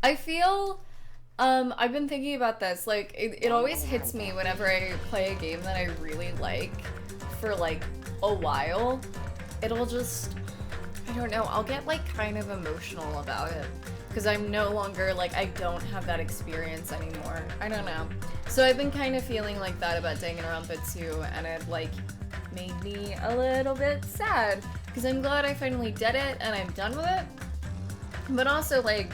I feel, I've been thinking about this, like, it always hits me whenever I play a game that I really like for, like, a while. It'll just, I don't know, I'll get, like, kind of emotional about it. Because I'm no longer, like, I don't have that experience anymore. I don't know. So I've been kind of feeling like that about Danganronpa too, and it, like, made me a little bit sad. Because I'm glad I finally did it, and I'm done with it. But also, like,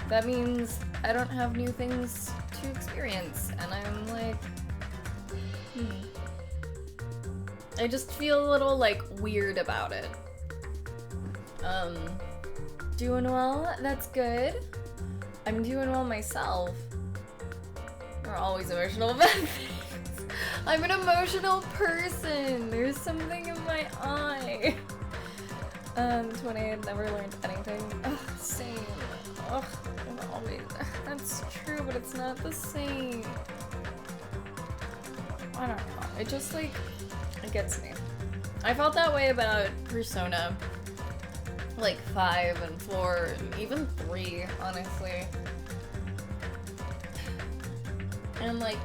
that means I don't have new things to experience, and I'm like, I just feel a little, like, weird about it. Doing well, that's good. I'm doing well myself. We're always emotional about things. I'm an emotional person. There's something in my eye. 20, I've never learned anything. Ugh, same. Ugh, I'm always. That's true, but it's not the same. I don't know. It just, like, it gets me. I felt that way about Persona. Like 5 and 4, and even 3, honestly. And like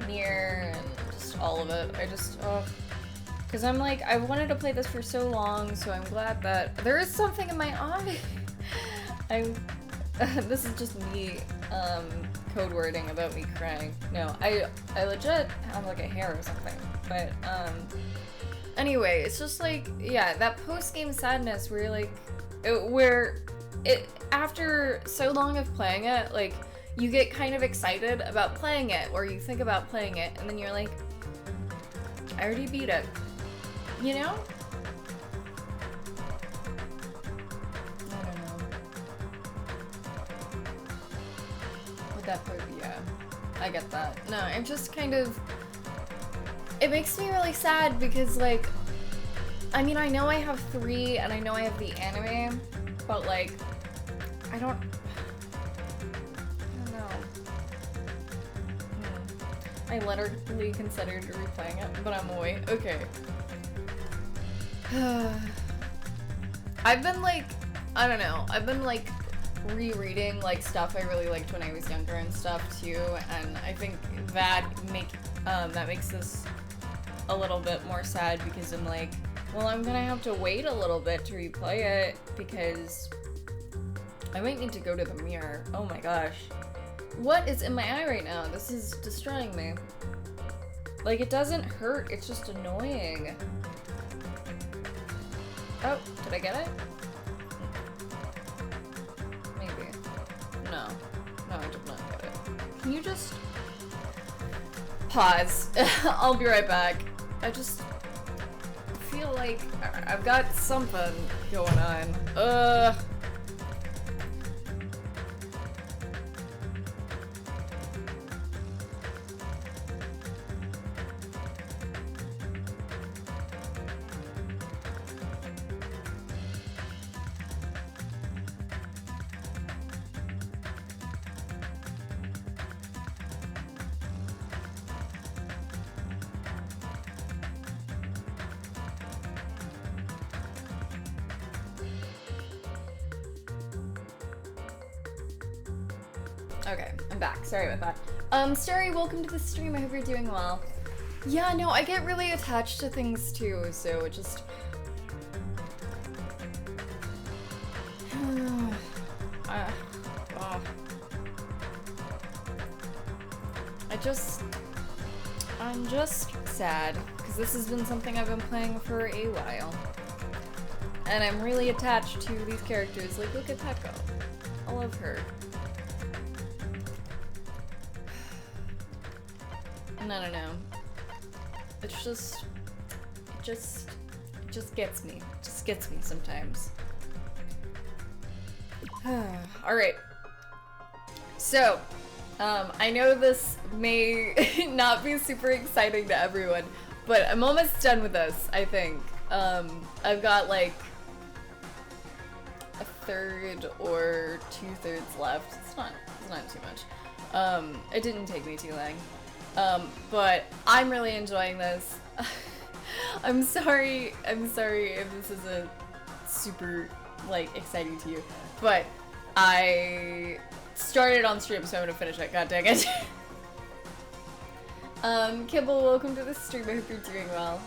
Nier and just all of it. I just, because I'm like, I wanted to play this for so long, so I'm glad that there is something in my eye. This is just me, code wording about me crying. No, I legit have like a hair or something, but, anyway, it's just like, yeah, that post-game sadness where you're like, after so long of playing it, like, you get kind of excited about playing it, or you think about playing it, and then you're like, I already beat it. You know? I don't know. With that part, yeah. I get that. No, I'm just kind of... It makes me really sad because, like, I mean, I know I have 3 and I know I have the anime, but, like, I don't know. I literally considered replaying it, but I'm away. Okay. I've been, like, I don't know, I've been, like, rereading, like, stuff I really liked when I was younger and stuff, too, and I think that makes this a little bit more sad because I'm like, well, I'm gonna have to wait a little bit to replay it because I might need to go to the mirror. Oh my gosh. What is in my eye right now? This is destroying me. Like, it doesn't hurt, it's just annoying. Oh, did I get it? Maybe. No. No, I did not get it. Can you just pause? I'll be right back. I just feel like I've got something going on. Okay, I'm back. Sorry about that. Starry, welcome to the stream. I hope you're doing well. Yeah, no, I get really attached to things too, so it just... I'm just sad, because this has been something I've been playing for a while. And I'm really attached to these characters. Like, look at Peko. I love her. And I don't know. It's just... It just gets me. It just gets me sometimes. Alright. So, I know this may not be super exciting to everyone, but I'm almost done with this, I think. I've got like a third or 2/3 left. It's not too much. It didn't take me too long. But I'm really enjoying this. I'm sorry if this isn't super, like, exciting to you, but I started on stream, so I'm gonna finish it. God dang it. Kibble, welcome to the stream. I hope you're doing well.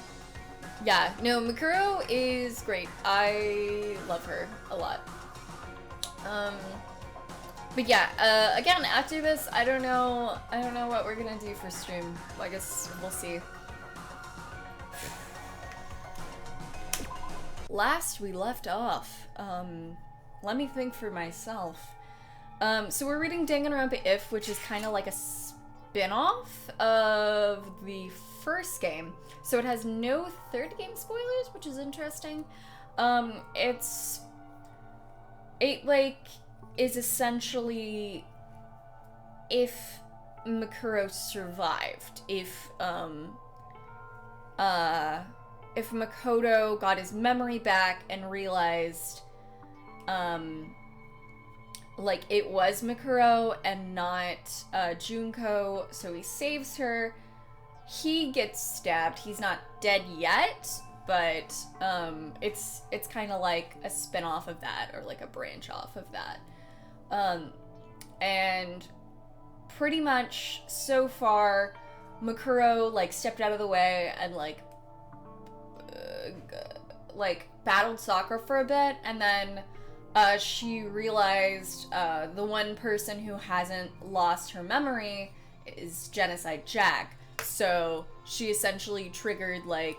Yeah, no, Mikuro is great. I love her a lot. But yeah, again, after this, I don't know what we're gonna do for stream. I guess we'll see. Last we left off, let me think for myself. So we're reading Danganronpa If, which is kind of like a spin-off of the first game. So it has no third game spoilers, which is interesting. It is essentially if Mikuro survived, if Makoto got his memory back and realized, like, it was Mikuro and not, Junko, so he saves her. He gets stabbed. He's not dead yet, but, it's kind of like a spin-off of that, or like a branch off of that. And pretty much so far, Mikuro, like, stepped out of the way and, like, battled Sakura for a bit, and then she realized the one person who hasn't lost her memory is Genocide Jack. So she essentially triggered, like,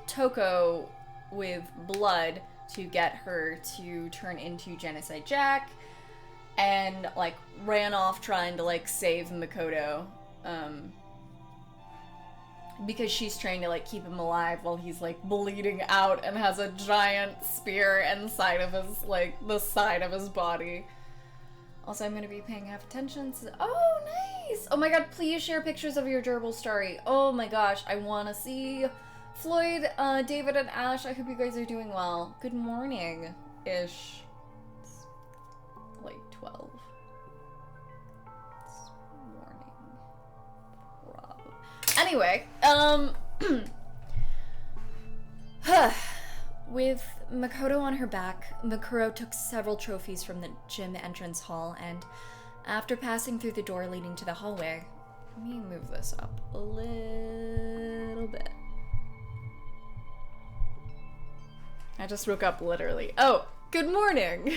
Toko with blood to get her to turn into Genocide Jack, and, like, ran off trying to, like, save Makoto. Because she's trying to, like, keep him alive while he's, like, bleeding out and has a giant spear inside of his, like, the side of his body. Also, I'm gonna be paying half attention to— oh, nice! Oh my god, please share pictures of your gerbil story. Oh my gosh, I wanna see Floyd, David, and Ash. I hope you guys are doing well. Good morning-ish. It's like 12. Anyway, with Makoto on her back, Mikuro took several trophies from the gym entrance hall, and after passing through the door leading to the hallway— let me move this up a little bit. I just woke up literally. Oh, good morning!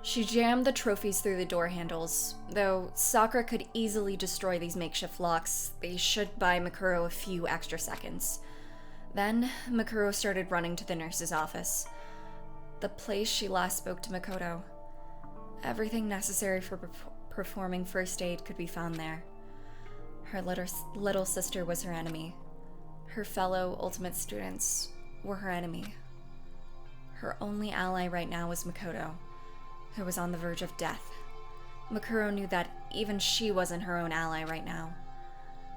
She jammed the trophies through the door handles. Though Sakura could easily destroy these makeshift locks, they should buy Mikuro a few extra seconds. Then, Mikuro started running to the nurse's office. The place she last spoke to Makoto. Everything necessary for performing first aid could be found there. Her little sister was her enemy. Her fellow Ultimate students were her enemy. Her only ally right now was Makoto, who was on the verge of death. Mikuro knew that even she wasn't her own ally right now.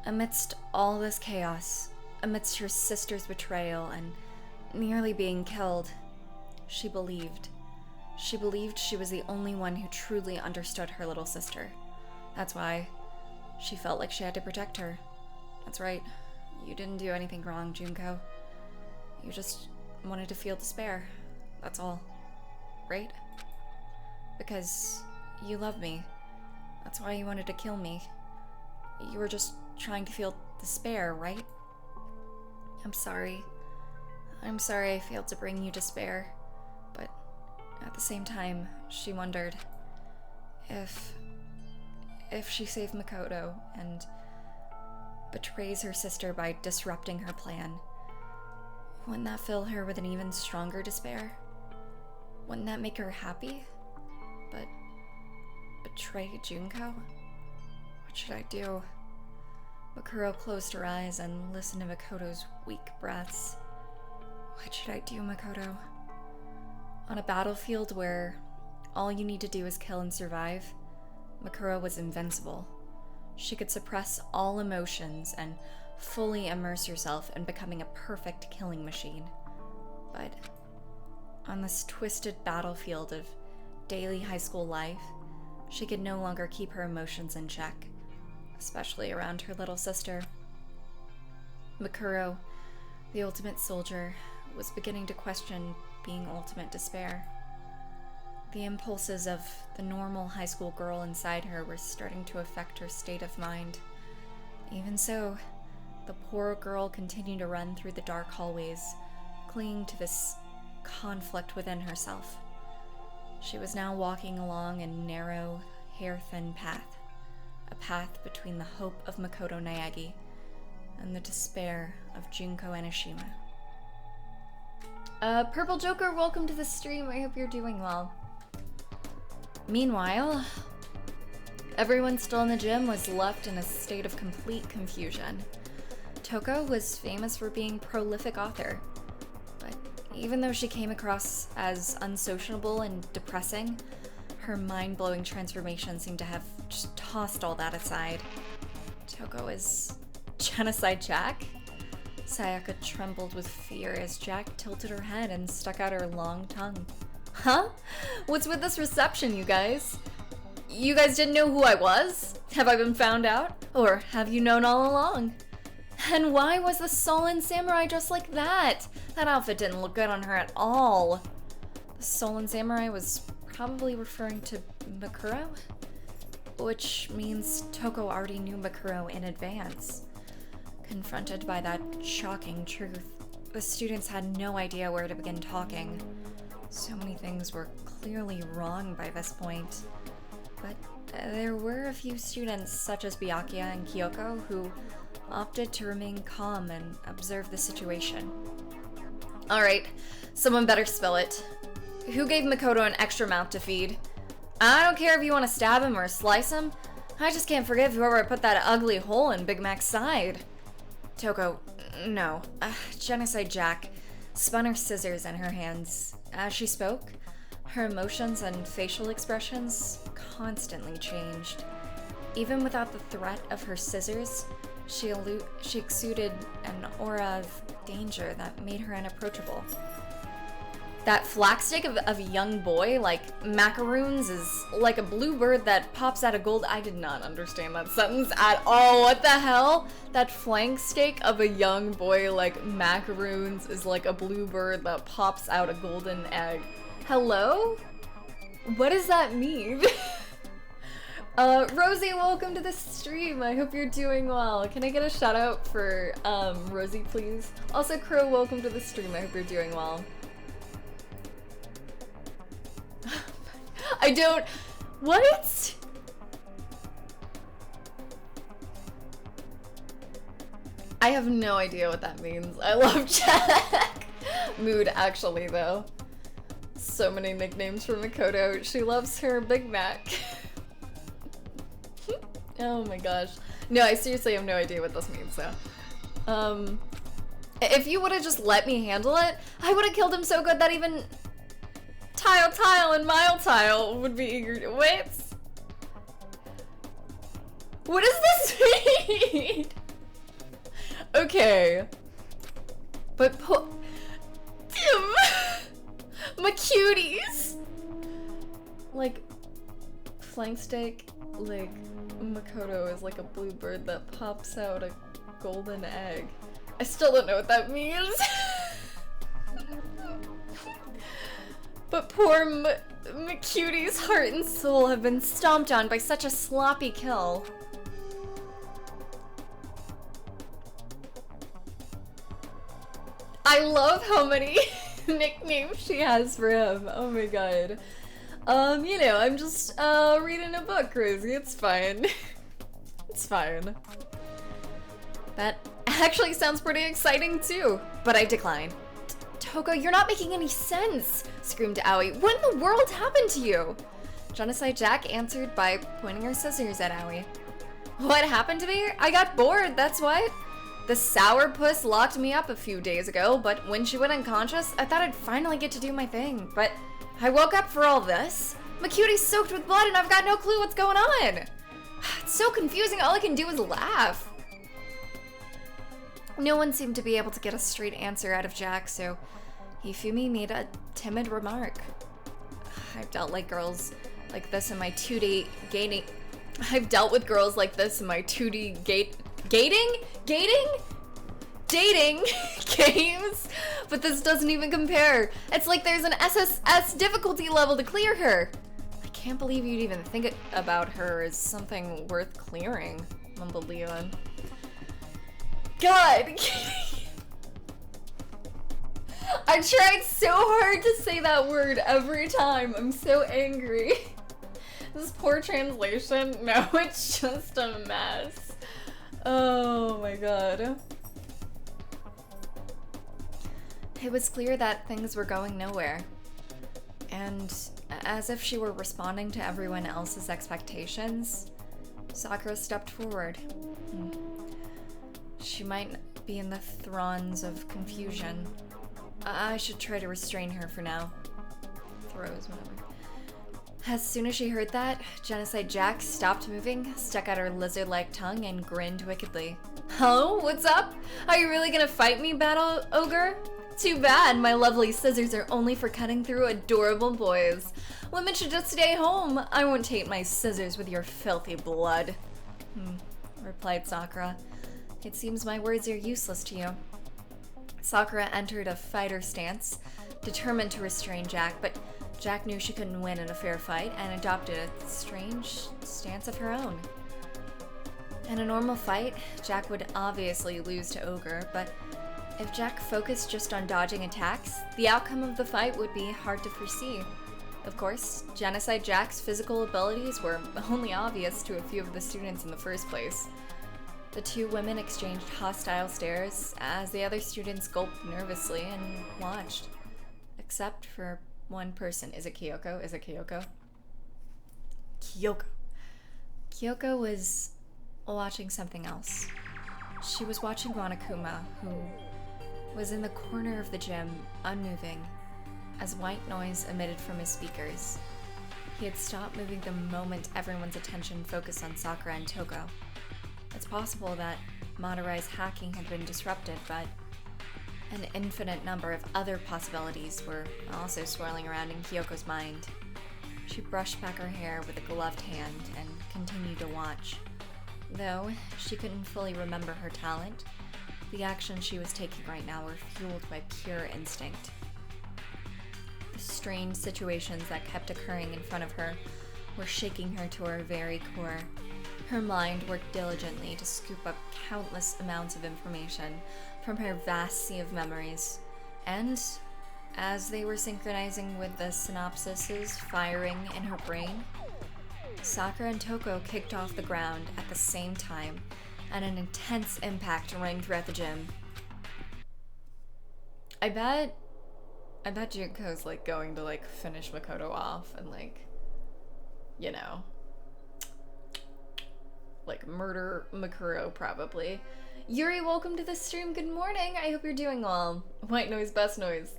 Amidst all this chaos, amidst her sister's betrayal and nearly being killed, she believed. She believed she was the only one who truly understood her little sister. That's why she felt like she had to protect her. That's right. You didn't do anything wrong, Junko. You just wanted to feel despair. That's all. Right? Because you love me. That's why you wanted to kill me. You were just trying to feel despair, right? I'm sorry. I'm sorry I failed to bring you despair. But at the same time, she wondered if she saved Makoto and betrays her sister by disrupting her plan, wouldn't that fill her with an even stronger despair? Wouldn't that make her happy? But betray Junko? What should I do? Mikuro closed her eyes and listened to Makoto's weak breaths. What should I do, Makoto? On a battlefield where all you need to do is kill and survive, Mikuro was invincible. She could suppress all emotions and fully immerse herself in becoming a perfect killing machine. But on this twisted battlefield of daily high school life, she could no longer keep her emotions in check, especially around her little sister. Mikuro, the ultimate soldier, was beginning to question being ultimate despair. The impulses of the normal high school girl inside her were starting to affect her state of mind. Even so, the poor girl continued to run through the dark hallways, clinging to this conflict within herself. She was now walking along a narrow, hair-thin path, a path between the hope of Makoto Naegi and the despair of Junko Enoshima. Purple Joker, welcome to the stream. I hope you're doing well. Meanwhile, everyone still in the gym was left in a state of complete confusion. Toko was famous for being a prolific author, but even though she came across as unsociable and depressing, her mind-blowing transformation seemed to have just tossed all that aside. Toko is Genocide Jack? Sayaka trembled with fear as Jack tilted her head and stuck out her long tongue. Huh? What's with this reception, you guys? You guys didn't know who I was? Have I been found out? Or have you known all along? And why was the Sullen Samurai dressed like that? That outfit didn't look good on her at all. The Sullen Samurai was probably referring to Makuro? Which means Toko already knew Makuro in advance. Confronted by that shocking truth, the students had no idea where to begin talking. So many things were clearly wrong by this point. But there were a few students, such as Byakuya and Kyoko, who opted to remain calm and observe the situation. Alright, someone better spill it. Who gave Makoto an extra mouth to feed? I don't care if you want to stab him or slice him. I just can't forgive whoever put that ugly hole in Big Mac's side. Toko, no. Genocide Jack spun her scissors in her hands. As she spoke, her emotions and facial expressions constantly changed. Even without the threat of her scissors, she exuded an aura of danger that made her unapproachable. That flagstick of a young boy, like macaroons, is like a blue bird that pops out of gold. I did not understand that sentence at all. What the hell? That flank steak of a young boy like macaroons is like a blue bird that pops out a golden egg. Hello? What does that mean? Rosie, welcome to the stream. I hope you're doing well. Can I get a shout out for Rosie, please? Also, Crow, welcome to the stream. I hope you're doing well. I don't... What? I have no idea what that means. I love Jack. Mood, actually, though. So many nicknames for Makoto. She loves her Big Mac. Oh my gosh. No, I seriously have no idea what this means, though. If you would have just let me handle it, I would have killed him so good that even... Tile and Tile would be eager to— Wait! What does this mean? Okay. But my cuties! Like, flank steak, like, Makoto is like a blue bird that pops out a golden egg. I still don't know what that means. But poor McCutie's heart and soul have been stomped on by such a sloppy kill. I love how many nicknames she has for him. Oh my god. You know, I'm just reading a book, Rosie. It's fine. It's fine. That actually sounds pretty exciting too, but I decline. Toko, you're not making any sense, screamed Aoi. What in the world happened to you? Genocide Jack answered by pointing her scissors at Aoi. What happened to me? I got bored, that's what. The sourpuss locked me up a few days ago, but when she went unconscious, I thought I'd finally get to do my thing. But I woke up for all this. My cutie's soaked with blood and I've got no clue what's going on. It's so confusing, all I can do is laugh. No one seemed to be able to get a straight answer out of Jack, so Hifumi made a timid remark. I've dealt like girls like this in my 2D gating. I've dealt with girls like this in my 2D gating? Dating? dating games, but this doesn't even compare. It's like there's an SSS difficulty level to clear her. I can't believe you'd even think about her as something worth clearing, mumbled Leland. God! I tried so hard to say that word every time. I'm so angry. This poor translation. No, it's just a mess. Oh my god. It was clear that things were going nowhere. And as if she were responding to everyone else's expectations, Sakura stepped forward. She might be in the throes of confusion. I should try to restrain her for now. Throws, whatever. As soon as she heard that, Genocide Jack stopped moving, stuck out her lizard-like tongue, and grinned wickedly. Oh, what's up? Are you really gonna fight me, Battle Ogre? Too bad, my lovely scissors are only for cutting through adorable boys. Women should just stay home. I won't taint my scissors with your filthy blood. Replied Sakura. It seems my words are useless to you. Sakura entered a fighter stance, determined to restrain Jack, but Jack knew she couldn't win in a fair fight and adopted a strange stance of her own. In a normal fight, Jack would obviously lose to Ogre, but if Jack focused just on dodging attacks, the outcome of the fight would be hard to foresee. Of course, Genocide Jack's physical abilities were only obvious to a few of the students in the first place. The two women exchanged hostile stares as the other students gulped nervously and watched. Except for one person. Is it Kyoko? Is it Kyoko? Kyoko. Kyoko was watching something else. She was watching Ranakuma, who was in the corner of the gym, unmoving, as white noise emitted from his speakers. He had stopped moving the moment everyone's attention focused on Sakura and Toko. It's possible that Madarai's hacking had been disrupted, but an infinite number of other possibilities were also swirling around in Kyoko's mind. She brushed back her hair with a gloved hand and continued to watch. Though she couldn't fully remember her talent, the actions she was taking right now were fueled by pure instinct. The strange situations that kept occurring in front of her were shaking her to her very core. Her mind worked diligently to scoop up countless amounts of information from her vast sea of memories, and as they were synchronizing with the synapses firing in her brain, Sakura and Toko kicked off the ground at the same time, and an intense impact rang throughout the gym. I bet Junko's like going to like finish Makoto off and like, you know, like murder Makuro probably. Yuri, welcome to the stream. Good morning. I hope you're doing well. White noise, best noise.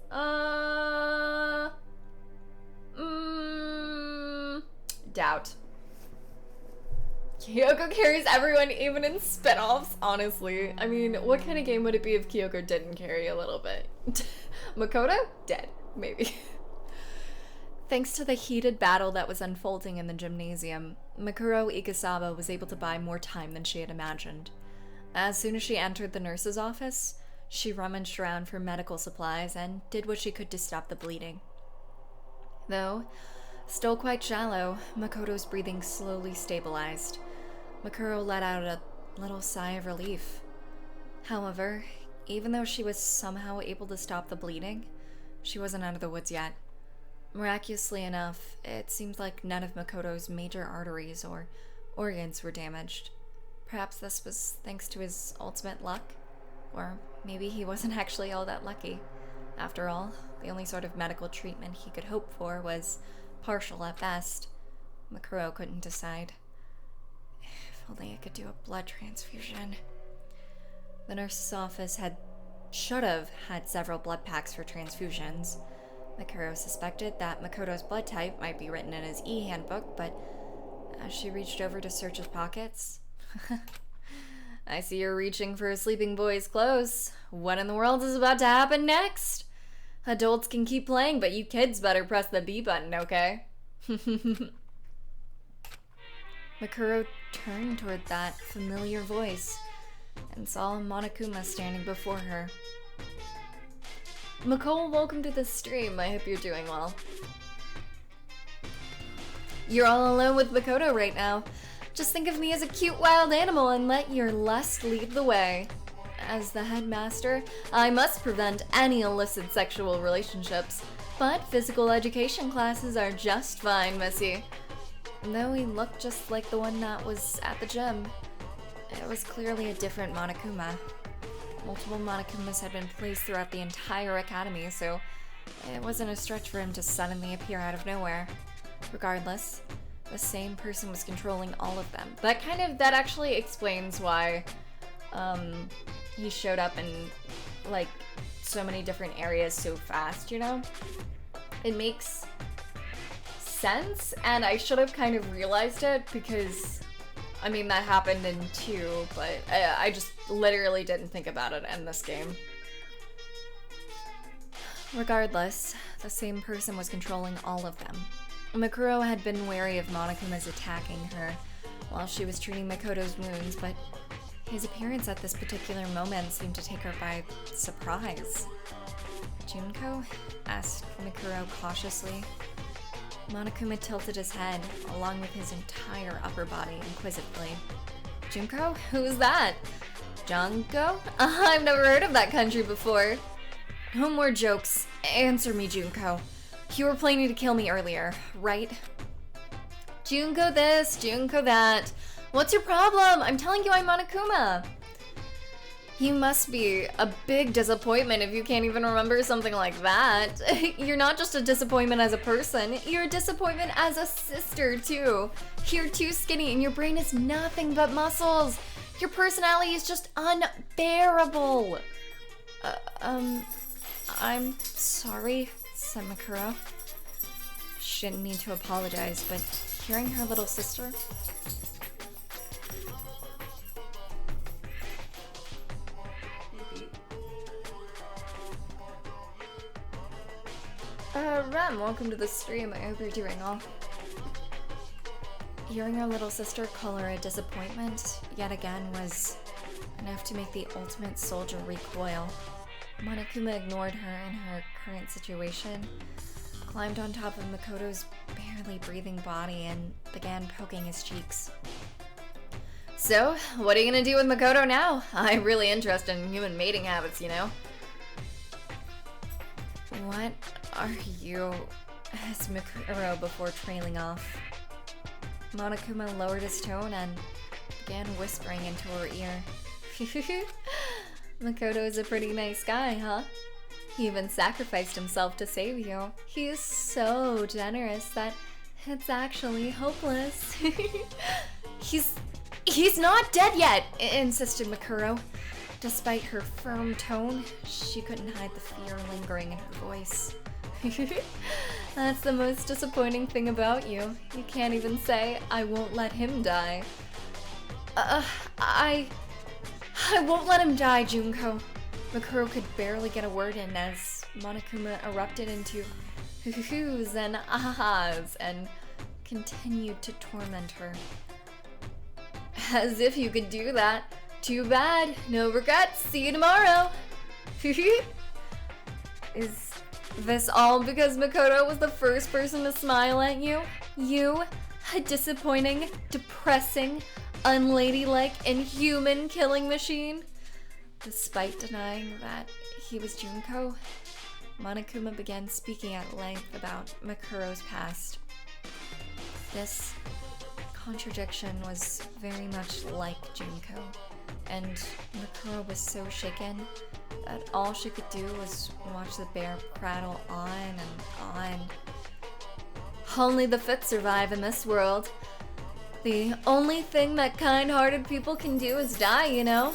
Doubt. Kyoko carries everyone, even in spin-offs, honestly. I mean, what kind of game would it be if Kyoko didn't carry a little bit? Makoto? Dead. Maybe. Thanks to the heated battle that was unfolding in the gymnasium, Makuro Ikasawa was able to buy more time than she had imagined. As soon as she entered the nurse's office, she rummaged around for medical supplies and did what she could to stop the bleeding. Though still quite shallow, Makoto's breathing slowly stabilized. Makuro let out a little sigh of relief. However, even though she was somehow able to stop the bleeding, she wasn't out of the woods yet. Miraculously enough, it seemed like none of Makoto's major arteries or organs were damaged. Perhaps this was thanks to his ultimate luck? Or maybe he wasn't actually all that lucky. After all, the only sort of medical treatment he could hope for was partial at best. Makuro couldn't decide. If only I could do a blood transfusion. The nurse's office should have had several blood packs for transfusions. Makuro suspected that Makoto's blood type might be written in his e-handbook, but as she reached over to search his pockets... I see you're reaching for a sleeping boy's clothes. What in the world is about to happen next? Adults can keep playing, but you kids better press the B button, okay? Makuro turned toward that familiar voice. and saw Monokuma standing before her. Nicole, welcome to the stream. I hope you're doing well. You're all alone with Makoto right now. Just think of me as a cute wild animal and let your lust lead the way. As the headmaster, I must prevent any illicit sexual relationships, but physical education classes are just fine, Missy. Though he looked just like the one that was at the gym, it was clearly a different Monokuma. Multiple Monokumas had been placed throughout the entire academy, so it wasn't a stretch for him to suddenly appear out of nowhere. Regardless, the same person was controlling all of them. That actually explains why he showed up in like so many different areas so fast, you know? It makes sense, and I should have kind of realized it because I mean that happened in 2, but I just literally didn't think about it in this game. Regardless, the same person was controlling all of them. Makuro had been wary of Monokuma's attacking her while she was treating Makoto's wounds, but his appearance at this particular moment seemed to take her by surprise. Junko? Asked Makuro cautiously. Monokuma tilted his head, along with his entire upper body, inquisitively. Junko? Who's that? Junko? I've never heard of that country before. No more jokes. Answer me, Junko. You were planning to kill me earlier, right? Junko this, Junko that. What's your problem? I'm telling you I'm Monokuma. You must be a big disappointment if you can't even remember something like that. You're not just a disappointment as a person, you're a disappointment as a sister, too. You're too skinny and your brain is nothing but muscles. Your personality is just unbearable. I'm sorry, said Makuro. She didn't need to apologize, but hearing her little sister... Rem, welcome to the stream. I hope you're doing well. Hearing her little sister call her a disappointment yet again was enough to make the ultimate soldier recoil. Monokuma ignored her in her current situation, climbed on top of Makoto's barely breathing body, and began poking his cheeks. So, what are you gonna do with Makoto now? I'm really interested in human mating habits, you know? What are you? Asked Makuro before trailing off. Monokuma lowered his tone and began whispering into her ear. Makoto is a pretty nice guy, huh? He even sacrificed himself to save you. He is so generous that it's actually hopeless. He's not dead yet, insisted Makuro. Despite her firm tone, she couldn't hide the fear lingering in her voice. That's the most disappointing thing about you. You can't even say, I won't let him die. I won't let him die, Junko. Makuro could barely get a word in as Monokuma erupted into hoo-hoos and ahas and continued to torment her. As if you could do that. Too bad. No regrets. See you tomorrow. Is this all because Makoto was the first person to smile at you? You, a disappointing, depressing, unladylike, inhuman killing machine? Despite denying that he was Junko, Monokuma began speaking at length about Makuro's past. This contradiction was very much like Junko, and Makuro was so shaken that all she could do was watch the bear prattle on and on. Only the fit survive in this world. The only thing that kind-hearted people can do is die, you know?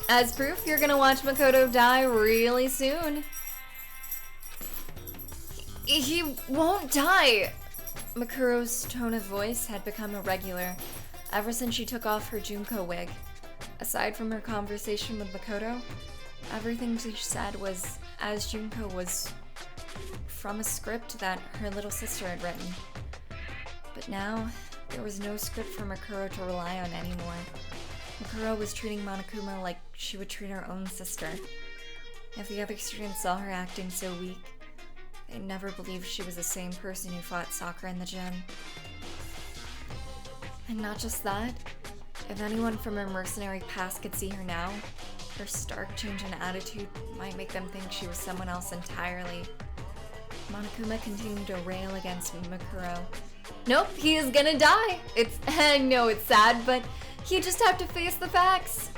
As proof, you're gonna watch Makoto die really soon. He won't die! Makuro's tone of voice had become irregular ever since she took off her Junko wig. Aside from her conversation with Makoto, everything she said was as Junko was from a script that her little sister had written. But now, there was no script for Makuro to rely on anymore. Makuro was treating Monokuma like she would treat her own sister. If the other students saw her acting so weak, they'd never believe she was the same person who fought soccer in the gym. And not just that, if anyone from her mercenary past could see her now, her stark change in attitude might make them think she was someone else entirely. Monokuma continued to rail against Makuro. Nope, he is gonna die! I know it's sad, but you just have to face the facts!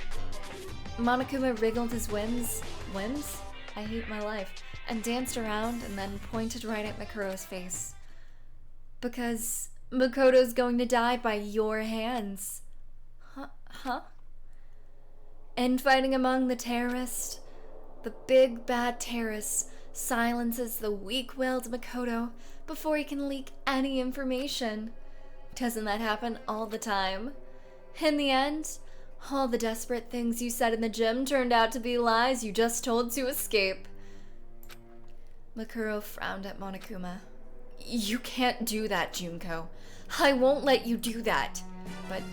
Monokuma wriggled his limbs? I hate my life. And danced around and then pointed right at Makuro's face. Because Makoto's going to die by your hands. Huh? Infighting among the terrorists. The big bad terrorist silences the weak-willed Makoto before he can leak any information. Doesn't that happen all the time? In the end, all the desperate things you said in the gym turned out to be lies you just told to escape. Makuro frowned at Monokuma. You can't do that, Junko. I won't let you do that. But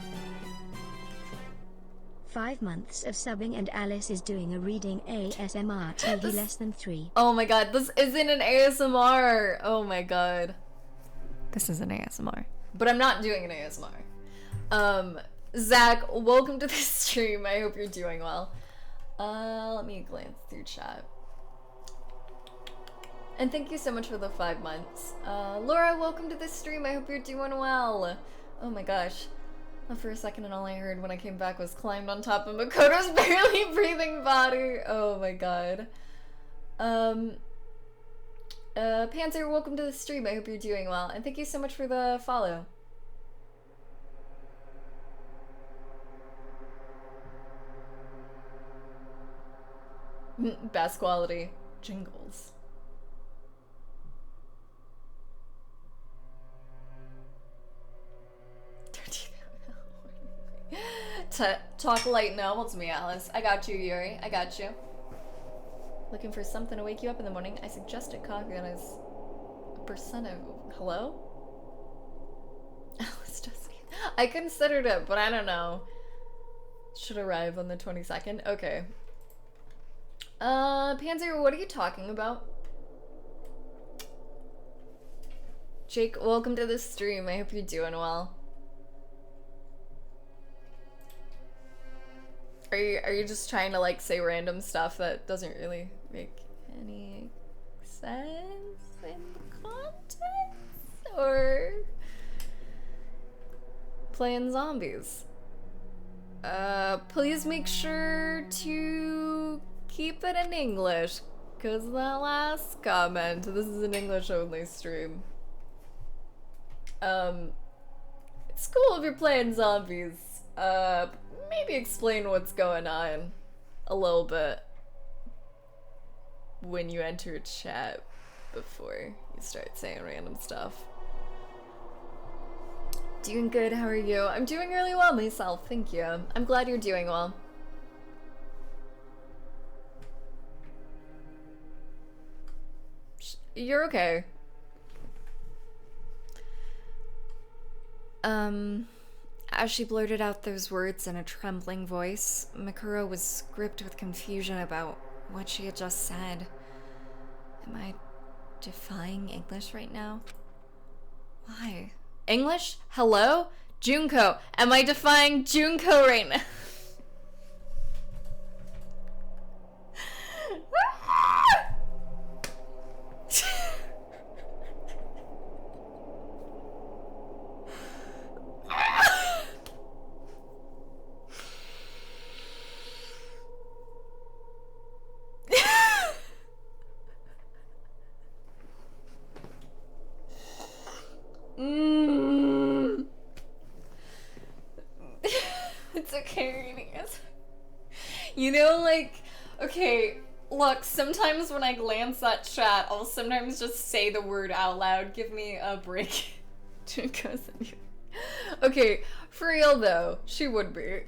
5 months of subbing and Alice is doing a reading ASMR TV less than 3. Oh my god, this isn't an ASMR. Oh my god. This is an ASMR. But I'm not doing an ASMR. Zach, welcome to the stream. I hope you're doing well. Let me glance through chat. And thank you so much for the 5 months. Laura, welcome to the stream. I hope you're doing well. Oh my gosh. For a second, and all I heard when I came back was climbed on top of Makoto's barely breathing body. Oh my god. Panzer, welcome to the stream. I hope you're doing well. And thank you so much for the follow. Best quality jingles. Talk light now. It's me, Alice. I got you, Yuri. I got you. Looking for something to wake you up in the morning? I suggested coffee that is a percent of... Hello? Alice just... I considered it, but I don't know. Should arrive on the 22nd? Okay. Panzer, what are you talking about? Jake, welcome to the stream. I hope you're doing well. Are you just trying to like say random stuff that doesn't really make any sense in the context? Or playing zombies? Please make sure to keep it in English, cause that last comment, this is an English only stream. It's cool if you're playing zombies. Maybe explain what's going on a little bit when you enter chat before you start saying random stuff. Doing good, how are you? I'm doing really well myself, thank you. I'm glad you're doing well. You're okay. As she blurted out those words in a trembling voice, Makuro was gripped with confusion about what she had just said. Am I defying English right now? Why? English? Hello? Junko. Am I defying Junko right now? It's okay, reading it. You know, like, okay, look, sometimes when I glance at chat, I'll sometimes just say the word out loud. Give me a break. Okay, for real though, she would be.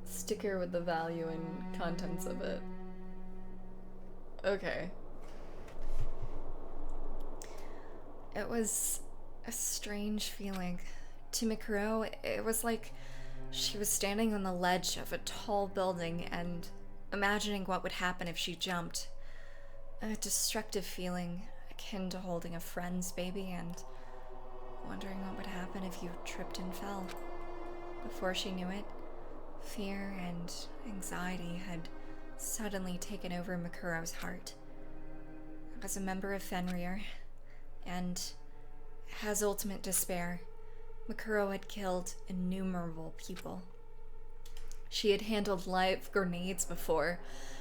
Sticker with the value and contents of it. Okay. It was a strange feeling, To Mikuro, it was like she was standing on the ledge of a tall building and imagining what would happen if she jumped. A destructive feeling akin to holding a friend's baby and wondering what would happen if you tripped and fell. Before she knew it, fear and anxiety had suddenly taken over Makuro's heart. As a member of Fenrir, and as ultimate despair, Makuro had killed innumerable people. She had handled live grenades before.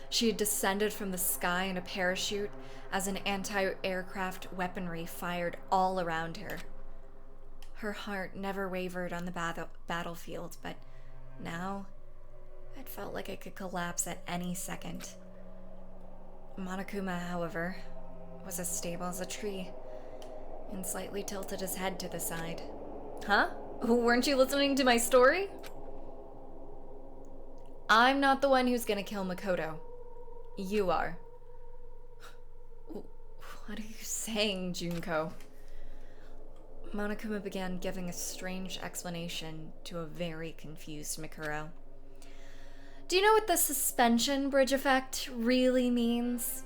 She had descended from the sky in a parachute as an anti-aircraft weaponry fired all around her. Her heart never wavered on the battlefield, but now it felt like it could collapse at any second. Monokuma, however, was as stable as a tree and slightly tilted his head to the side. Huh? Weren't you listening to my story? I'm not the one who's gonna kill Makoto. You are. What are you saying, Junko? Monokuma began giving a strange explanation to a very confused Mikuro. Do you know what the suspension bridge effect really means?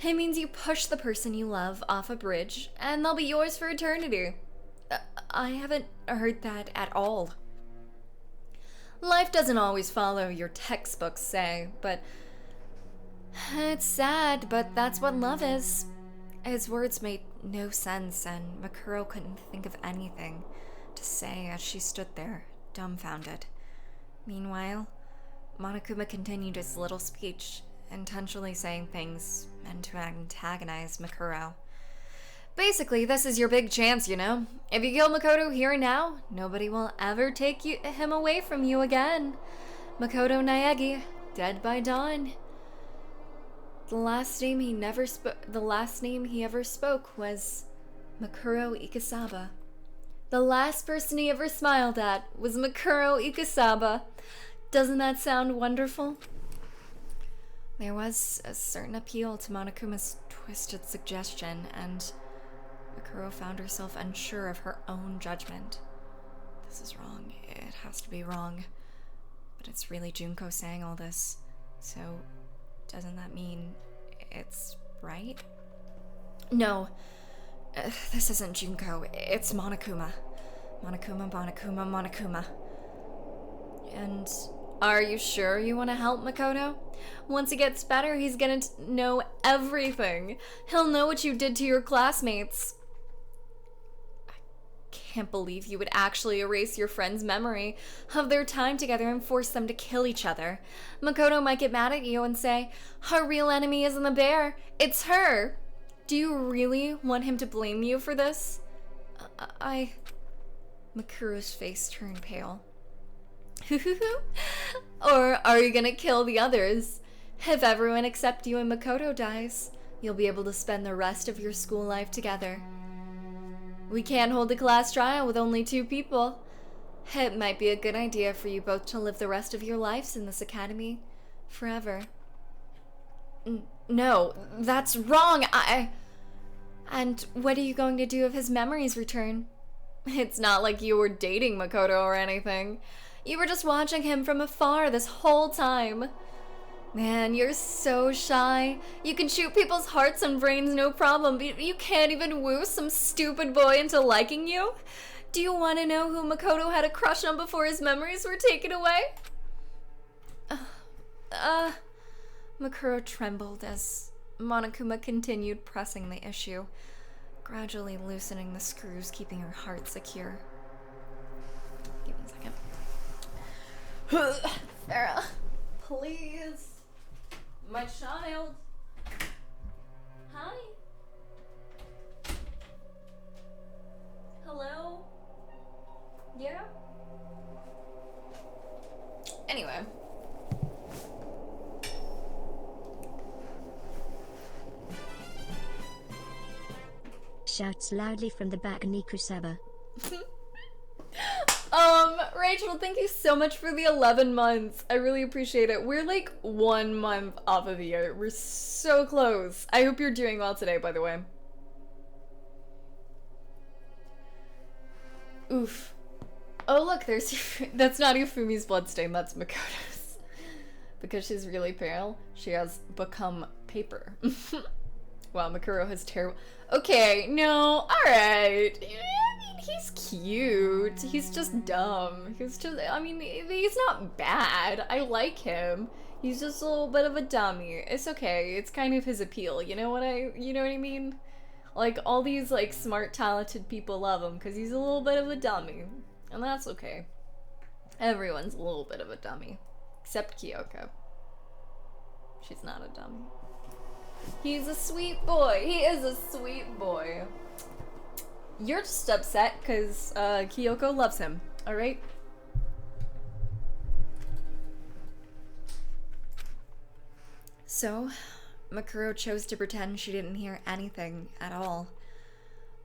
It means you push the person you love off a bridge, and they'll be yours for eternity. I haven't heard that at all. Life doesn't always follow your textbooks say, but it's sad, but that's what love is. His words made no sense, and Makuro couldn't think of anything to say as she stood there, dumbfounded. Meanwhile, Monokuma continued his little speech, intentionally saying things meant to antagonize Makuro. Basically, this is your big chance, you know? If you kill Makoto here and now, nobody will ever take him away from you again. Makoto Naegi, dead by dawn. The last name he ever spoke was Makuro Ikasaba. The last person he ever smiled at was Makuro Ikasaba. Doesn't that sound wonderful? There was a certain appeal to Monokuma's twisted suggestion, and Makuro found herself unsure of her own judgment. This is wrong. It has to be wrong. But it's really Junko saying all this. So, doesn't that mean it's right? No. This isn't Junko. It's Monokuma. Monokuma. And are you sure you want to help Makoto? Once he gets better, he's gonna know everything. He'll know what you did to your classmates. Can't believe you would actually erase your friend's memory of their time together and force them to kill each other. Makoto might get mad at you and say, our real enemy isn't the bear, it's her. Do you really want him to blame you for this? Makuro's face turned pale. Or are you gonna kill the others? If everyone except you and Makoto dies, you'll be able to spend the rest of your school life together. We can't hold a class trial with only 2 people. It might be a good idea for you both to live the rest of your lives in this academy forever. No, that's wrong. And what are you going to do if his memories return? It's not like you were dating Makoto or anything. You were just watching him from afar this whole time. Man, you're so shy. You can shoot people's hearts and brains no problem, but you can't even woo some stupid boy into liking you? Do you want to know who Makoto had a crush on before his memories were taken away? Makuro trembled as Monokuma continued pressing the issue, gradually loosening the screws keeping her heart secure. Give me a second. Sarah, please. My child. Hi. Hello? Yeah? Anyway. Shouts loudly from the back, Nikusaba. Rachel, thank you so much for the 11 months. I really appreciate it. We're like 1 month off of the year. We're so close. I hope you're doing well today, by the way. Oof. Oh look, there's that's not Yufumi's bloodstain, that's Makoto's. Because she's really pale, she has become paper. Wow, Makuro has terrible. Okay, no, alright. Yeah, I mean, he's cute. He's just dumb. He's just, I mean, he's not bad. I like him. He's just a little bit of a dummy. It's okay. It's kind of his appeal. You know what I mean? Like, all these, like, smart, talented people love him because he's a little bit of a dummy. And that's okay. Everyone's a little bit of a dummy. Except Kyoko. She's not a dummy. He's a sweet boy. He is a sweet boy. You're just upset because Kyoko loves him, alright? So, Makuro chose to pretend she didn't hear anything at all.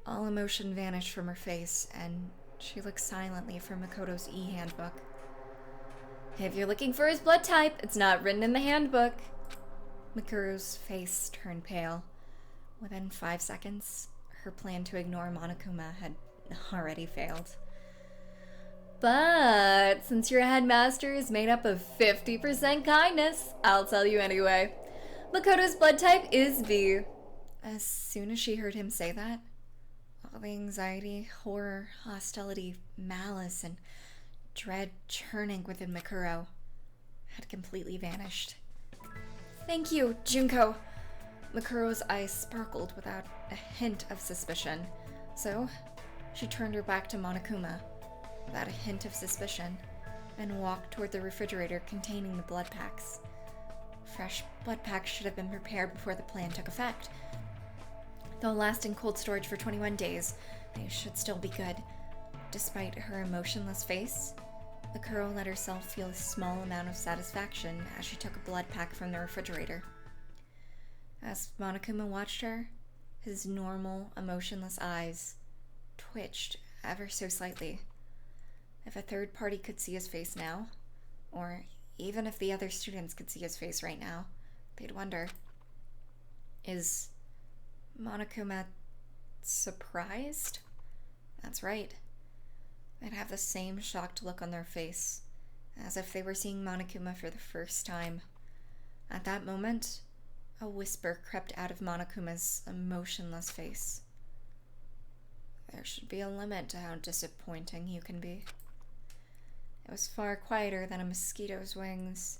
All emotion vanished from her face, and she looked silently for Makoto's e-handbook. If you're looking for his blood type, it's not written in the handbook. Makuro's face turned pale. Within 5 seconds, her plan to ignore Monokuma had already failed. But since your headmaster is made up of 50% kindness, I'll tell you anyway. Makoto's blood type is B. As soon as she heard him say that, all the anxiety, horror, hostility, malice, and dread churning within Makuro had completely vanished. Thank you, Junko. Makuro's eyes sparkled without a hint of suspicion, so she turned her back to Monokuma without a hint of suspicion and walked toward the refrigerator containing the blood packs. Fresh blood packs should have been prepared before the plan took effect. Though last in cold storage for 21 days, they should still be good. Despite her emotionless face, Makuro let herself feel a small amount of satisfaction as she took a blood pack from the refrigerator. As Monokuma watched her, his normal, emotionless eyes twitched ever so slightly. If a third party could see his face now, or even if the other students could see his face right now, they'd wonder, is Monokuma surprised? That's right. They'd have the same shocked look on their face, as if they were seeing Monokuma for the first time. At that moment, a whisper crept out of Monokuma's emotionless face. There should be a limit to how disappointing you can be. It was far quieter than a mosquito's wings.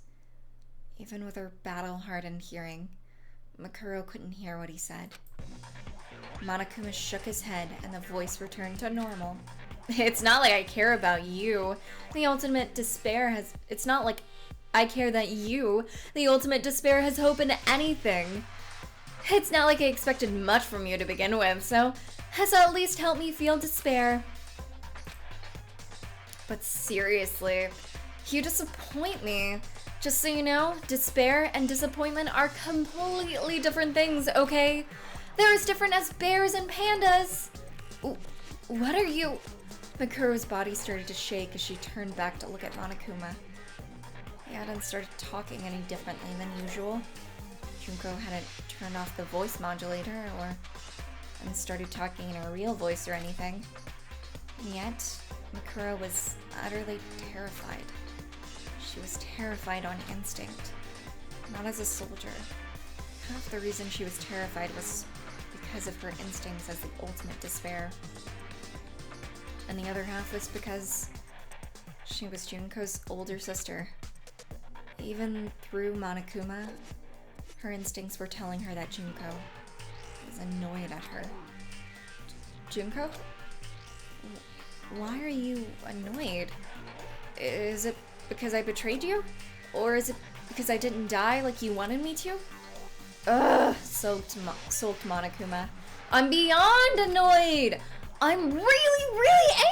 Even with her battle-hardened hearing, Makuro couldn't hear what he said. Monokuma shook his head and the voice returned to normal. It's not like I care about you. The ultimate despair has... It's not like I care that you, the ultimate despair, has hope in anything. It's not like I expected much from you to begin with, so has at least helped me feel despair. But seriously, you disappoint me. Just so you know, despair and disappointment are completely different things, okay? They're as different as bears and pandas. What are you... Makuro's body started to shake as she turned back to look at Monokuma. He hadn't started talking any differently than usual. Junko hadn't turned off the voice modulator or hadn't started talking in her real voice or anything. And yet, Makuro was utterly terrified. She was terrified on instinct, not as a soldier. Half the reason she was terrified was because of her instincts as the ultimate despair. And the other half was because she was Junko's older sister. Even through Monokuma, her instincts were telling her that Junko was annoyed at her. Junko? Why are you annoyed? Is it because I betrayed you? Or is it because I didn't die like you wanted me to? Ugh, sulked Monokuma. I'm beyond annoyed! I'm really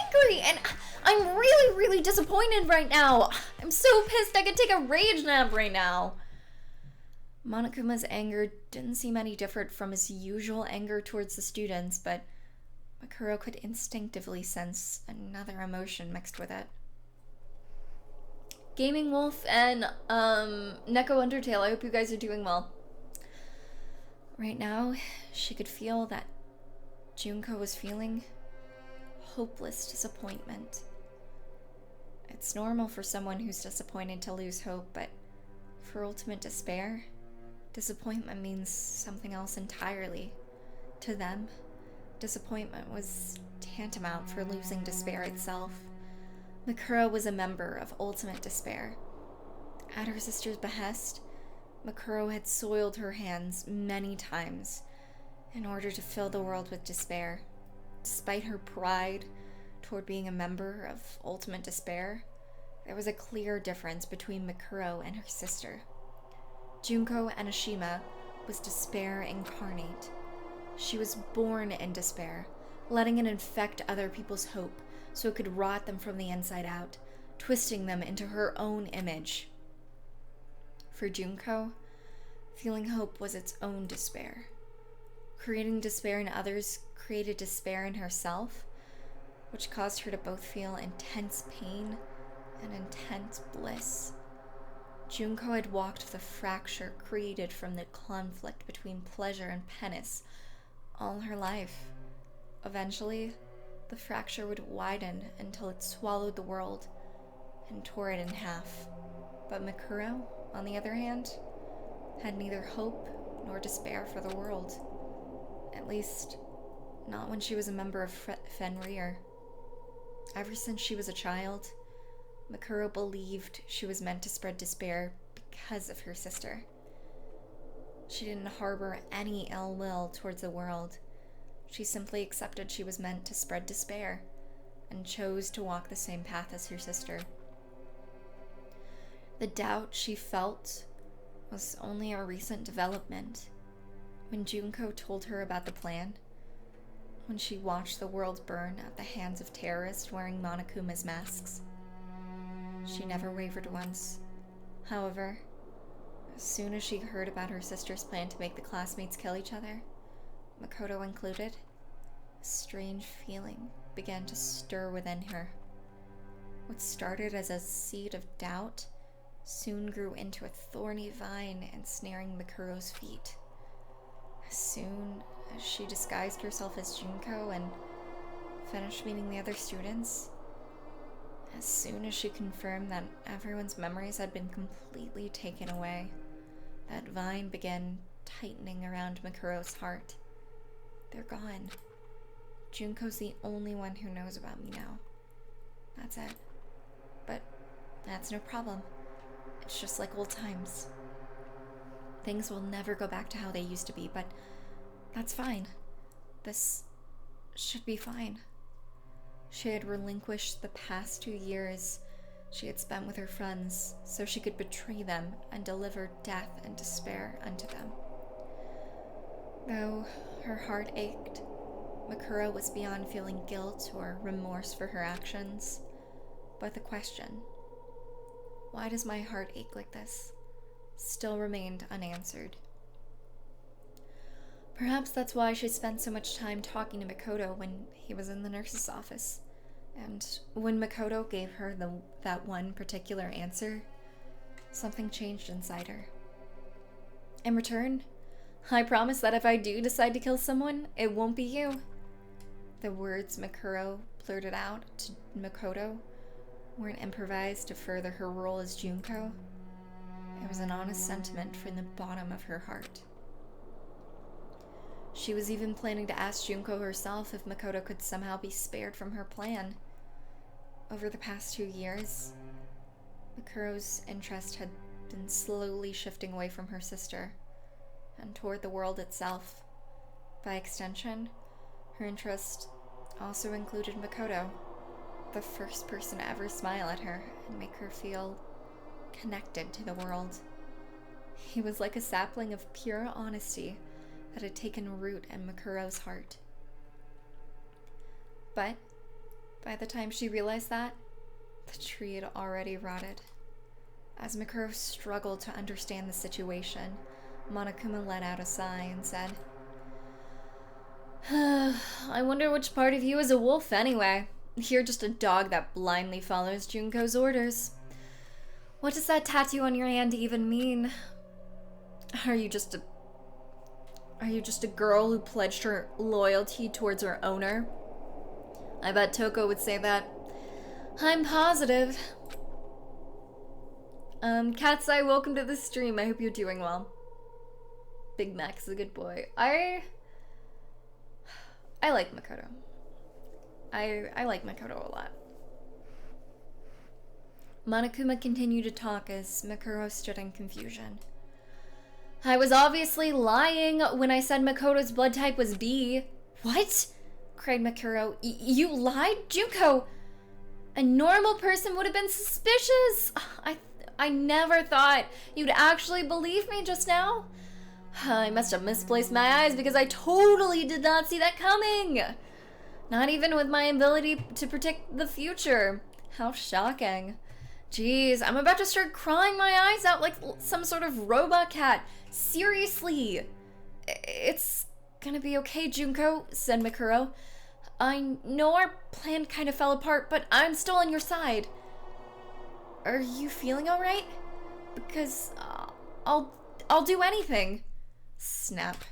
angry, and I'm really disappointed right now. I'm so pissed I could take a rage nap right now. Monokuma's anger didn't seem any different from his usual anger towards the students, but Makuro could instinctively sense another emotion mixed with it. Gaming Wolf and Neko Undertale, I hope you guys are doing well. Right now, she could feel that Junko was feeling hopeless disappointment. It's normal for someone who's disappointed to lose hope, but for ultimate despair, disappointment means something else entirely. To them, disappointment was tantamount for losing despair itself. Makura was a member of ultimate despair. At her sister's behest, Makuro had soiled her hands many times in order to fill the world with despair. Despite her pride toward being a member of ultimate despair, there was a clear difference between Makuro and her sister. Junko Enoshima was despair incarnate. She was born in despair, letting it infect other people's hope so it could rot them from the inside out, twisting them into her own image. For Junko, feeling hope was its own despair. Creating despair in others created despair in herself, which caused her to both feel intense pain and intense bliss. Junko had walked the fracture created from the conflict between pleasure and penance all her life. Eventually, the fracture would widen until it swallowed the world and tore it in half. But Makuro, on the other hand, had neither hope nor despair for the world. At least, not when she was a member of Fenrir. Ever since she was a child, Makuro believed she was meant to spread despair because of her sister. She didn't harbor any ill will towards the world. She simply accepted she was meant to spread despair and chose to walk the same path as her sister. The doubt she felt was only a recent development. When Junko told her about the plan, when she watched the world burn at the hands of terrorists wearing Monokuma's masks, she never wavered once. However, as soon as she heard about her sister's plan to make the classmates kill each other, Makoto included, a strange feeling began to stir within her. What started as a seed of doubt soon grew into a thorny vine ensnaring Makuro's feet. As soon as she disguised herself as Junko and finished meeting the other students, as soon as she confirmed that everyone's memories had been completely taken away, that vine began tightening around Makuro's heart. They're gone. Junko's the only one who knows about me now. That's it. But that's no problem. It's just like old times. Things will never go back to how they used to be, but that's fine. This should be fine. She had relinquished the past 2 years she had spent with her friends so she could betray them and deliver death and despair unto them. Though her heart ached, Makuro was beyond feeling guilt or remorse for her actions. But the question, why does my heart ache like this, still remained unanswered. Perhaps that's why she spent so much time talking to Makoto when he was in the nurse's office. And when Makoto gave her that one particular answer, something changed inside her. In return, I promise that if I do decide to kill someone, it won't be you. The words Makuro blurted out to Makoto weren't improvised to further her role as Junko. It was an honest sentiment from the bottom of her heart. She was even planning to ask Junko herself if Makoto could somehow be spared from her plan. Over the past 2 years, Makuro's interest had been slowly shifting away from her sister and toward the world itself. By extension, her interest also included Makoto, the first person to ever smile at her and make her feel connected to the world. He was like a sapling of pure honesty that had taken root in Makuro's heart. But by the time she realized that, the tree had already rotted. As Makuro struggled to understand the situation, Monokuma let out a sigh and said, I wonder which part of you is a wolf anyway. You're just a dog that blindly follows Junko's orders. What does that tattoo on your hand even mean? Are you just a girl who pledged her loyalty towards her owner? I bet Toko would say that. I'm positive. Katsai, welcome to the stream. I hope you're doing well. Big Mac's a good boy. I like Makoto. I like Makoto a lot. Monokuma continued to talk as Makuro stood in confusion. I was obviously lying when I said Makoto's blood type was B. What? Cried Makuro. You lied? Junko! A normal person would have been suspicious. I never thought you'd actually believe me just now. I must have misplaced my eyes because I totally did not see that coming. Not even with my ability to predict the future. How shocking. Jeez, I'm about to start crying my eyes out like some sort of robot cat. Seriously. It's gonna be okay, Junko, said Makuro. I know our plan kind of fell apart, but I'm still on your side. Are you feeling alright? Because I'll do anything. Snap.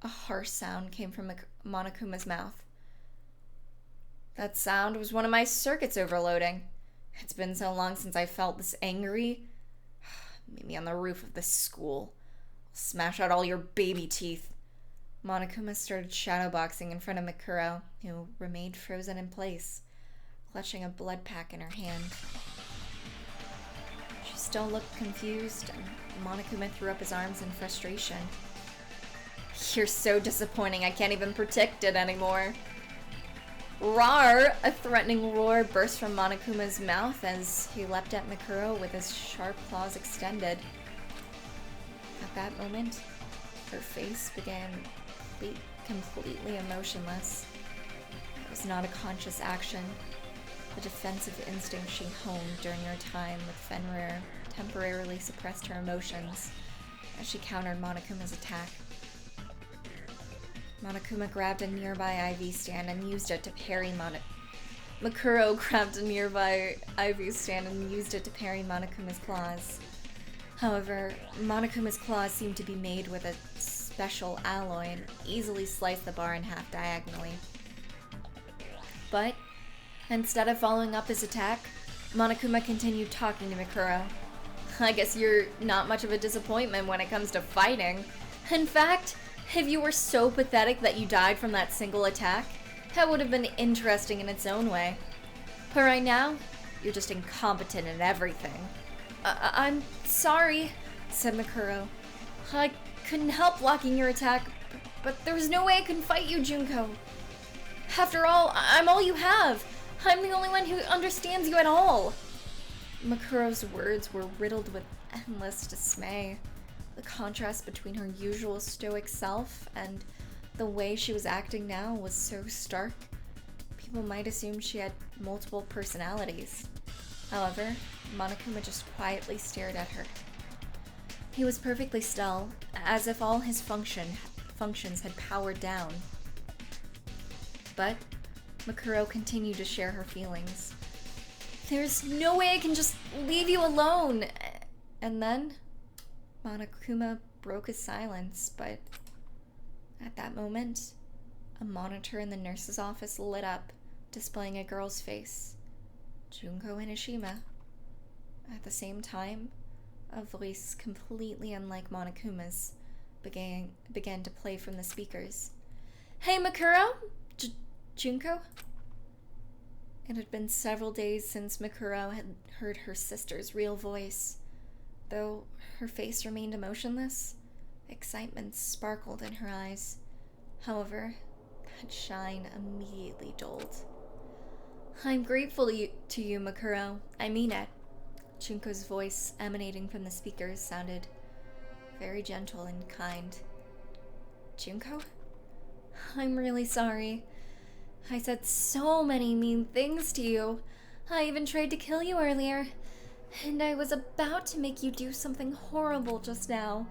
A harsh sound came from Monokuma's mouth. That sound was one of my circuits overloading. It's been so long since I felt this angry. Meet me on the roof of this school. I'll smash out all your baby teeth. Monokuma started shadowboxing in front of Makuro, who remained frozen in place, clutching a blood pack in her hand. She still looked confused, and Monokuma threw up his arms in frustration. You're so disappointing, I can't even predict it anymore. Rawr! A threatening roar burst from Monokuma's mouth as he leapt at Makuro with his sharp claws extended. At that moment, her face began completely emotionless. It was not a conscious action. The defensive instinct she honed during her time with Fenrir temporarily suppressed her emotions as she countered Monokuma's attack. Monokuma grabbed a nearby IV stand and used it to parry Makuro grabbed a nearby IV stand and used it to parry Monokuma's claws. However, Monokuma's claws seemed to be made with a special alloy and easily sliced the bar in half diagonally. But instead of following up his attack, Monokuma continued talking to Makuro. I guess you're not much of a disappointment when it comes to fighting. In fact, if you were so pathetic that you died from that single attack, that would have been interesting in its own way. But right now, you're just incompetent in everything. I'm sorry, said Makuro. I couldn't help blocking your attack, but there was no way I could fight you, Junko. After all, I'm all you have. I'm the only one who understands you at all. Makuro's words were riddled with endless dismay. The contrast between her usual stoic self and the way she was acting now was so stark. People might assume she had multiple personalities. However, Monokuma just quietly stared at her. He was perfectly still, as if all his functions had powered down. But Makuro continued to share her feelings. There's no way I can just leave you alone. And then Monokuma broke his silence, but at that moment, a monitor in the nurse's office lit up, displaying a girl's face, Junko Hinashima. At the same time, a voice completely unlike Monokuma's began to play from the speakers. Hey, Makuro? Junko? It had been several days since Makuro had heard her sister's real voice. Though her face remained emotionless, excitement sparkled in her eyes. However, that shine immediately dulled. I'm grateful to you, Makuro. I mean it. Junko's voice emanating from the speakers sounded very gentle and kind. Junko? I'm really sorry. I said so many mean things to you. I even tried to kill you earlier. And I was about to make you do something horrible just now.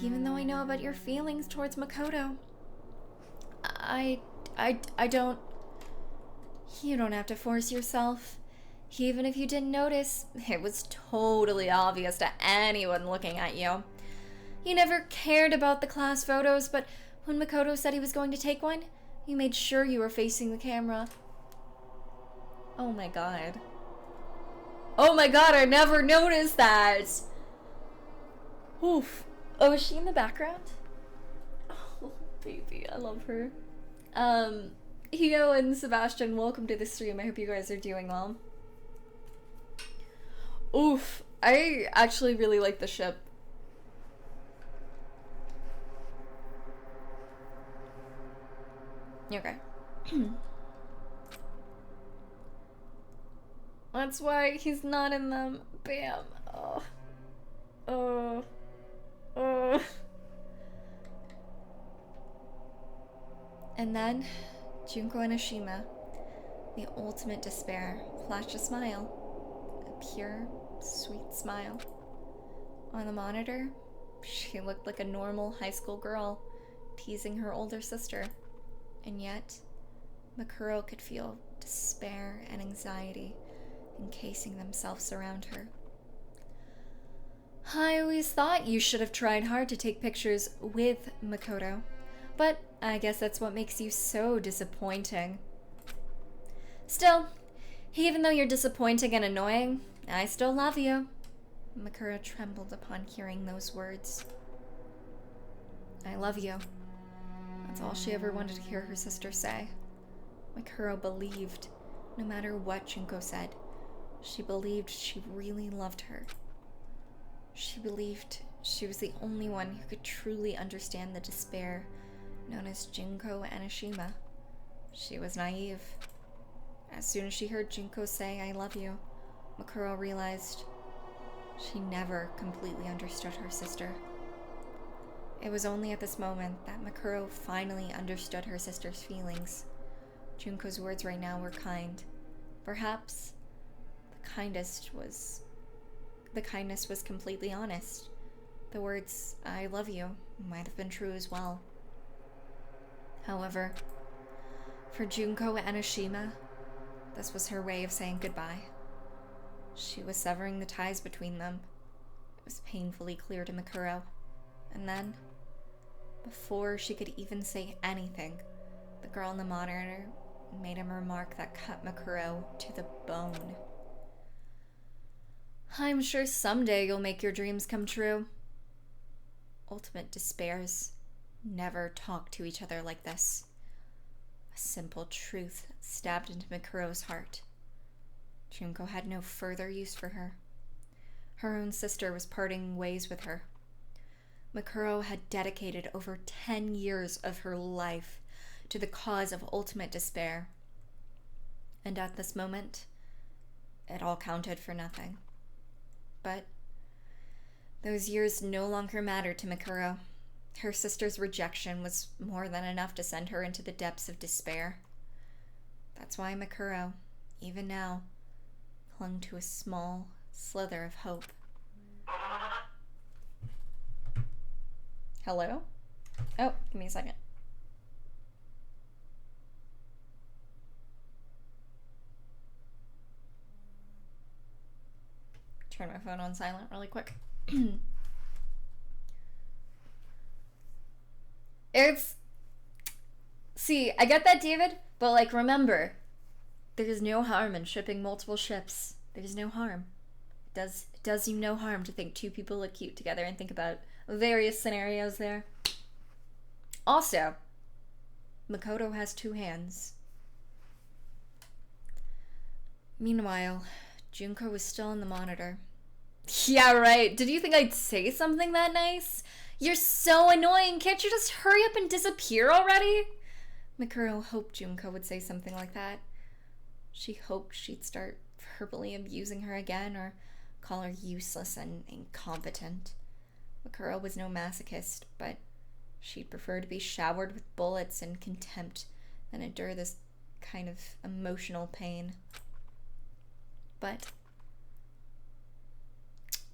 Even though I know about your feelings towards Makoto. I don't... You don't have to force yourself. Even if you didn't notice, it was totally obvious to anyone looking at you. You never cared about the class photos, but when Makoto said he was going to take one, you made sure you were facing the camera. Oh my god. Oh my god, I never noticed that! Oof. Oh, is she in the background? Oh, baby, I love her. Hio and Sebastian, welcome to the stream. I hope you guys are doing well. Oof. I actually really like the ship. Okay. That's why he's not in them. Bam. Oh. Oh. Oh. And then, Junko and Ashima, the ultimate despair, flashed a smile. A pure, sweet smile. On the monitor, she looked like a normal high school girl, teasing her older sister. And yet, Makuro could feel despair and anxiety encasing themselves around her. I always thought you should have tried hard to take pictures with Makoto, but I guess that's what makes you so disappointing. Still, even though you're disappointing and annoying, I still love you. Makuro trembled upon hearing those words. I love you. That's all she ever wanted to hear her sister say. Makuro believed, no matter what Junko said, she believed she really loved her. She believed she was the only one who could truly understand the despair known as Junko and Ashima. She was naive. As soon as she heard Junko say, I love you, Makuro realized she never completely understood her sister. It was only at this moment that Makuro finally understood her sister's feelings. Junko's words right now were kind. Perhaps the kindness was completely honest. The words, I love you, might have been true as well. However, for Junko and Ashima, this was her way of saying goodbye. She was severing the ties between them. It was painfully clear to Makuro. And then, before she could even say anything, the girl in the monitor made a remark that cut Makuro to the bone. I'm sure someday you'll make your dreams come true. Ultimate despairs never talk to each other like this. A simple truth stabbed into Makuro's heart. Junko had no further use for her. Her own sister was parting ways with her. Makuro had dedicated over 10 years of her life to the cause of ultimate despair. And at this moment, it all counted for nothing. But those years no longer mattered to Makuro. Her sister's rejection was more than enough to send her into the depths of despair. That's why Makuro, even now, clung to a small slither of hope. Hello? Oh, give me a second. Turn my phone on silent really quick. See, I get that, David, but like, remember, there's no harm in shipping multiple ships. There's no harm. It does you no harm to think two people look cute together and think about various scenarios there. Also, Makoto has 2 hands. Meanwhile, Junko was still on the monitor. Yeah, right. Did you think I'd say something that nice? You're so annoying. Can't you just hurry up and disappear already? Makuro hoped Junko would say something like that. She hoped she'd start verbally abusing her again or call her useless and incompetent. Makuro was no masochist, but she'd prefer to be showered with bullets and contempt than endure this kind of emotional pain. But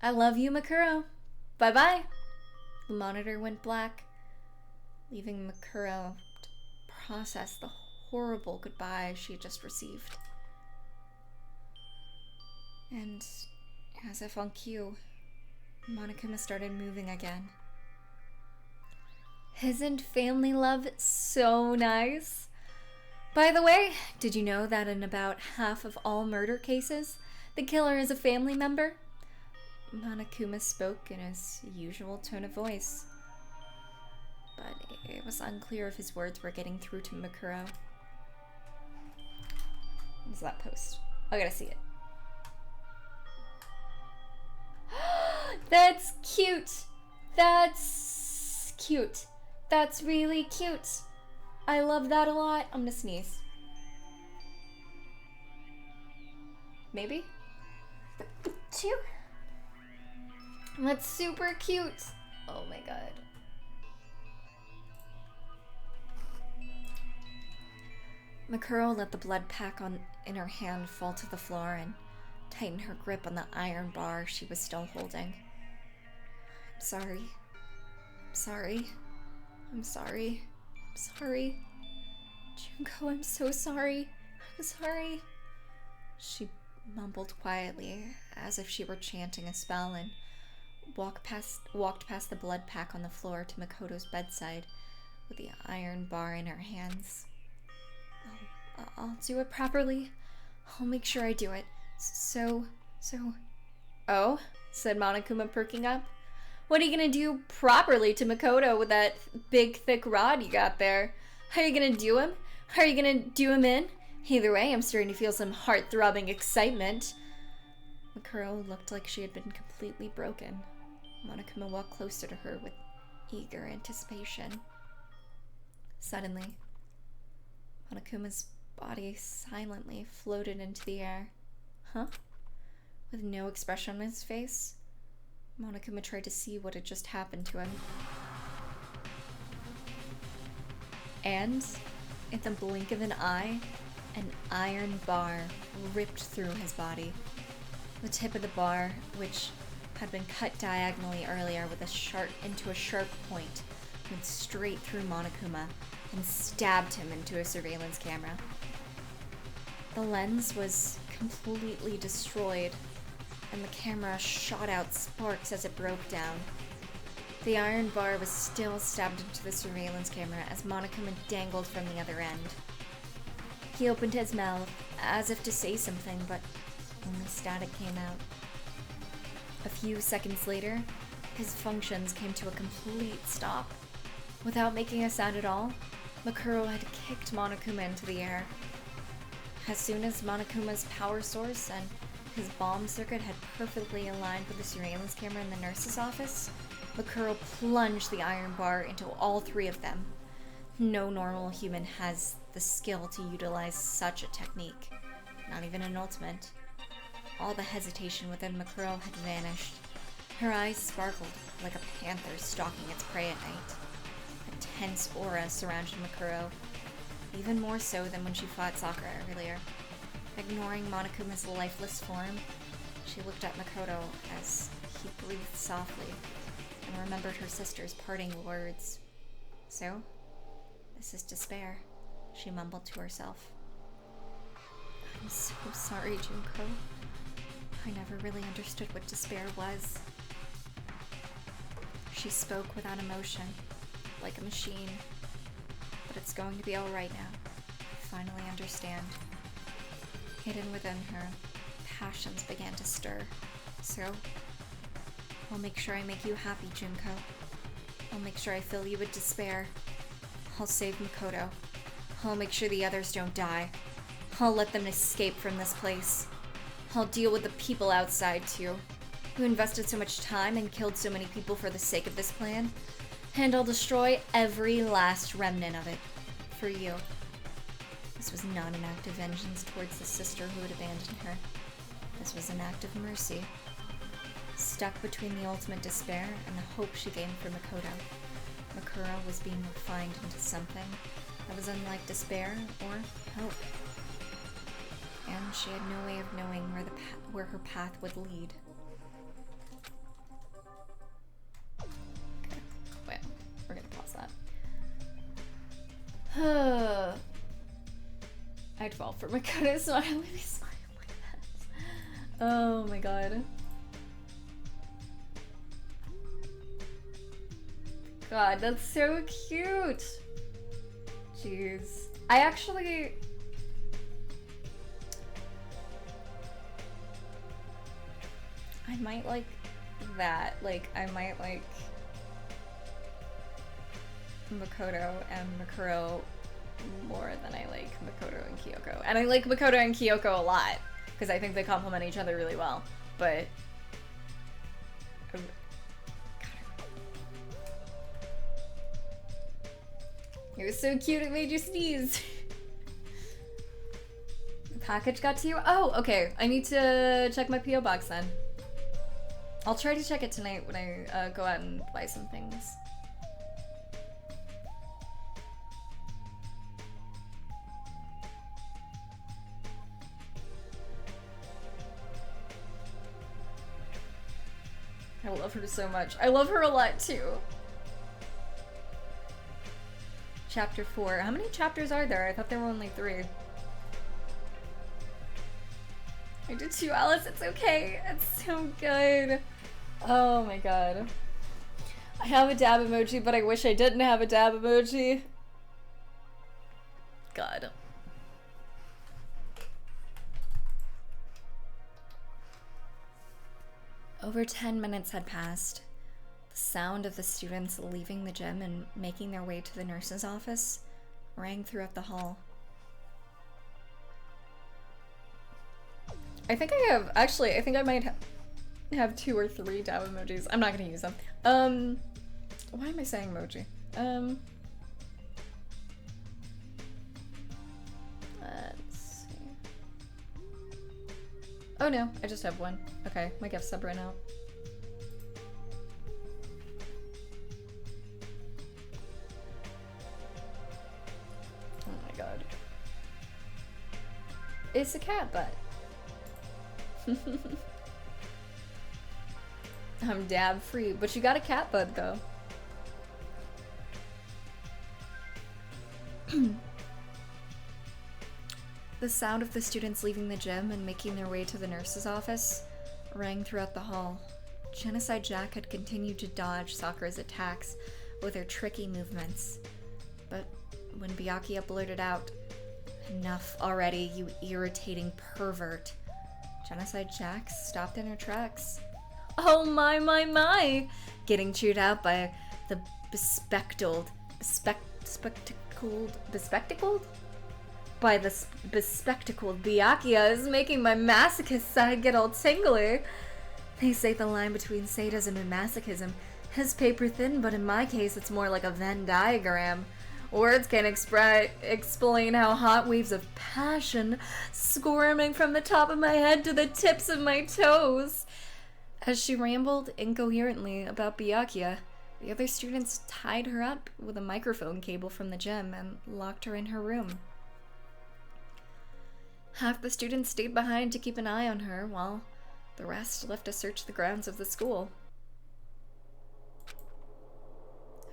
I love you, Makuro. Bye-bye. The monitor went black, leaving Makuro to process the horrible goodbye she had just received. And as if on cue, Monokuma started moving again. Isn't family love so nice? By the way, did you know that in about half of all murder cases, the killer is a family member? Monokuma spoke in his usual tone of voice, but it was unclear if his words were getting through to Mikuro. What's that post? I gotta see it. That's cute! That's cute. That's really cute. I love that a lot. I'm gonna sneeze. Maybe? Two. That's super cute. Oh my god. Mikuro let the blood pack in her hand fall to the floor and tighten her grip on the iron bar she was still holding. I'm sorry. I'm sorry. I'm sorry. I'm sorry. Junko, I'm so sorry. I'm sorry. She mumbled quietly, as if she were chanting a spell, and walked past the blood pack on the floor to Makoto's bedside with the iron bar in her hands. I'll do it properly. I'll make sure I do it. Oh, said Monokuma, perking up. What are you gonna do properly to Makoto with that big, thick rod you got there? How are you gonna do him? How are you gonna do him in? Either way, I'm starting to feel some heart-throbbing excitement. Mikuro looked like she had been completely broken. Monokuma walked closer to her with eager anticipation. Suddenly, Monokuma's body silently floated into the air. Huh? With no expression on his face, Monokuma tried to see what had just happened to him. And, in the blink of an eye, an iron bar ripped through his body. The tip of the bar, which had been cut diagonally earlier with a sharp point, went straight through Monokuma and stabbed him into a surveillance camera. The lens was completely destroyed, and the camera shot out sparks as it broke down. The iron bar was still stabbed into the surveillance camera as Monokuma dangled from the other end. He opened his mouth as if to say something, but only static came out. A few seconds later, his functions came to a complete stop. Without making a sound at all, Mikuro had kicked Monokuma into the air. As soon as Monokuma's power source and his bomb circuit had perfectly aligned with the surveillance camera in the nurse's office, Mikuro plunged the iron bar into all three of them. No normal human has the skill to utilize such a technique, not even an ultimate. All the hesitation within Mikuro had vanished. Her eyes sparkled like a panther stalking its prey at night. A tense aura surrounded Mikuro, even more so than when she fought Sakura earlier. Ignoring Monokuma's lifeless form, she looked at Makoto as he breathed softly and remembered her sister's parting words. So, this is despair, she mumbled to herself. I'm so sorry, Junko. I never really understood what despair was. She spoke without emotion, like a machine. But it's going to be alright now. I finally understand. Hidden within her, passions began to stir. So, I'll make sure I make you happy, Junko. I'll make sure I fill you with despair. I'll save Makoto. I'll make sure the others don't die. I'll let them escape from this place. I'll deal with the people outside, too, who invested so much time and killed so many people for the sake of this plan. And I'll destroy every last remnant of it. For you. This was not an act of vengeance towards the sister who had abandoned her. This was an act of mercy. Stuck between the ultimate despair and the hope she gained for Makoto, Mikuro was being refined into something that was unlike despair or hope. And she had no way of knowing where her path would lead. Okay, wait, we're gonna pause that. I'd fall for Makoto smiling. Look at that. Oh my god. God, that's so cute. Jeez. I actually... I might like that. Like, I might like Makoto and Makuro more than I like Makoto and Kyoko. And I like Makoto and Kyoko a lot, because I think they complement each other really well. But... It was so cute, it made you sneeze. The package got to you? Oh, okay. I need to check my P.O. box then. I'll try to check it tonight when I go out and buy some things. I love her so much. I love her a lot too. Chapter 4. How many chapters are there? I thought there were only 3. I did too, Alice. It's okay. It's so good. Oh my god. I have a dab emoji, but I wish I didn't have a dab emoji. God. Over 10 minutes had passed. The sound of the students leaving the gym and making their way to the nurse's office rang throughout the hall. I think I have, actually, I think I might have 2 or 3 dab emojis. I'm not gonna use them. Why am I saying emoji? Let's see. Oh no, I just have 1. Okay, my gift sub ran out. Oh my god. It's a cat butt. I'm dab free, but you got a cat butt though. The sound of the students leaving the gym and making their way to the nurse's office rang throughout the hall. Genocide Jack had continued to dodge Sakura's attacks with her tricky movements. But when Byakuya blurted out, "Enough already, you irritating pervert," Genocide Jack stopped in her tracks. Oh my! Getting chewed out by the bespectacled? By the bespectacled Byakuya is making my masochist side get all tingly. They say the line between sadism and masochism is paper thin, but in my case it's more like a Venn diagram. Words can't explain how hot waves of passion squirming from the top of my head to the tips of my toes. As she rambled incoherently about Byakuya, the other students tied her up with a microphone cable from the gym and locked her in her room. Half the students stayed behind to keep an eye on her, while the rest left to search the grounds of the school.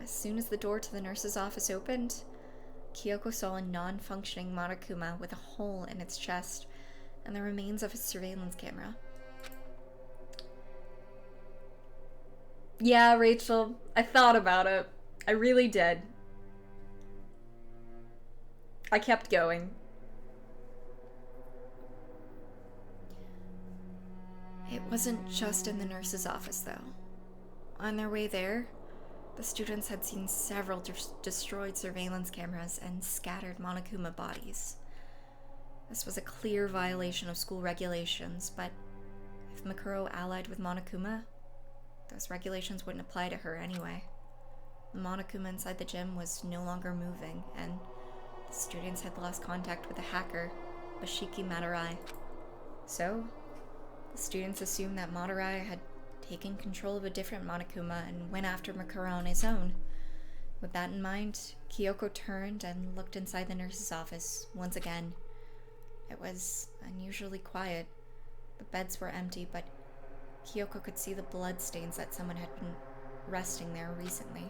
As soon as the door to the nurse's office opened, Kyoko saw a non-functioning Monokuma with a hole in its chest and the remains of its surveillance camera. Yeah, Rachel, I thought about it. I really did. I kept going. It wasn't just in the nurse's office, though. On their way there, the students had seen several destroyed surveillance cameras and scattered Monokuma bodies. This was a clear violation of school regulations, but if Makuro allied with Monokuma, those regulations wouldn't apply to her anyway. The Monokuma inside the gym was no longer moving, and the students had lost contact with the hacker, Bashiki Madurai. So, the students assumed that Madurai had taken control of a different Monokuma and went after Makuro on his own. With that in mind, Kyoko turned and looked inside the nurse's office once again. It was unusually quiet. The beds were empty, but Kyoko could see the blood stains that someone had been resting there recently.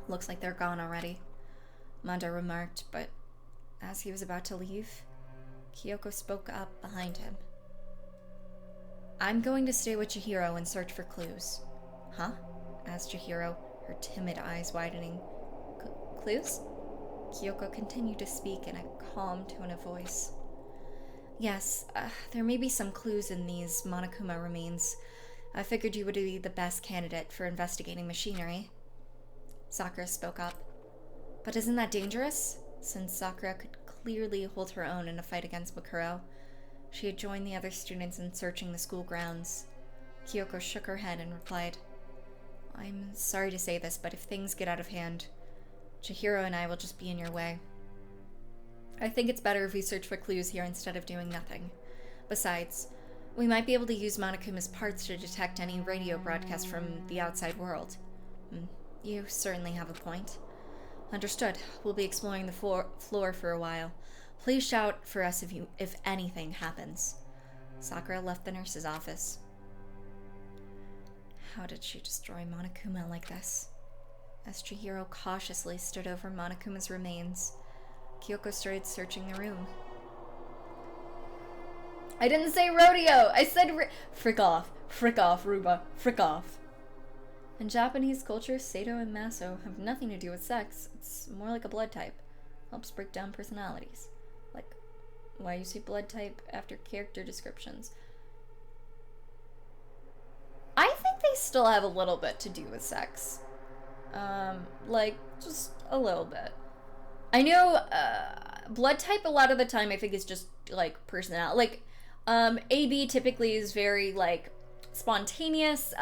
Looks like they're gone already, Manda remarked, but as he was about to leave, Kyoko spoke up behind him. I'm going to stay with Chihiro and search for clues. Huh? Asked Chihiro, her timid eyes widening. Clues? Kyoko continued to speak in a calm tone of voice. Yes, there may be some clues in these Monokuma remains. I figured you would be the best candidate for investigating machinery. Sakura spoke up. But isn't that dangerous? Since Sakura could clearly hold her own in a fight against Bakuro, she had joined the other students in searching the school grounds. Kyoko shook her head and replied, I'm sorry to say this, but if things get out of hand, Chihiro and I will just be in your way. I think it's better if we search for clues here instead of doing nothing. Besides, we might be able to use Monokuma's parts to detect any radio broadcasts from the outside world. You certainly have a point. Understood. We'll be exploring the floor for a while. Please shout for us if anything happens. Sakura left the nurse's office. How did she destroy Monokuma like this? As Chihiro cautiously stood over Monokuma's remains, Kyoko started searching the room. I didn't say rodeo! I said frick off. Frick off, Ruba. Frick off. In Japanese culture, Sato and Maso have nothing to do with sex. It's more like a blood type. Helps break down personalities. Like, why you say blood type after character descriptions? I think they still have a little bit to do with sex. Like, just a little bit. I know, blood type a lot of the time I think is just, like, personality. Like, AB typically is very, like, spontaneous.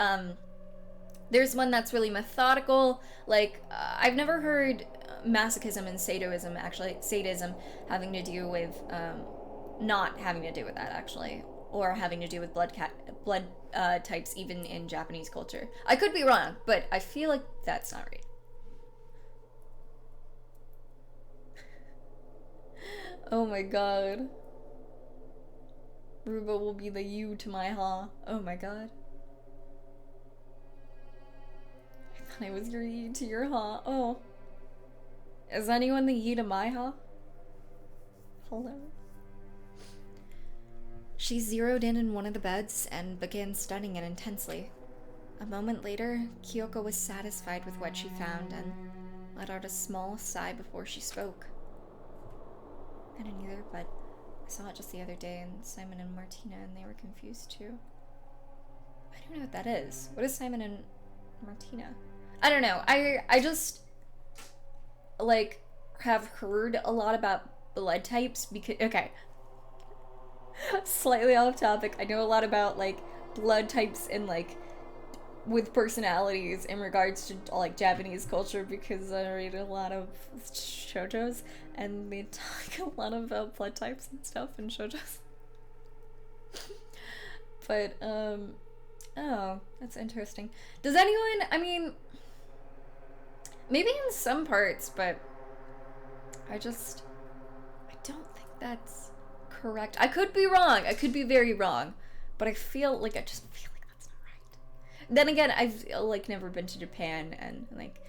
There's one that's really methodical. Like, I've never heard masochism and sadism, actually, sadism having to do with, not having to do with that, actually. Or having to do with blood types, even in Japanese culture. I could be wrong, but I feel like that's not right. Oh my god. Ruba will be the you to my ha. Oh my god. I thought I was your yi to your ha. Oh. Is anyone the yi to my ha? Hello. She zeroed in one of the beds and began studying it intensely. A moment later, Kyoko was satisfied with what she found and let out a small sigh before she spoke. I didn't either, but I saw it just the other day in Simon and Martina, and they were confused too. I don't know what that is. What is Simon and Martina? I don't know. I just, like, have heard a lot about blood types because, okay. Slightly off topic. I know a lot about, like, blood types and, like, with personalities in regards to, like, Japanese culture because I read a lot of shoujos and they talk a lot about blood types and stuff in shoujos. But, oh, that's interesting. Does anyone, I mean, maybe in some parts, but I don't think that's correct. I could be wrong. I could be very wrong. But I just feel like that's not right. Then again, I've, like, never been to Japan and, like,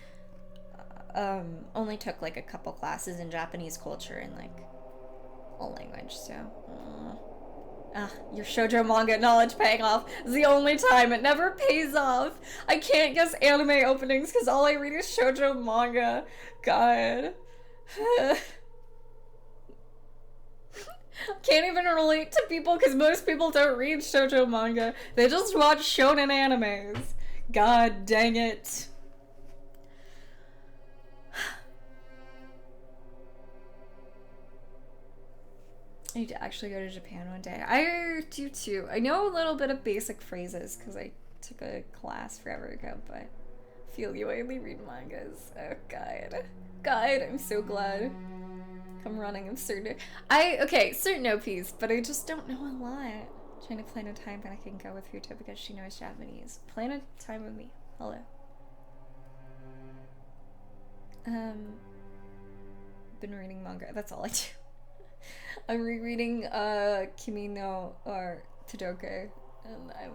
only took, like, a couple classes in Japanese culture and, like, a language, so. Your shoujo manga knowledge paying off is the only time. It never pays off. I can't guess anime openings because all I read is shoujo manga. God. Can't even relate to people because most people don't read shoujo manga. They just watch shonen animes. God dang it. I need to actually go to Japan one day. I do too. I know a little bit of basic phrases because I took a class forever ago, but I feel you only read mangas. Oh god. God, I'm so glad. I'm running of certain certain OPs, but I just don't know a lot. Trying to plan a time that I can go with Futo because she knows Japanese. Plan a time with me. Hello. Been reading manga. That's all I do. I'm rereading Kimi no or Todoke, and I'm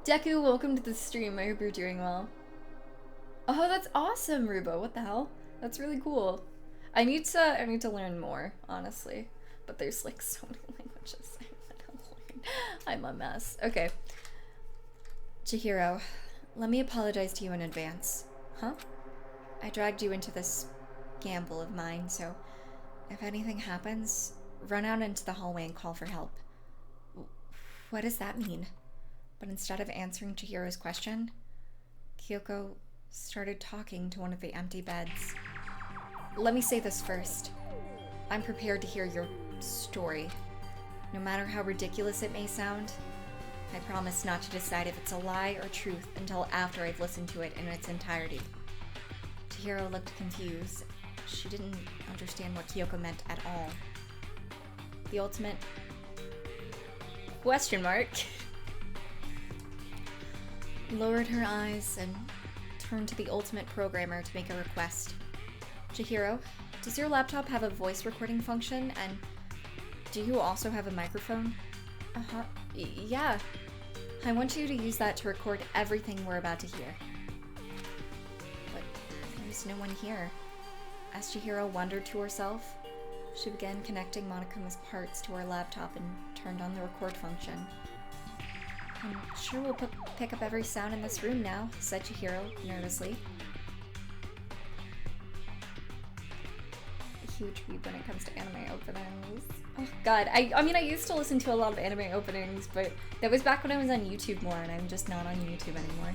Deku, welcome to the stream. I hope you're doing well. Oh, that's awesome, Rubo. What the hell? That's really cool. I need to learn more, honestly. But there's like so many languages I'm a mess. Okay. Chihiro, Let me apologize to you in advance. Huh? I dragged you into this gamble of mine, so if anything happens, run out into the hallway and call for help. What does that mean? But instead of answering Chihiro's question, Kyoko started talking to one of the empty beds. Let me say this first. I'm prepared to hear your story. No matter how ridiculous it may sound, I promise not to decide if it's a lie or truth until after I've listened to it in its entirety. Chihiro looked confused. She didn't understand what Kyoko meant at all. The ultimate... question mark. Lowered her eyes and turned to the ultimate programmer to make a request. Chihiro, does your laptop have a voice recording function, and do you also have a microphone? Uh-huh. Yeah. I want you to use that to record everything we're about to hear. But there's no one here. As Chihiro wondered to herself, she began connecting Monokuma's parts to her laptop and turned on the record function. I'm sure we'll pick up every sound in this room now, said Chihiro nervously. A huge weeb when it comes to anime openings. Oh god, I mean I used to listen to a lot of anime openings, but that was back when I was on YouTube more, and I'm just not on YouTube anymore.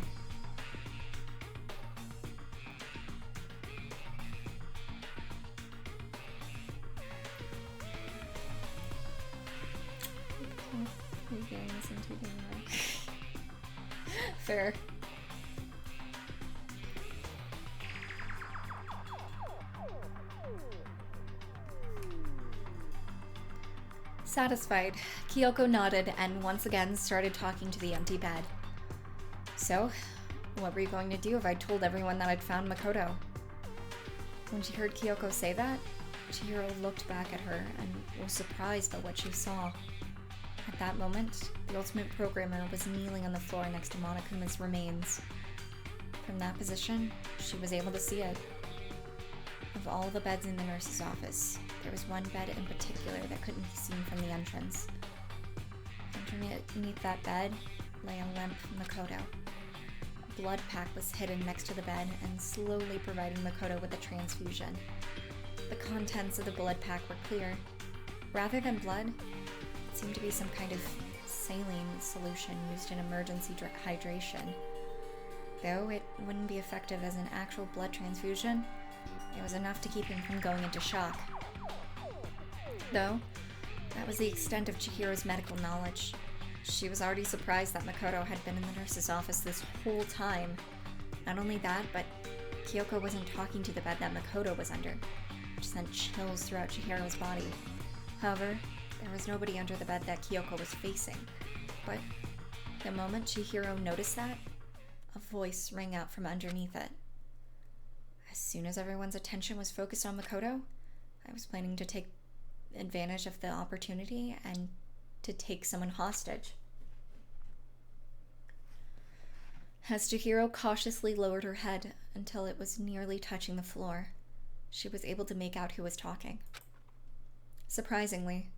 Fair. Satisfied, Kyoko nodded and once again started talking to the empty bed. So, what were you going to do if I told everyone that I'd found Makoto? When she heard Kyoko say that, Chihiro looked back at her and was surprised by what she saw. At that moment, the ultimate programmer was kneeling on the floor next to Monokuma's remains. From that position, she was able to see it. Of all the beds in the nurse's office, there was one bed in particular that couldn't be seen from the entrance. Underneath that bed lay a limp Makoto. A blood pack was hidden next to the bed and slowly providing Makoto with a transfusion. The contents of the blood pack were clear. Rather than blood, it seemed to be some kind of saline solution used in emergency hydration. Though it wouldn't be effective as an actual blood transfusion, it was enough to keep him from going into shock. Though, that was the extent of Chihiro's medical knowledge. She was already surprised that Makoto had been in the nurse's office this whole time. Not only that, but Kyoko wasn't talking to the bed that Makoto was under, which sent chills throughout Chihiro's body. However, there was nobody under the bed that Kyoko was facing. But the moment Chihiro noticed that, a voice rang out from underneath it. As soon as everyone's attention was focused on Makoto, I was planning to take advantage of the opportunity and to take someone hostage. As Chihiro cautiously lowered her head until it was nearly touching the floor, she was able to make out who was talking. Surprisingly,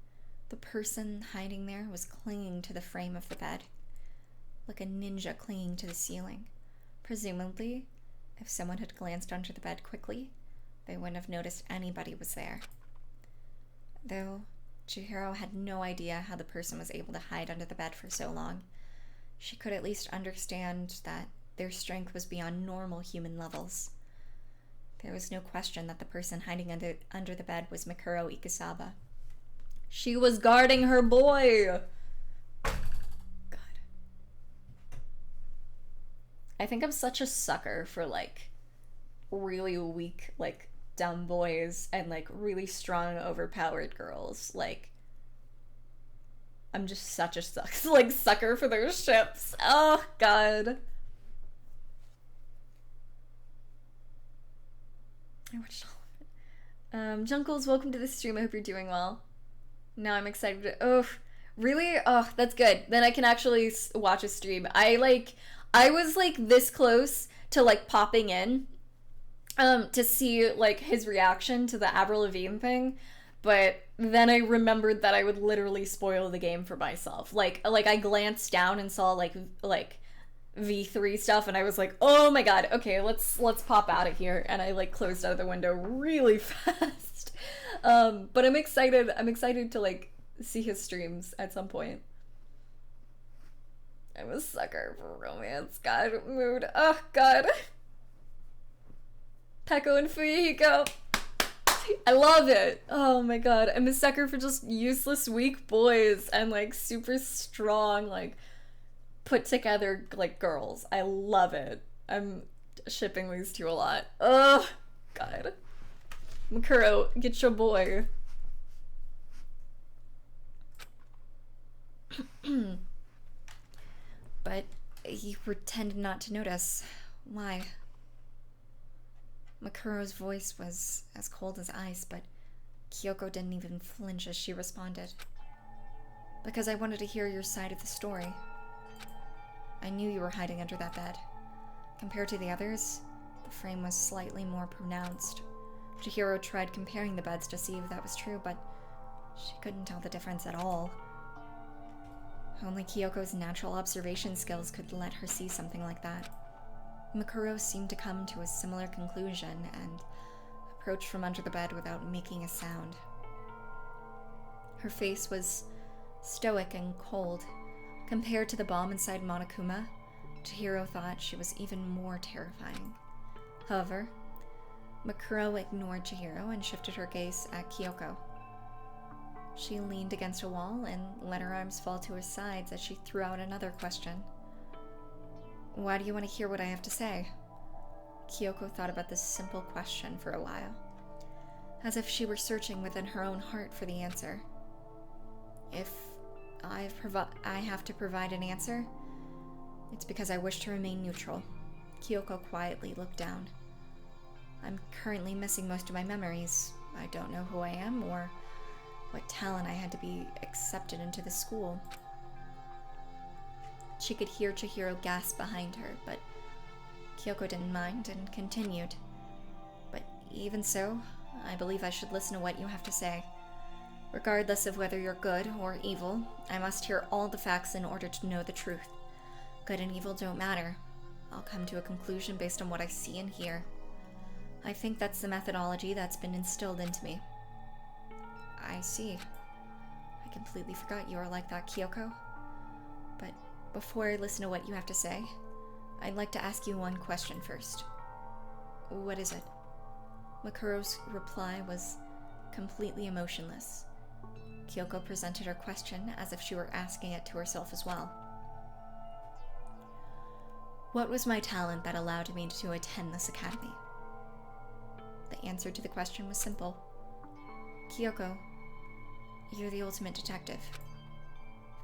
the person hiding there was clinging to the frame of the bed, like a ninja clinging to the ceiling. Presumably, if someone had glanced under the bed quickly, they wouldn't have noticed anybody was there. Though Chihiro had no idea how the person was able to hide under the bed for so long, she could at least understand that their strength was beyond normal human levels. There was no question that the person hiding under the bed was Mikuro Ikusaba. She was guarding her boy! God. I think I'm such a sucker for, like, really weak, like, dumb boys and, like, really strong, overpowered girls. Like, I'm just such a sucker for their ships. Oh, God. I watched all of it. Junkles, welcome to the stream. I hope you're doing well. Now I'm excited to... Oh, really? Oh, that's good. Then I can actually watch a stream. I was, like, this close to, like, popping in to see, like, his reaction to the Avril Lavigne thing, but then I remembered that I would literally spoil the game for myself. Like I glanced down and saw, like V3 stuff, and I was like, oh my god, okay, let's pop out of here, and I like closed out of the window really fast. But I'm excited to like see his streams at some point. I'm a sucker for romance. God, mood. Oh god. Peko and Fuyuhiko. I love it. Oh my god. I'm a sucker for just useless weak boys and like super strong, like put together like girls. I love it. I'm shipping these two a lot. Oh god. Makuro, get your boy. But you pretended not to notice. Why? Makuro's voice was as cold as ice, but Kyoko didn't even flinch as she responded. Because I wanted to hear your side of the story. I knew you were hiding under that bed. Compared to the others, the frame was slightly more pronounced. Chihiro tried comparing the beds to see if that was true, but she couldn't tell the difference at all. Only Kyoko's natural observation skills could let her see something like that. Makuro seemed to come to a similar conclusion and approached from under the bed without making a sound. Her face was stoic and cold. Compared to the bomb inside Monokuma, Chihiro thought she was even more terrifying. However, Makuro ignored Chihiro and shifted her gaze at Kyoko. She leaned against a wall and let her arms fall to her sides as she threw out another question. Why do you want to hear what I have to say? Kyoko thought about this simple question for a while, as if she were searching within her own heart for the answer. If I have to provide an answer, it's because I wish to remain neutral. Kyoko quietly looked down. I'm currently missing most of my memories. I don't know who I am or what talent I had to be accepted into the school. She could hear Chihiro gasp behind her, but Kyoko didn't mind and continued. But even so, I believe I should listen to what you have to say. Regardless of whether you're good or evil, I must hear all the facts in order to know the truth. Good and evil don't matter. I'll come to a conclusion based on what I see and hear. I think that's the methodology that's been instilled into me. I see. I completely forgot you are like that, Kyoko. But before I listen to what you have to say, I'd like to ask you one question first. What is it? Makuro's reply was completely emotionless. Kyoko presented her question as if she were asking it to herself as well. What was my talent that allowed me to attend this academy? The answer to the question was simple. Kyoko, you're the ultimate detective.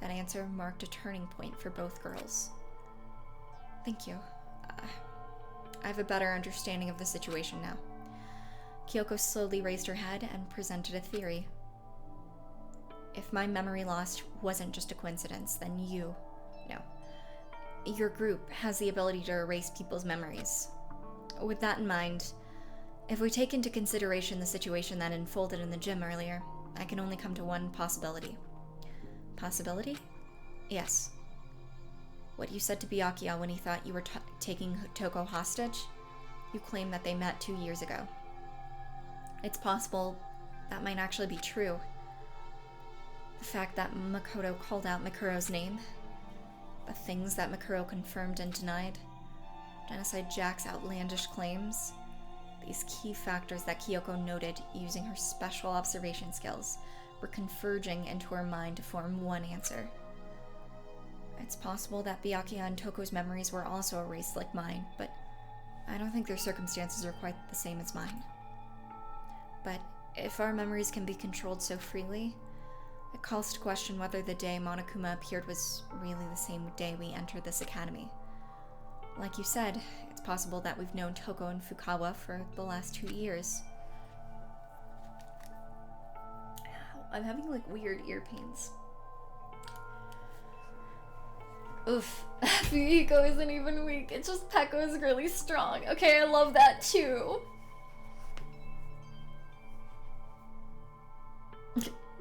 That answer marked a turning point for both girls. Thank you. I have a better understanding of the situation now. Kyoko slowly raised her head and presented a theory. If my memory loss wasn't just a coincidence, then your group has the ability to erase people's memories. With that in mind, if we take into consideration the situation that unfolded in the gym earlier, I can only come to one possibility. Possibility? Yes. What you said to Byakuya when he thought you were taking Toko hostage? You claim that they met 2 years ago. It's possible that might actually be true. The fact that Makoto called out Makuro's name, the things that Makuro confirmed and denied, Genocide Jack's outlandish claims, these key factors that Kyoko noted using her special observation skills were converging into her mind to form one answer. It's possible that Byakuya and Toko's memories were also erased like mine, but I don't think their circumstances are quite the same as mine. But if our memories can be controlled so freely, it calls to question whether the day Monokuma appeared was really the same day we entered this academy. Like you said, it's possible that we've known Toko and Fukawa for the last 2 years. I'm having like weird ear pains. Oof. Fuyuhiko isn't even weak, it's just Peko is really strong. Okay, I love that too.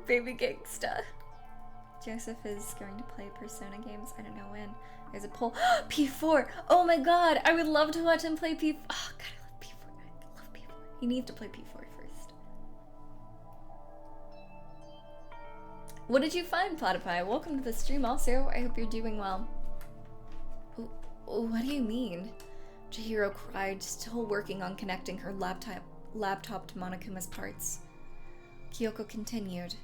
Baby gangsta. Joseph is going to play Persona games. I don't know when. Is it pull? P4! Oh my god, I would love to watch him play P4. Oh god, I love P4. I love P4. He needs to play P4 first. What did you find, Platypi? Welcome to the stream also. I hope you're doing well. What do you mean? Chihiro cried, still working on connecting her laptop to Monokuma's parts. Kyoko continued,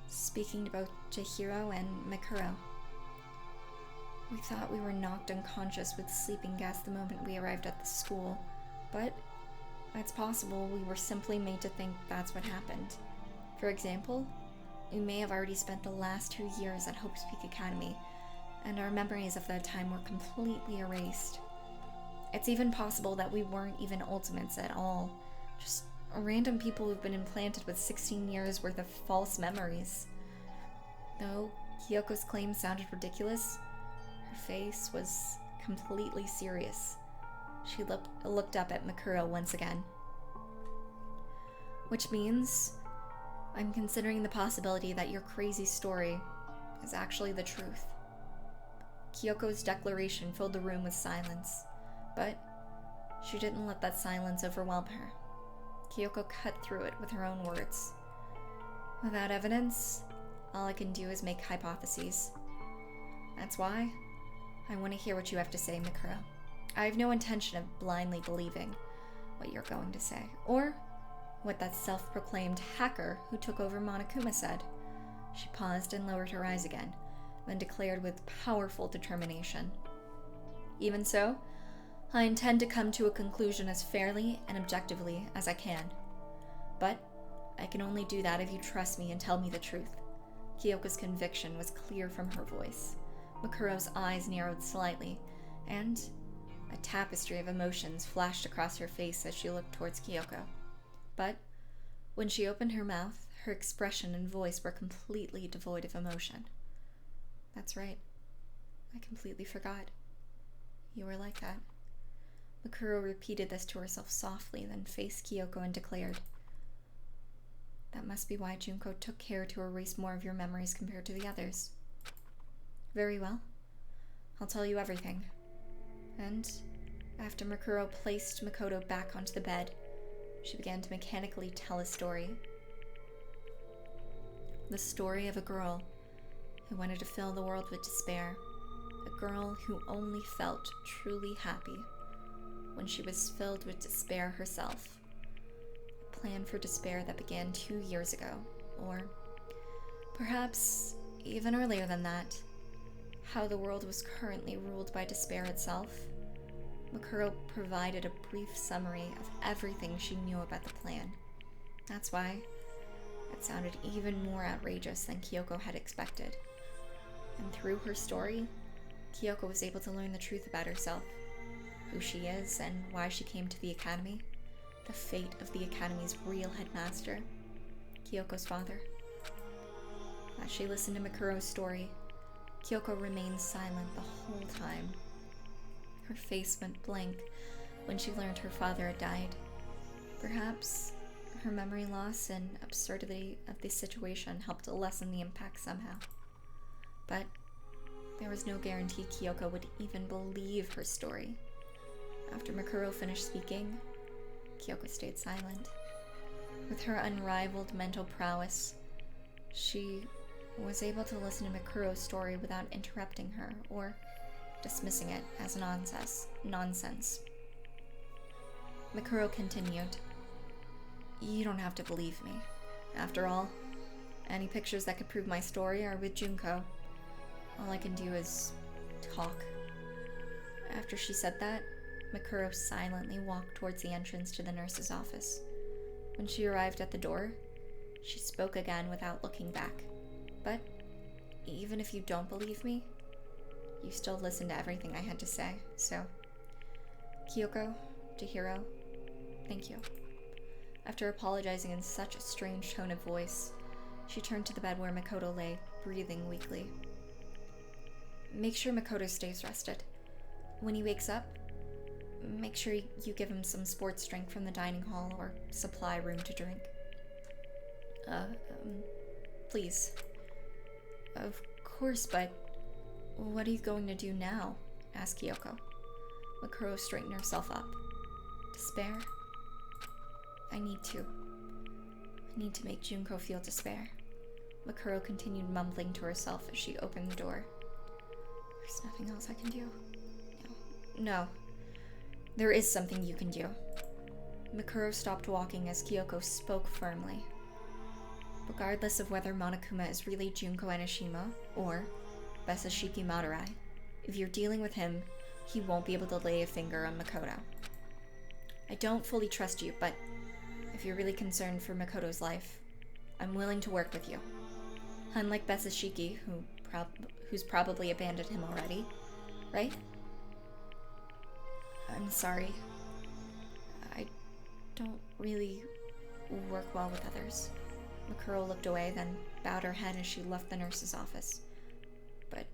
speaking to both Chihiro and Mikuro. We thought we were knocked unconscious with sleeping gas the moment we arrived at the school, but it's possible we were simply made to think that's what happened. For example, we may have already spent the last 2 years at Hope's Peak Academy, and our memories of that time were completely erased. It's even possible that we weren't even ultimates at all, just random people who've been implanted with 16 years worth of false memories. Though Kyoko's claim sounded ridiculous, her face was completely serious. She looked up at Mikuro once again. Which means I'm considering the possibility that your crazy story is actually the truth. Kyoko's declaration filled the room with silence, but she didn't let that silence overwhelm her. Kyoko cut through it with her own words. Without evidence, all I can do is make hypotheses. That's why I want to hear what you have to say, Mikuro. I have no intention of blindly believing what you're going to say, or what that self-proclaimed hacker who took over Monokuma said. She paused and lowered her eyes again, then declared with powerful determination. Even so, I intend to come to a conclusion as fairly and objectively as I can. But I can only do that if you trust me and tell me the truth. Kyoko's conviction was clear from her voice. Makuro's eyes narrowed slightly, and a tapestry of emotions flashed across her face as she looked towards Kyoko. But when she opened her mouth, her expression and voice were completely devoid of emotion. That's right. I completely forgot. You were like that. Mikuro repeated this to herself softly, then faced Kyoko and declared, That must be why Junko took care to erase more of your memories compared to the others. Very well. I'll tell you everything. And after Mikuro placed Makoto back onto the bed, she began to mechanically tell a story. The story of a girl who wanted to fill the world with despair. A girl who only felt truly happy when she was filled with despair herself. A plan for despair that began 2 years ago, or perhaps even earlier than that. How the world was currently ruled by despair itself. Mikuro provided a brief summary of everything she knew about the plan. That's why it sounded even more outrageous than Kyoko had expected. And through her story, Kyoko was able to learn the truth about herself, who she is and why she came to the academy, the fate of the academy's real headmaster, Kyoko's father. As she listened to Makuro's story, Kyoko remained silent the whole time. Her face went blank when she learned her father had died. Perhaps her memory loss and absurdity of the situation helped to lessen the impact somehow. But there was no guarantee Kyoko would even believe her story. After Mikuro finished speaking, Kyoko stayed silent. With her unrivaled mental prowess, she was able to listen to Makuro's story without interrupting her or dismissing it as nonsense. Mikuro continued, You don't have to believe me. After all, any pictures that could prove my story are with Junko. All I can do is talk. After she said that, Mikuro silently walked towards the entrance to the nurse's office. When she arrived at the door, she spoke again without looking back. But even if you don't believe me, you still listened to everything I had to say, so Kyoko, Chihiro, thank you. After apologizing in such a strange tone of voice, she turned to the bed where Makoto lay, breathing weakly. Make sure Makoto stays rested. When he wakes up, make sure you give him some sports drink from the dining hall or supply room to drink. Please. Of course, but What are you going to do now? Asked Kyoko. Makuro straightened herself up. Despair? I need to make Junko feel despair. Makuro continued mumbling to herself as she opened the door. There's nothing else I can do. No. There is something you can do. Makuro stopped walking as Kyoko spoke firmly. Regardless of whether Monokuma is really Junko Enoshima or Besashiki Madurai, if you're dealing with him, he won't be able to lay a finger on Makoto. I don't fully trust you, but if you're really concerned for Makoto's life, I'm willing to work with you. Unlike Besashiki, who's probably abandoned him already, right? I'm sorry. I don't really work well with others. Makuro looked away, then bowed her head as she left the nurse's office. But,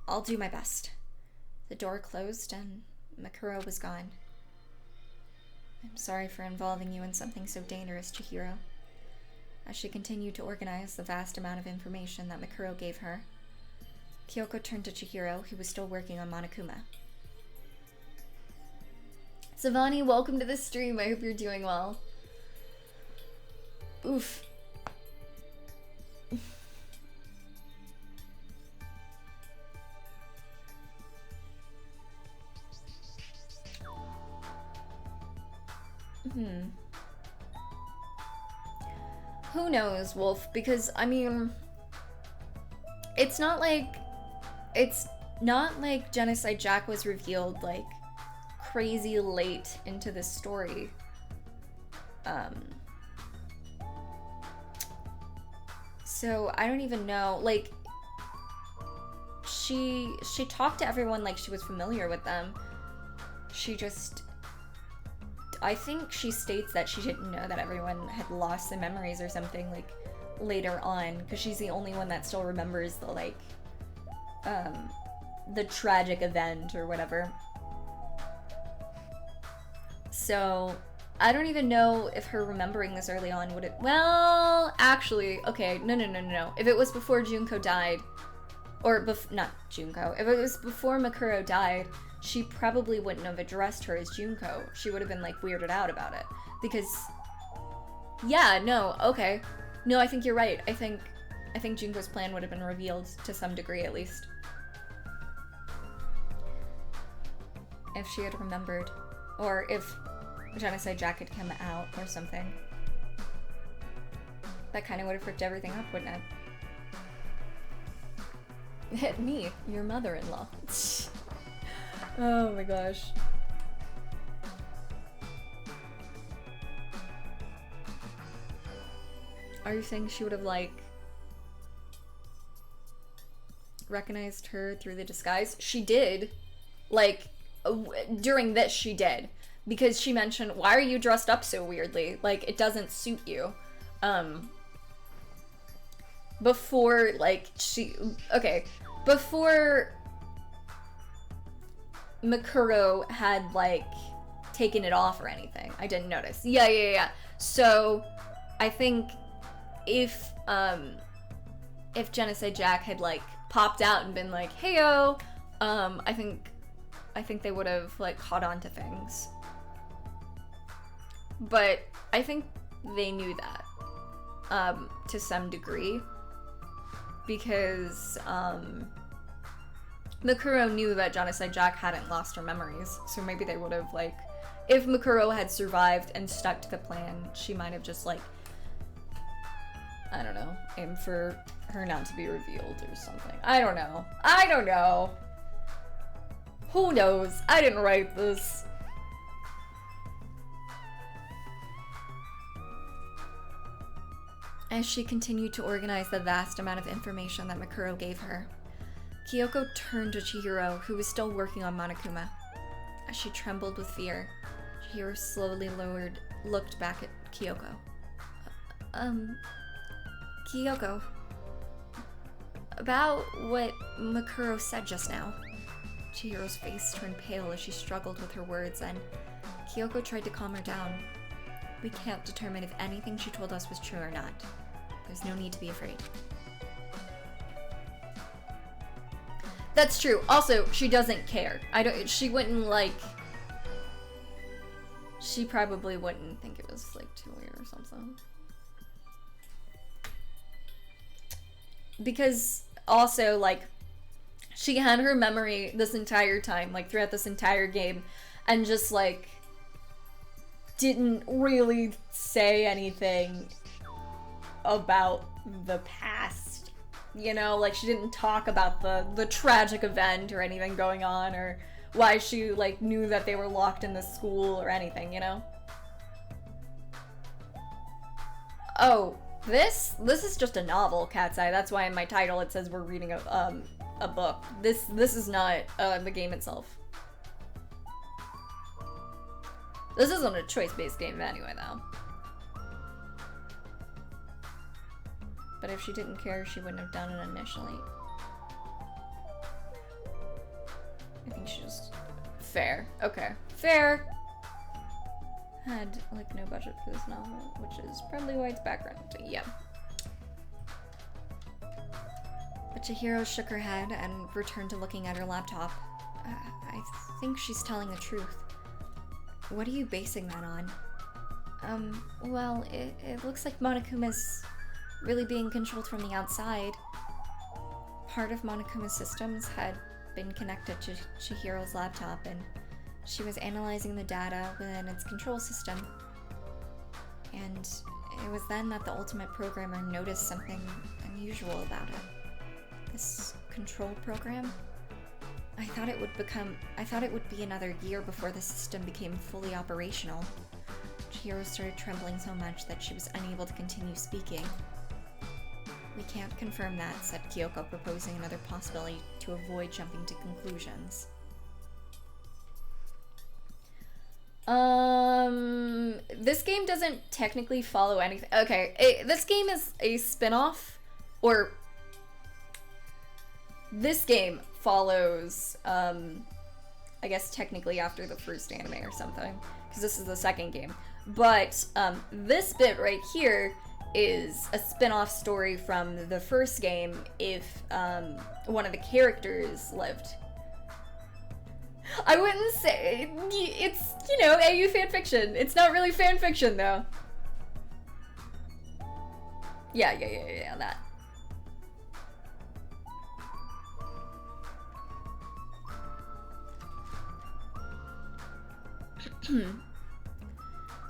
I'll do my best. The door closed and Makuro was gone. I'm sorry for involving you in something so dangerous, Chihiro. As she continued to organize the vast amount of information that Makuro gave her, Kyoko turned to Chihiro, who was still working on Monokuma. Savani, welcome to the stream. I hope you're doing well. Oof. Who knows, Wolf? Because, I mean, it's not like Genocide Jack was revealed, like, crazy late into the story. So, I don't even know, like, she talked to everyone like she was familiar with them. I think she states that she didn't know that everyone had lost their memories or something, like, later on, because she's the only one that still remembers the, like, the tragic event or whatever. So, I don't even know if her remembering this early on would it— well, actually, okay, no. If it was before Junko died, or not Junko, if it was before Makuro died, she probably wouldn't have addressed her as Junko. She would have been, like, weirded out about it. Because, yeah, no, okay. No, I think you're right. I think Junko's plan would have been revealed to some degree, at least. If she had remembered. Or if Genocide Jack had come out or something. That kind of would have fricked everything up, wouldn't it? Me, your mother-in-law. Oh my gosh. Are you saying she would have, like, recognized her through the disguise? She did. Like, during this, she did. Because she mentioned, why are you dressed up so weirdly? Like, it doesn't suit you. Before, like, before Makuro had, like, taken it off or anything. I didn't notice. Yeah. So, I think if Genocide Jack had, like, popped out and been like, heyo, I think they would have, like, caught on to things. But I think they knew that, to some degree. Because, Makuro knew that Genocide Jack hadn't lost her memories, so maybe they would have, like, if Makuro had survived and stuck to the plan, she might have just, like, I don't know, aimed for her not to be revealed or something. I don't know. Who knows? I didn't write this. As she continued to organize the vast amount of information that Makuro gave her, Kyoko turned to Chihiro, who was still working on Monokuma. As she trembled with fear, Chihiro slowly looked back at Kyoko. Kyoko, about what Makuro said just now. Chihiro's face turned pale as she struggled with her words, and Kyoko tried to calm her down. We can't determine if anything she told us was true or not. There's no need to be afraid. That's true. Also, she doesn't care. She wouldn't, like... She probably wouldn't think it was, like, too weird or something. Because, also, like, she had her memory this entire time, like, throughout this entire game, and just, like, didn't really say anything about the past. You know, like, she didn't talk about the tragic event or anything going on, or why she, like, knew that they were locked in the school or anything, you know? Oh, this is just a novel, Cat's Eye. That's why in my title it says we're reading a book. This is not the game itself. This isn't a choice-based game anyway, though. But if she didn't care, she wouldn't have done it initially. I think she just... Fair. Okay. Fair! Had, like, no budget for this novel, which is probably why it's background. Yeah. But Chihiro shook her head and returned to looking at her laptop. I think she's telling the truth. What are you basing that on? Well, it looks like Monokuma's really being controlled from the outside. Part of Monokuma's systems had been connected to Chihiro's laptop, and she was analyzing the data within its control system. And it was then that the ultimate programmer noticed something unusual about it. This control program? I thought it would be another year before the system became fully operational. Chihiro started trembling so much that she was unable to continue speaking. We can't confirm that, said Kyoko, proposing another possibility to avoid jumping to conclusions. This game doesn't technically follow anything. Okay, this game is a spin-off, or this game follows, I guess technically after the first anime or something, because this is the second game. But this bit right here is a spin-off story from the first game if one of the characters lived. I wouldn't say it's, you know, AU fanfiction. It's not really fanfiction though. Yeah, that.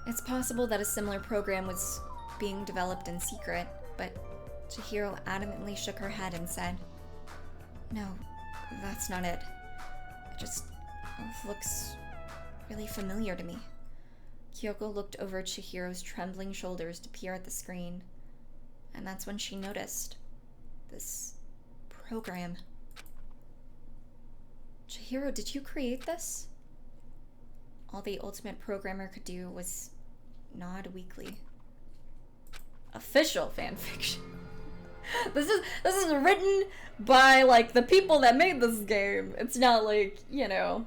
It's possible that a similar program was being developed in secret, but Chihiro adamantly shook her head and said, "No, that's not it. It just looks really familiar to me." Kyoko looked over Chihiro's trembling shoulders to peer at the screen, and that's when she noticed this program. Chihiro, did you create this? All the ultimate programmer could do was nod weakly. Official fanfiction. This is written by, like, the people that made this game. It's not like, you know,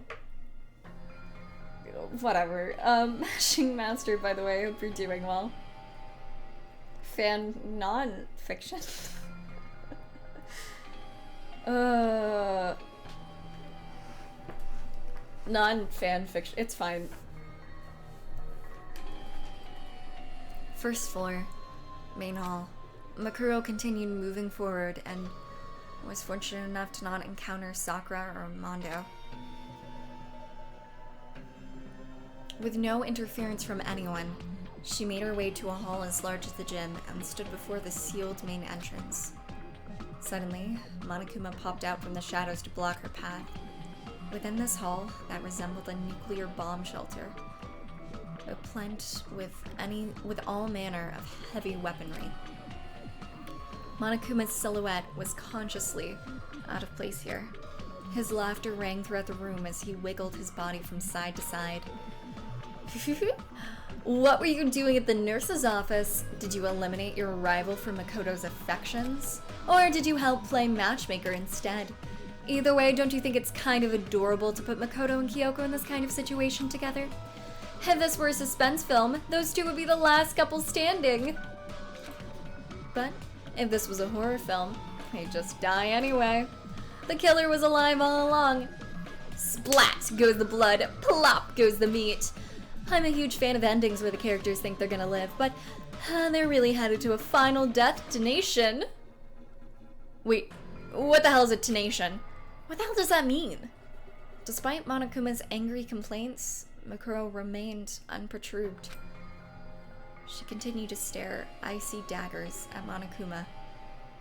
whatever. Mashing Master, by the way, hope you're doing well. Non-fiction. Non-fanfiction. It's fine. First floor. Main hall. Makuro continued moving forward and was fortunate enough to not encounter Sakura or Mondo. With no interference from anyone, she made her way to a hall as large as the gym and stood before the sealed main entrance. Suddenly, Monokuma popped out from the shadows to block her path. Within this hall, that resembled a nuclear bomb shelter, plant with all manner of heavy weaponry. Monokuma's silhouette was consciously out of place here. His laughter rang throughout the room as he wiggled his body from side to side. What were you doing at the nurse's office? Did you eliminate your rival for Makoto's affections? Or did you help play matchmaker instead? Either way, don't you think it's kind of adorable to put Makoto and Kyoko in this kind of situation together? If this were a suspense film, those two would be the last couple standing. But if this was a horror film, they'd just die anyway. The killer was alive all along. Splat goes the blood, plop goes the meat. I'm a huge fan of endings where the characters think they're gonna live, but they're really headed to a final destination. Wait, what the hell is a tenation? What the hell does that mean? Despite Monokuma's angry complaints, Mikuro remained unperturbed. She continued to stare icy daggers at Monokuma,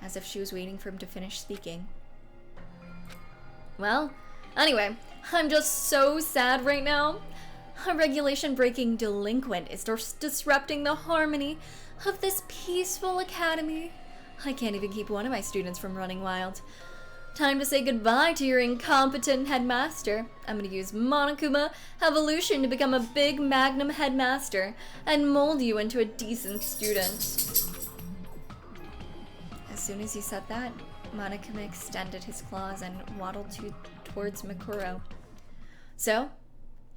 as if she was waiting for him to finish speaking. Well, anyway, I'm just so sad right now. A regulation-breaking delinquent is disrupting the harmony of this peaceful academy. I can't even keep one of my students from running wild. Time to say goodbye to your incompetent headmaster. I'm gonna use Monokuma Evolution to become a big Magnum headmaster and mold you into a decent student. As soon as he said that, Monokuma extended his claws and waddled towards Mikuro. So,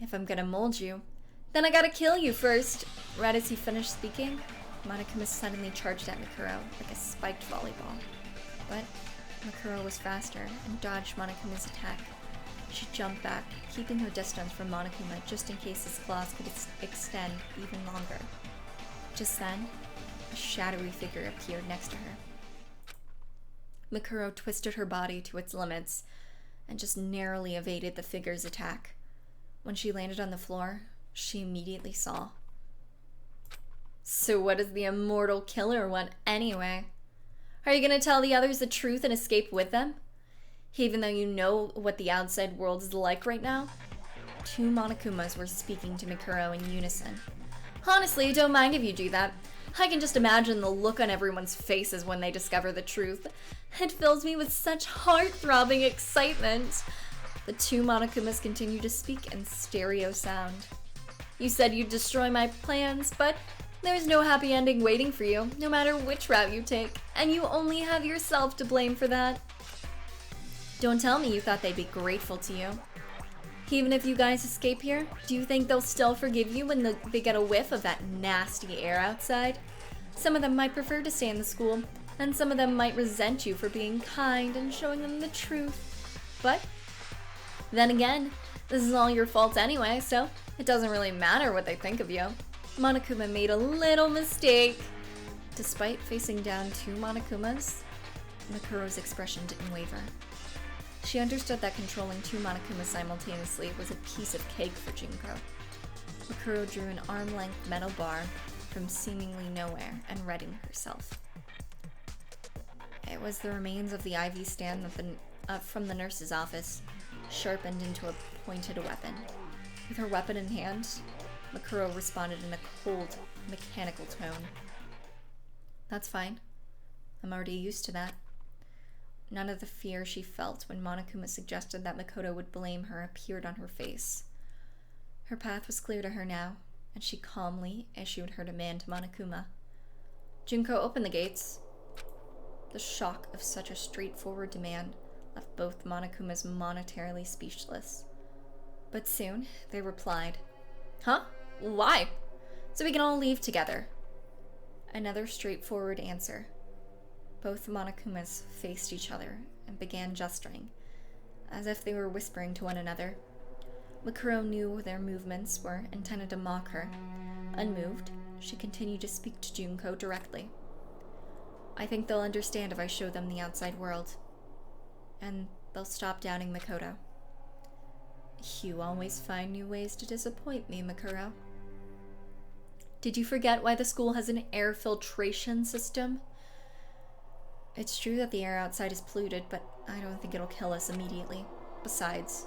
if I'm gonna mold you, then I gotta kill you first. Right as he finished speaking, Monokuma suddenly charged at Mikuro like a spiked volleyball. But Mikuro was faster and dodged Monokuma's attack. She jumped back, keeping her distance from Monokuma just in case his claws could extend even longer. Just then, a shadowy figure appeared next to her. Mikuro twisted her body to its limits and just narrowly evaded the figure's attack. When she landed on the floor, she immediately saw. So what does the immortal killer want anyway? Are you gonna tell the others the truth and escape with them? Even though you know what the outside world is like right now? Two Monokumas were speaking to Mikuro in unison. Honestly, I don't mind if you do that. I can just imagine the look on everyone's faces when they discover the truth. It fills me with such heart-throbbing excitement. The two Monokumas continue to speak in stereo sound. You said you'd destroy my plans, but there's no happy ending waiting for you, no matter which route you take, and you only have yourself to blame for that. Don't tell me you thought they'd be grateful to you. Even if you guys escape here, do you think they'll still forgive you when they get a whiff of that nasty air outside? Some of them might prefer to stay in the school, and some of them might resent you for being kind and showing them the truth. But then again, this is all your fault anyway, so it doesn't really matter what they think of you. Monokuma made a little mistake. Despite facing down two Monokumas, Mikuro's expression didn't waver. She understood that controlling two Monokumas simultaneously was a piece of cake for Junko. Mikuro drew an arm-length metal bar from seemingly nowhere and readied herself. It was the remains of the IV stand from the nurse's office, sharpened into a pointed weapon. With her weapon in hand, Mikuro responded in a cold, mechanical tone. That's fine. I'm already used to that. None of the fear she felt when Monokuma suggested that Makoto would blame her appeared on her face. Her path was clear to her now, and she calmly issued her demand to Monokuma. Junko opened the gates. The shock of such a straightforward demand left both Monokumas monetarily speechless. But soon, they replied, "Huh? Why?" "So we can all leave together." Another straightforward answer. Both Monokumas faced each other and began gesturing, as if they were whispering to one another. Mikuro knew their movements were intended to mock her. Unmoved, she continued to speak to Junko directly. "I think they'll understand if I show them the outside world. And they'll stop doubting Makoto." "You always find new ways to disappoint me, Mikuro." "Did you forget why the school has an air filtration system?" "It's true that the air outside is polluted, but I don't think it'll kill us immediately. Besides,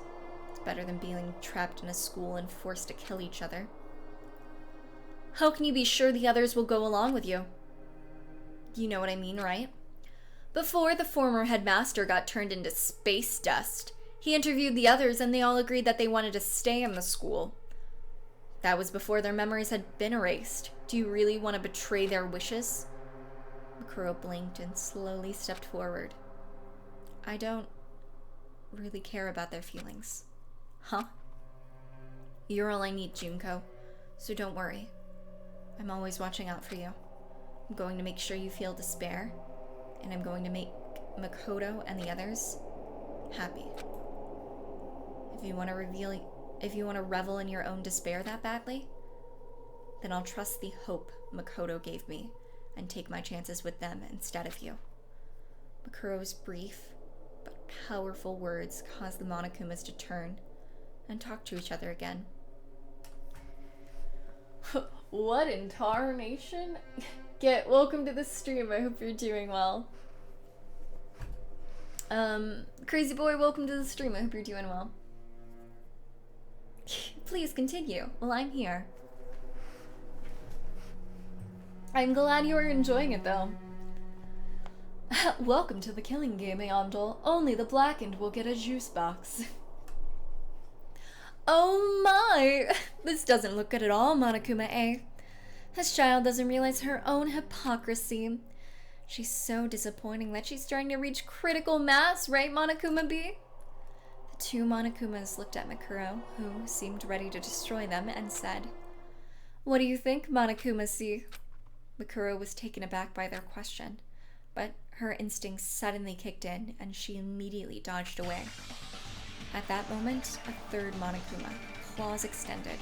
it's better than being trapped in a school and forced to kill each other." "How can you be sure the others will go along with you?" "You know what I mean, right? Before the former headmaster got turned into space dust, he interviewed the others and they all agreed that they wanted to stay in the school. That was before their memories had been erased. Do you really want to betray their wishes?" Mikuro blinked and slowly stepped forward. "I don't really care about their feelings." "Huh?" "You're all I need, Junko, so don't worry. I'm always watching out for you. I'm going to make sure you feel despair, and I'm going to make Makoto and the others happy. If you want to revel in your own despair that badly, then I'll trust the hope Makoto gave me and take my chances with them instead of you. Makuro's brief but powerful words caused the Monokumas to turn and talk to each other again. What in tarnation? Welcome to the stream. I hope you're doing well. Crazy boy, welcome to the stream. I hope you're doing well. Please continue while I'm here. I'm glad you are enjoying it though. Welcome to the killing game, Eondel. Only the blackened will get a juice box. Oh my! This doesn't look good at all, Monokuma A. This child doesn't realize her own hypocrisy. She's so disappointing that she's starting to reach critical mass, right, Monokuma B? The two Monokumas looked at Makuro, who seemed ready to destroy them, and said, "What do you think, Monokuma C?" Makuro was taken aback by their question, but her instincts suddenly kicked in, and she immediately dodged away. At that moment, a third Monokuma, claws extended,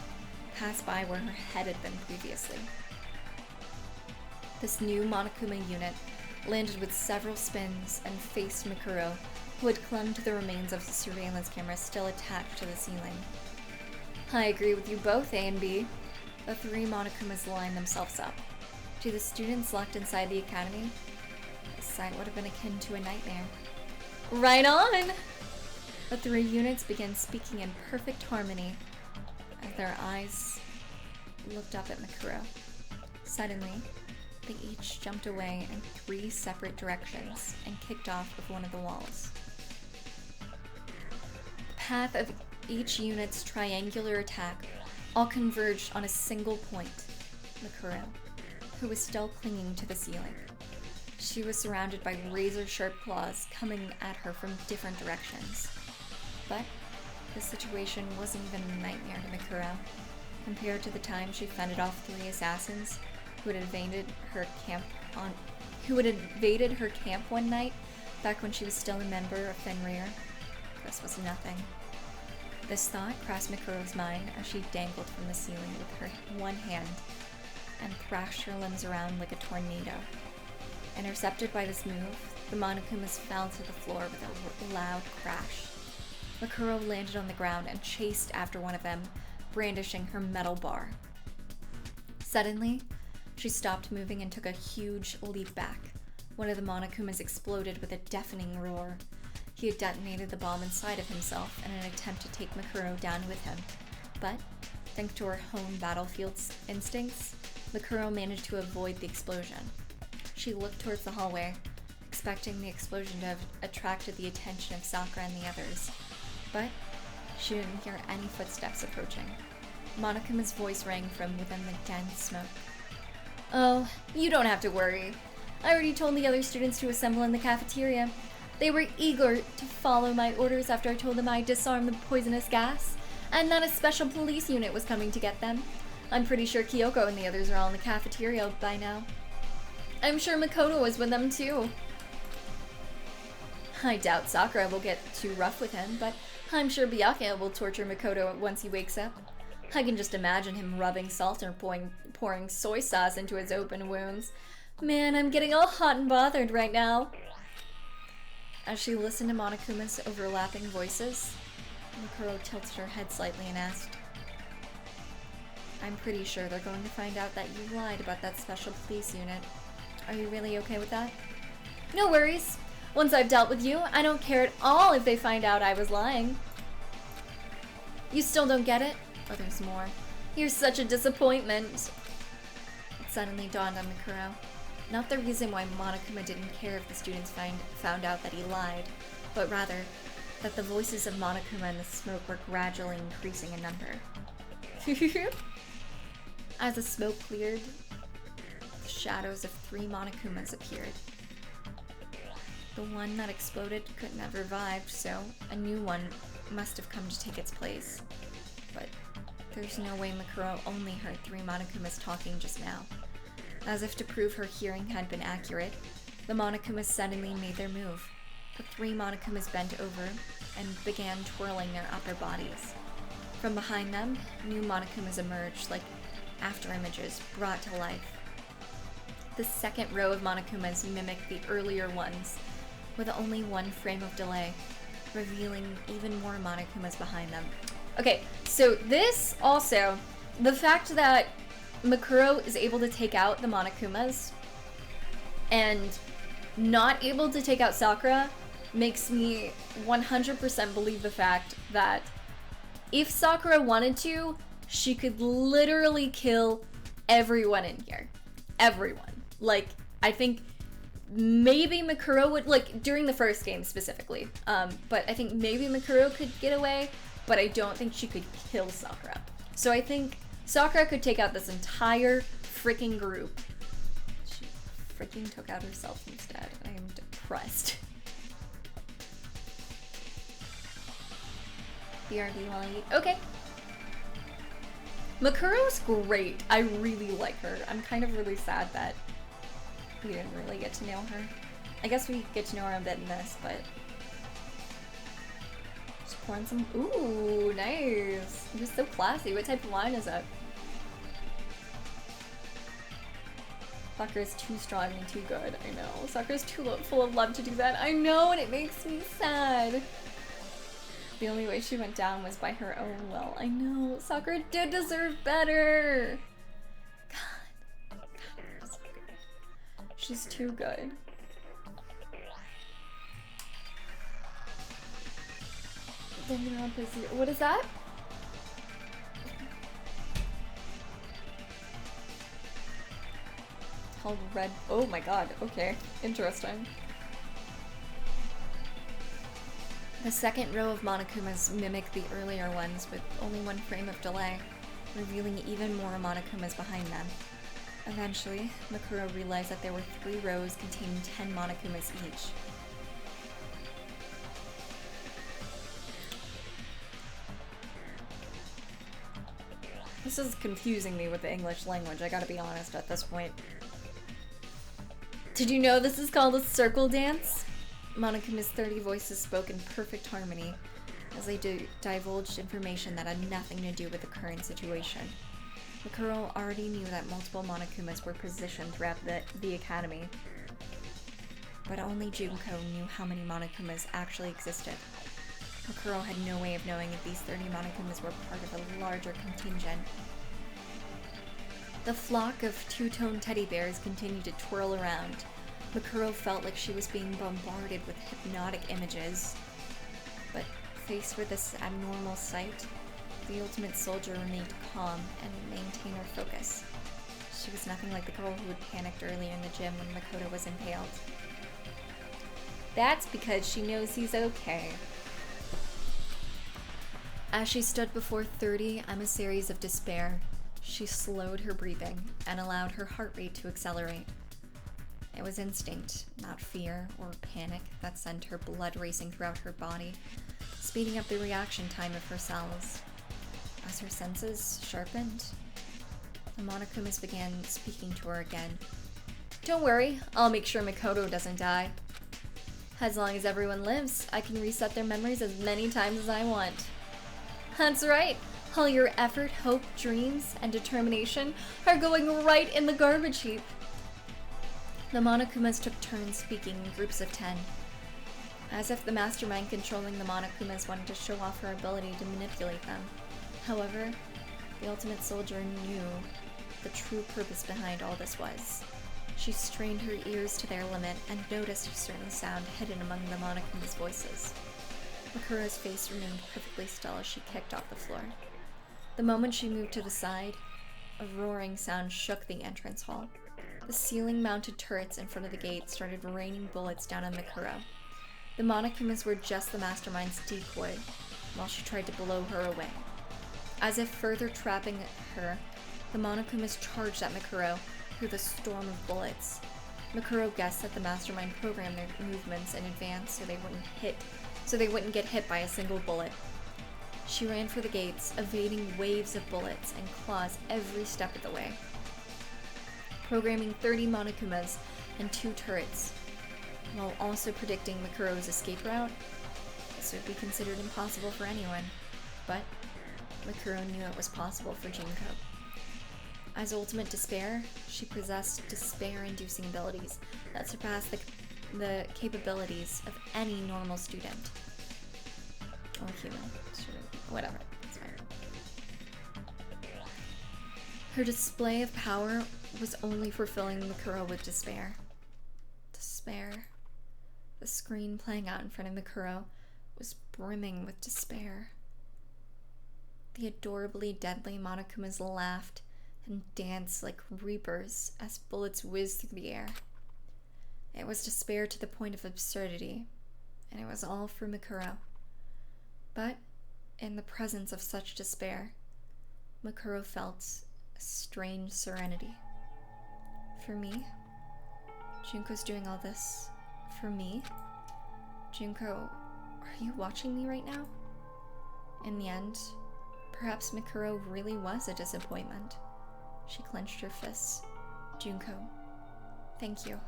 passed by where her head had been previously. This new Monokuma unit landed with several spins and faced Makuro, who had clung to the remains of the surveillance camera still attached to the ceiling. I agree with you both, A and B. The three Monokumas lined themselves up. To the students locked inside the academy, the sight would have been akin to a nightmare. Right on! The three units began speaking in perfect harmony as their eyes looked up at Makuro. Suddenly, they each jumped away in three separate directions and kicked off of one of the walls. The path of each unit's triangular attack all converged on a single point, Makuro, who was still clinging to the ceiling. She was surrounded by razor-sharp claws coming at her from different directions. But the situation wasn't even a nightmare to Makuro, compared to the time she fended off three assassins who had invaded her camp one night back when she was still a member of Fenrir. This was nothing. This thought crossed Makuro's mind as she dangled from the ceiling with her one hand and thrashed her limbs around like a tornado. Intercepted by this move, the Monokumas fell to the floor with a loud crash. Makuro landed on the ground and chased after one of them, brandishing her metal bar. Suddenly, she stopped moving and took a huge leap back. One of the Monokumas exploded with a deafening roar. He had detonated the bomb inside of himself in an attempt to take Makuro down with him. But, thanks to her honed battlefield instincts, Makuro managed to avoid the explosion. She looked towards the hallway, expecting the explosion to have attracted the attention of Sakura and the others. But she didn't hear any footsteps approaching. Monokuma's voice rang from within the dense smoke. "Oh, you don't have to worry. I already told the other students to assemble in the cafeteria. They were eager to follow my orders after I told them I'd disarm the poisonous gas, and that a special police unit was coming to get them. I'm pretty sure Kyoko and the others are all in the cafeteria by now. I'm sure Makoto was with them too. I doubt Sakura will get too rough with him, but I'm sure Byakuya will torture Makoto once he wakes up. I can just imagine him rubbing salt and pouring soy sauce into his open wounds. Man, I'm getting all hot and bothered right now." As she listened to Monokuma's overlapping voices, Makuro tilted her head slightly and asked, "I'm pretty sure they're going to find out that you lied about that special police unit. Are you really okay with that?" "No worries. Once I've dealt with you, I don't care at all if they find out I was lying." "You still don't get it? Oh, there's more. You're such a disappointment." It suddenly dawned on Makuro. Not the reason why Monokuma didn't care if the students found out that he lied, but rather that the voices of Monokuma in the smoke were gradually increasing in number. As the smoke cleared, the shadows of three Monokumas appeared. The one that exploded couldn't have revived, so a new one must have come to take its place. But there's no way Makuro only heard three Monokumas talking just now. As if to prove her hearing had been accurate, the Monokumas suddenly made their move. The three Monokumas bent over, and began twirling their upper bodies. From behind them, new Monokumas emerged like after images brought to life. The second row of Monokumas mimicked the earlier ones, with only one frame of delay, revealing even more Monokumas behind them. Okay, so this also, the fact that Mikuro is able to take out the Monokumas and not able to take out Sakura makes me 100% believe the fact that if Sakura wanted to, she could literally kill everyone in here. Everyone. Like, I think maybe Mikuro would, like, during the first game specifically, but I think maybe Mikuro could get away, but I don't think she could kill Sakura. So I think Sakura could take out this entire freaking group. She freaking took out herself instead. I am depressed. BRB while I eat. Okay. Makuro's great. I really like her. I'm kind of really sad that we didn't really get to know her. I guess we get to know her a bit in this, but just pouring some. Ooh, nice. You're so classy. What type of wine is that? Sakura's too strong and too good. I know. Sakura's too full of love to do that. I know, and it makes me sad. The only way she went down was by her own will. I know. Sakura did deserve better. God. She's too good. Danganronpa is here. What is that? It's called Red. Oh my god. Okay. Interesting. The second row of Monokumas mimic the earlier ones with only one frame of delay, revealing even more Monokumas behind them. Eventually, Mikuro realized that there were 3 rows containing 10 Monokumas each. This is confusing me with the English language, I gotta be honest at this point. Did you know this is called a circle dance? Monokuma's 30 voices spoke in perfect harmony as they divulged information that had nothing to do with the current situation. Mikuro already knew that multiple Monokumas were positioned throughout the academy, but only Junko knew how many Monokumas actually existed. Mikuro had no way of knowing if these 30 Monokumas were part of a larger contingent. The flock of two-tone teddy bears continued to twirl around. Mikuro felt like she was being bombarded with hypnotic images. But faced with this abnormal sight, the ultimate soldier remained calm and maintained her focus. She was nothing like the girl who had panicked earlier in the gym when Makoto was impaled. That's because she knows he's okay. As she stood before 30 emissaries of despair, she slowed her breathing and allowed her heart rate to accelerate. It was instinct, not fear or panic, that sent her blood racing throughout her body, speeding up the reaction time of her cells. As her senses sharpened, the Monokumas began speaking to her again. Don't worry, I'll make sure Makoto doesn't die. As long as everyone lives, I can reset their memories as many times as I want. That's right, all your effort, hope, dreams, and determination are going right in the garbage heap. The Monokumas took turns speaking in groups of 10, as if the mastermind controlling the Monokumas wanted to show off her ability to manipulate them. However, the ultimate soldier knew the true purpose behind all this was. She strained her ears to their limit and noticed a certain sound hidden among the Monokumas' voices. Makuro's face remained perfectly still as she kicked off the floor. The moment she moved to the side, a roaring sound shook the entrance hall. The ceiling-mounted turrets in front of the gate started raining bullets down on Mikuro. The Monokumas were just the mastermind's decoy, while she tried to blow her away. As if further trapping her, the Monokumas charged at Mikuro with a storm of bullets. Mikuro guessed that the mastermind programmed their movements in advance so they wouldn't get hit by a single bullet. She ran for the gates, evading waves of bullets and claws every step of the way. Programming 30 Monokumas and 2 turrets, while also predicting Makuro's escape route. This this would be considered impossible for anyone, but Mikuro knew it was possible for Junko. As ultimate despair, she possessed despair-inducing abilities that surpassed the capabilities of any normal student. Or human. Whatever. It's fine. Her display of power was only for filling Mikuro with despair. Despair. The screen playing out in front of Mikuro was brimming with despair. The adorably deadly Monokumas laughed and danced like reapers as bullets whizzed through the air. It was despair to the point of absurdity, and it was all for Mikuro. But, in the presence of such despair, Mikuro felt a strange serenity. For me? Junko's doing all this for me? Junko, are you watching me right now? In the end, perhaps Mikuro really was a disappointment. She clenched her fists. Junko, thank you.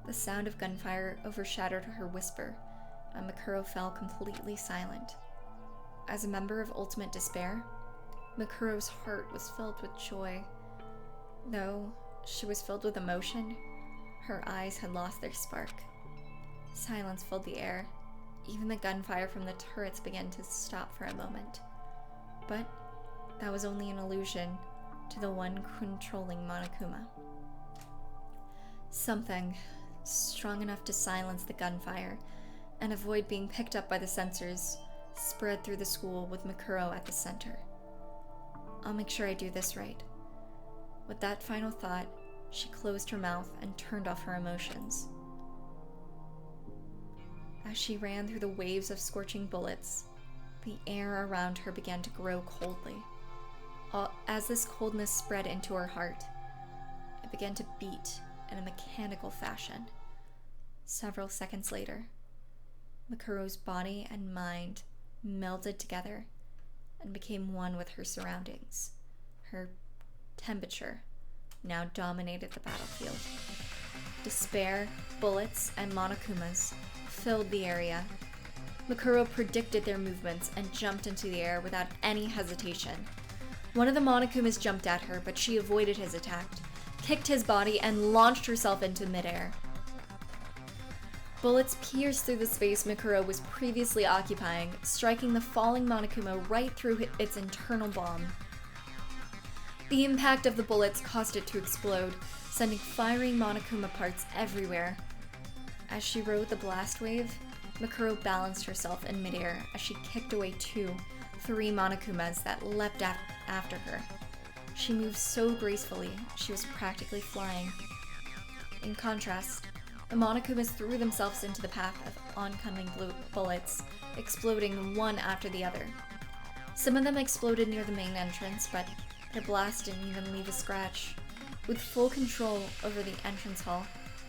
The sound of gunfire overshadowed her whisper, and Mikuro fell completely silent. As a member of Ultimate Despair, Mikuro's heart was filled with joy. Though she was filled with emotion, her eyes had lost their spark. Silence filled the air. Even the gunfire from the turrets began to stop for a moment. But that was only an illusion to the one controlling Monokuma. Something strong enough to silence the gunfire and avoid being picked up by the sensors spread through the school with Mikuro at the center. I'll make sure I do this right. With that final thought, she closed her mouth and turned off her emotions. As she ran through the waves of scorching bullets, the air around her began to grow coldly. As this coldness spread into her heart, it began to beat in a mechanical fashion. Several seconds later, Mikuro's body and mind melded together and became one with her surroundings. Her temperature now dominated the battlefield. Despair, bullets, and Monokumas filled the area. Mikuro predicted their movements and jumped into the air without any hesitation. One of the Monokumas jumped at her, but she avoided his attack, kicked his body, and launched herself into midair. Bullets pierced through the space Mikuro was previously occupying, striking the falling Monokuma right through its internal bomb. The impact of the bullets caused it to explode, sending firing Monokuma parts everywhere. As she rode the blast wave, Mikuro balanced herself in midair as she kicked away 3 Monokumas that leapt after her. She moved so gracefully, she was practically flying. In contrast, the Monokumas threw themselves into the path of oncoming bullets, exploding one after the other. Some of them exploded near the main entrance, but their blast didn't even leave a scratch. With full control over the entrance hall,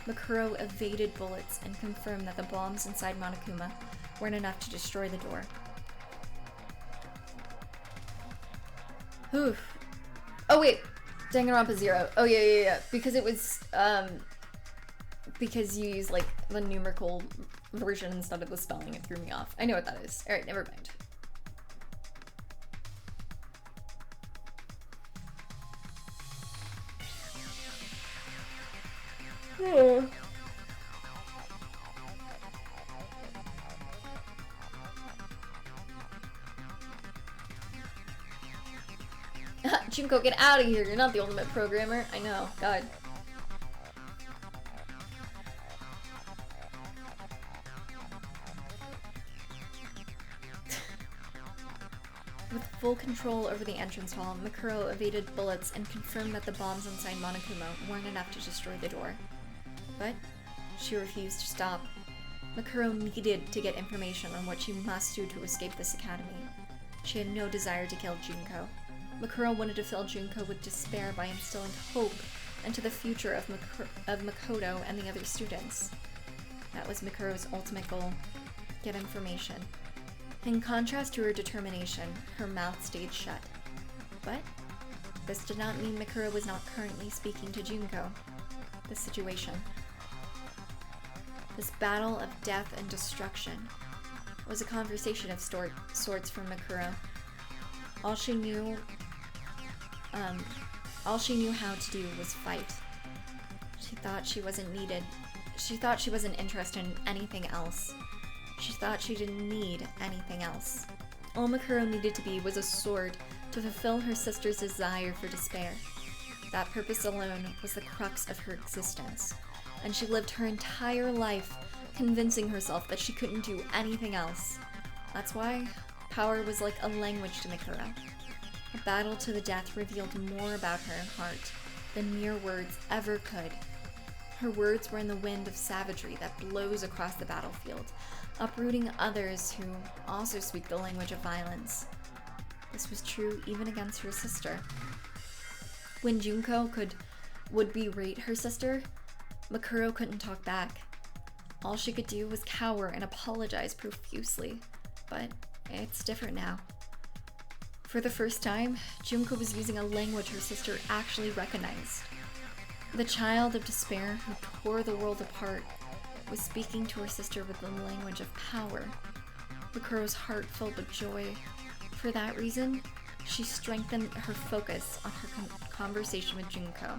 Mikuro evaded bullets and confirmed that the bombs inside Monokuma weren't enough to destroy the door. Oof. Oh wait, Danganronpa 0. Oh yeah. Because it was, because you use like the numerical version instead of the spelling, it threw me off. I know what that is. Alright, never mind. Oh. Junko, get out of here! You're not the ultimate programmer. I know. God. With full control over the entrance hall, Mikuro evaded bullets and confirmed that the bombs inside Monokuma weren't enough to destroy the door. But she refused to stop. Mikuro needed to get information on what she must do to escape this academy. She had no desire to kill Junko. Mikuro wanted to fill Junko with despair by instilling hope into the future of Makoto and the other students. That was Mikuro's ultimate goal: get information. In contrast to her determination, her mouth stayed shut. But this did not mean Mikuro was not currently speaking to Junko. The situation. This battle of death and destruction was a conversation of sorts from Mikuro. All she knew how to do was fight. She thought she wasn't needed. She thought she wasn't interested in anything else. She thought she didn't need anything else. All Mikuro needed to be was a sword to fulfill her sister's desire for despair. That purpose alone was the crux of her existence, and she lived her entire life convincing herself that she couldn't do anything else. That's why power was like a language to Mikuro. A battle to the death revealed more about her heart than mere words ever could. Her words were in the wind of savagery that blows across the battlefield, uprooting others who also speak the language of violence. This was true even against her sister. When Junko would berate her sister, Mikuro couldn't talk back. All she could do was cower and apologize profusely, but it's different now. For the first time, Junko was using a language her sister actually recognized. The child of despair who tore the world apart was speaking to her sister with the language of power. Mikuro's heart filled with joy. For that reason, she strengthened her focus on her conversation with Junko,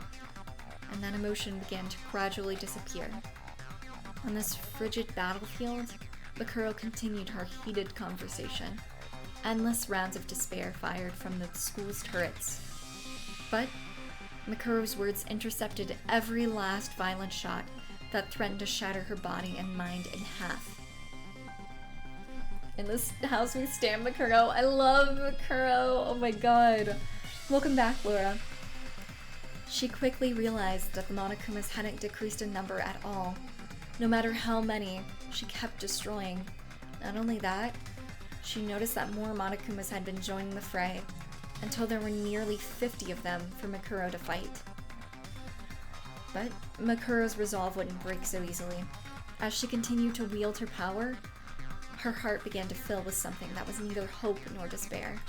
and that emotion began to gradually disappear. On this frigid battlefield, Mikuro continued her heated conversation. Endless rounds of despair fired from the school's turrets. But Mikuro's words intercepted every last violent shot that threatened to shatter her body and mind in half. In this house we stand Mikuro. I love Mikuro. Oh my god. Welcome back, Laura. She quickly realized that the Monokumas hadn't decreased in number at all. No matter how many, she kept destroying. Not only that, she noticed that more Monokumas had been joining the fray, until there were nearly 50 of them for Mikuro to fight. But Mikuro's resolve wouldn't break so easily. As she continued to wield her power, her heart began to fill with something that was neither hope nor despair.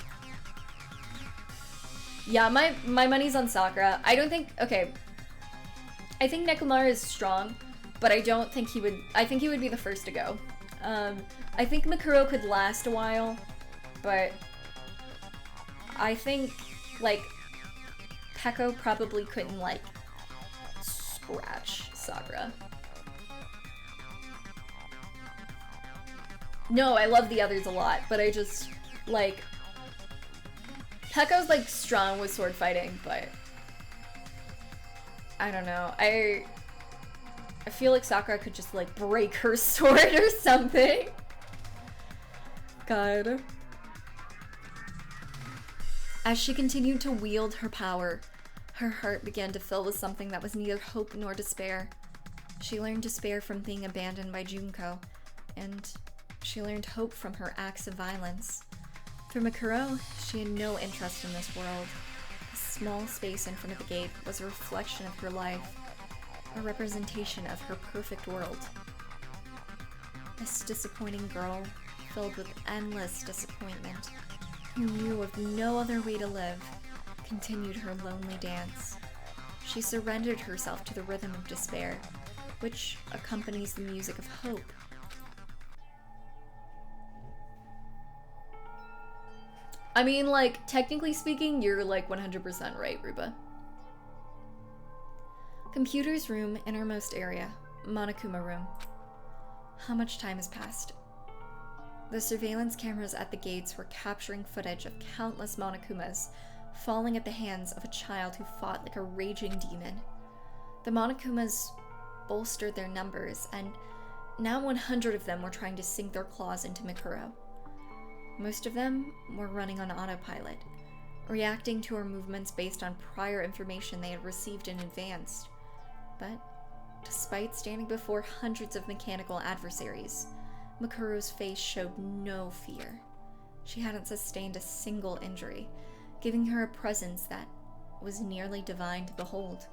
Yeah, my money's on Sakura. I don't think... Okay. I think Nekomaru is strong, but I don't think he would... I think he would be the first to go. I think Mikuro could last a while, but I think, like, Peko probably couldn't, like, scratch Sakura. No, I love the others a lot, but I just, like, Peko's, like, strong with sword fighting, but I don't know. I feel like Sakura could just, like, break her sword or something. God. As she continued to wield her power, her heart began to fill with something that was neither hope nor despair. She learned despair from being abandoned by Junko, and she learned hope from her acts of violence. For Mikuro, she had no interest in this world. The small space in front of the gate was a reflection of her life, a representation of her perfect world. This disappointing girl, filled with endless disappointment, who knew of no other way to live, continued her lonely dance. She surrendered herself to the rhythm of despair, which accompanies the music of hope. I mean, like, technically speaking, you're like 100% right, Ruba. Computer's room, innermost area. Monokuma room. How much time has passed? The surveillance cameras at the gates were capturing footage of countless Monokumas falling at the hands of a child who fought like a raging demon. The Monokumas bolstered their numbers, and now 100 of them were trying to sink their claws into Mikuro. Most of them were running on autopilot, reacting to her movements based on prior information they had received in advance. But despite standing before hundreds of mechanical adversaries, Mikuro's face showed no fear. She hadn't sustained a single injury, giving her a presence that was nearly divine to behold.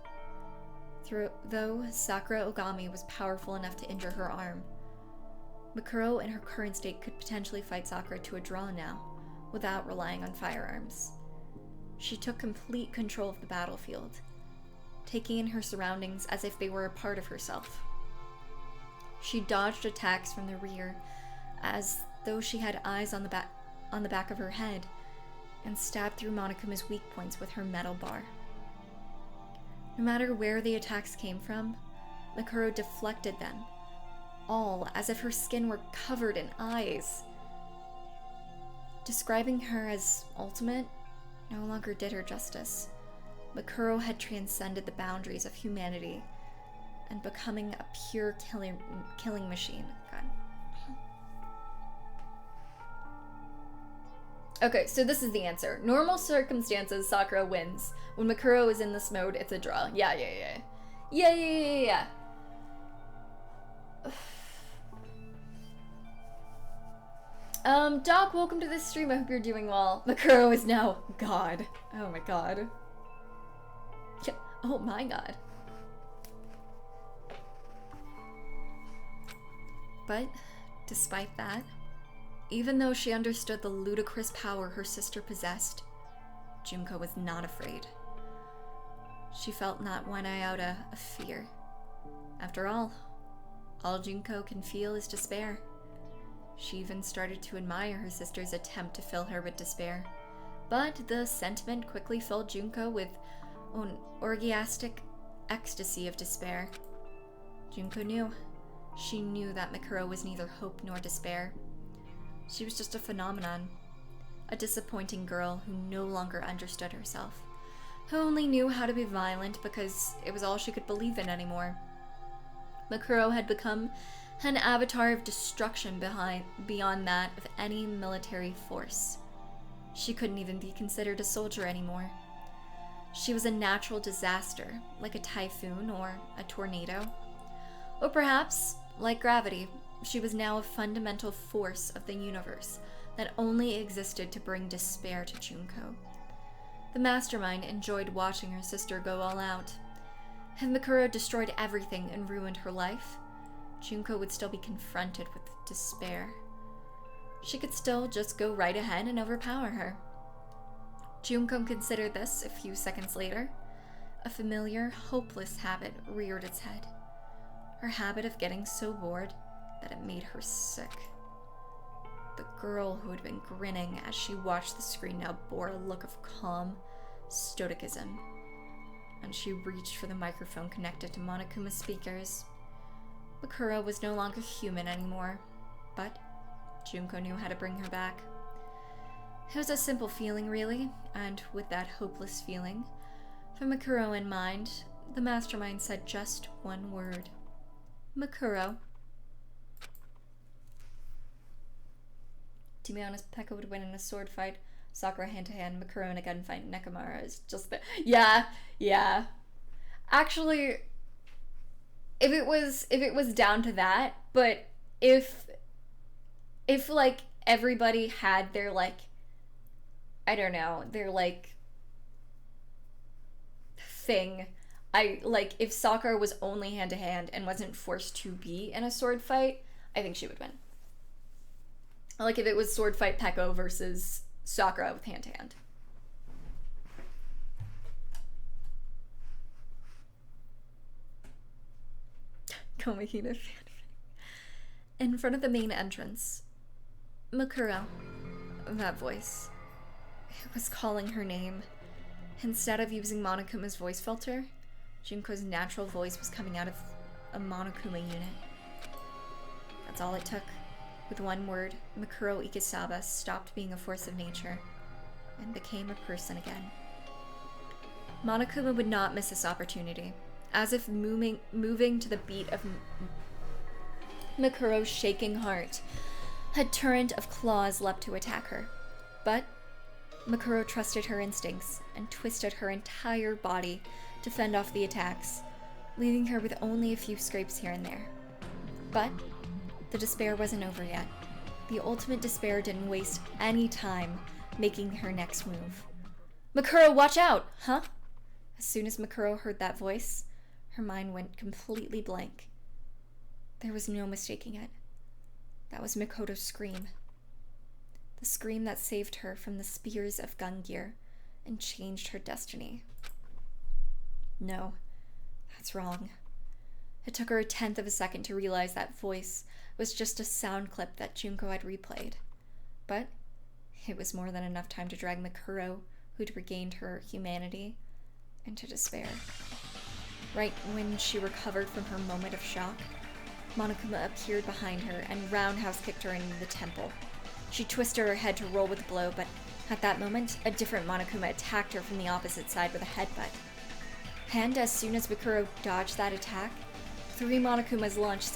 Though Sakura Ogami was powerful enough to injure her arm, Mikuro in her current state could potentially fight Sakura to a draw now, without relying on firearms. She took complete control of the battlefield, taking in her surroundings as if they were a part of herself. She dodged attacks from the rear as though she had eyes on the back of her head, and stabbed through Monokuma's weak points with her metal bar. No matter where the attacks came from, Mikuro deflected them, all as if her skin were covered in eyes. Describing her as ultimate no longer did her justice. Mikuro had transcended the boundaries of humanity and becoming a pure killing machine. God. Okay, so this is the answer. Normal circumstances, Sakura wins. When Mikuro is in this mode, it's a draw. Yeah. Doc, welcome to this stream. I hope you're doing well. Mikuro is now God. Oh my god. Yeah. Oh my god. But, despite that, even though she understood the ludicrous power her sister possessed, Junko was not afraid. She felt not one iota of fear. After all Junko can feel is despair. She even started to admire her sister's attempt to fill her with despair. But the sentiment quickly filled Junko with an orgiastic ecstasy of despair. Junko knew. She knew that Mikuro was neither hope nor despair. She was just a phenomenon. A disappointing girl who no longer understood herself. Who only knew how to be violent because it was all she could believe in anymore. Mikuro had become an avatar of destruction beyond that of any military force. She couldn't even be considered a soldier anymore. She was a natural disaster, like a typhoon or a tornado. Or perhaps, like gravity, she was now a fundamental force of the universe that only existed to bring despair to Junko. The mastermind enjoyed watching her sister go all out. If Mikuro destroyed everything and ruined her life, Junko would still be confronted with despair. She could still just go right ahead and overpower her. Junko considered this a few seconds later. A familiar, hopeless habit reared its head. Her habit of getting so bored that it made her sick. The girl who had been grinning as she watched the screen now bore a look of calm stoicism, and she reached for the microphone connected to Monokuma's speakers. Mikuro was no longer human anymore, but Junko knew how to bring her back. It was a simple feeling, really, and with that hopeless feeling, for Mikuro in mind, the mastermind said just one word. Mikuro. To be honest, Pekka would win in a sword fight, Sakura hand-to-hand, Mikuro in a gunfight, Nekomara is just the... Yeah. Actually, if it was down to that, but if like everybody had their like, I don't know, their like thing, if Sakura was only hand-to-hand and wasn't forced to be in a sword fight, I think she would win. Like if it was sword fight Pekko versus Sakura with hand-to-hand. Komahina fanfic. In front of the main entrance, Mikuro, that voice, it was calling her name. Instead of using Monokuma's voice filter, Junko's natural voice was coming out of a Monokuma unit. That's all it took. With one word, Mikuro Ikisaba stopped being a force of nature and became a person again. Monokuma would not miss this opportunity. As if moving to the beat of Mikuro's shaking heart, a torrent of claws leapt to attack her. But Mikuro trusted her instincts and twisted her entire body to fend off the attacks, leaving her with only a few scrapes here and there. But the despair wasn't over yet. The ultimate despair didn't waste any time making her next move. Mikuro, watch out! Huh? As soon as Mikuro heard that voice, her mind went completely blank. There was no mistaking it. That was Mikoto's scream. The scream that saved her from the spears of Gungear and changed her destiny. No, that's wrong. It took her a tenth of a second to realize that voice was just a sound clip that Junko had replayed. But it was more than enough time to drag Mikuro, who'd regained her humanity, into despair. Right when she recovered from her moment of shock, Monokuma appeared behind her and roundhouse kicked her into the temple. She twisted her head to roll with the blow, but at that moment, a different Monokuma attacked her from the opposite side with a headbutt. And as soon as Mikuro dodged that attack, 3 Monokumas launched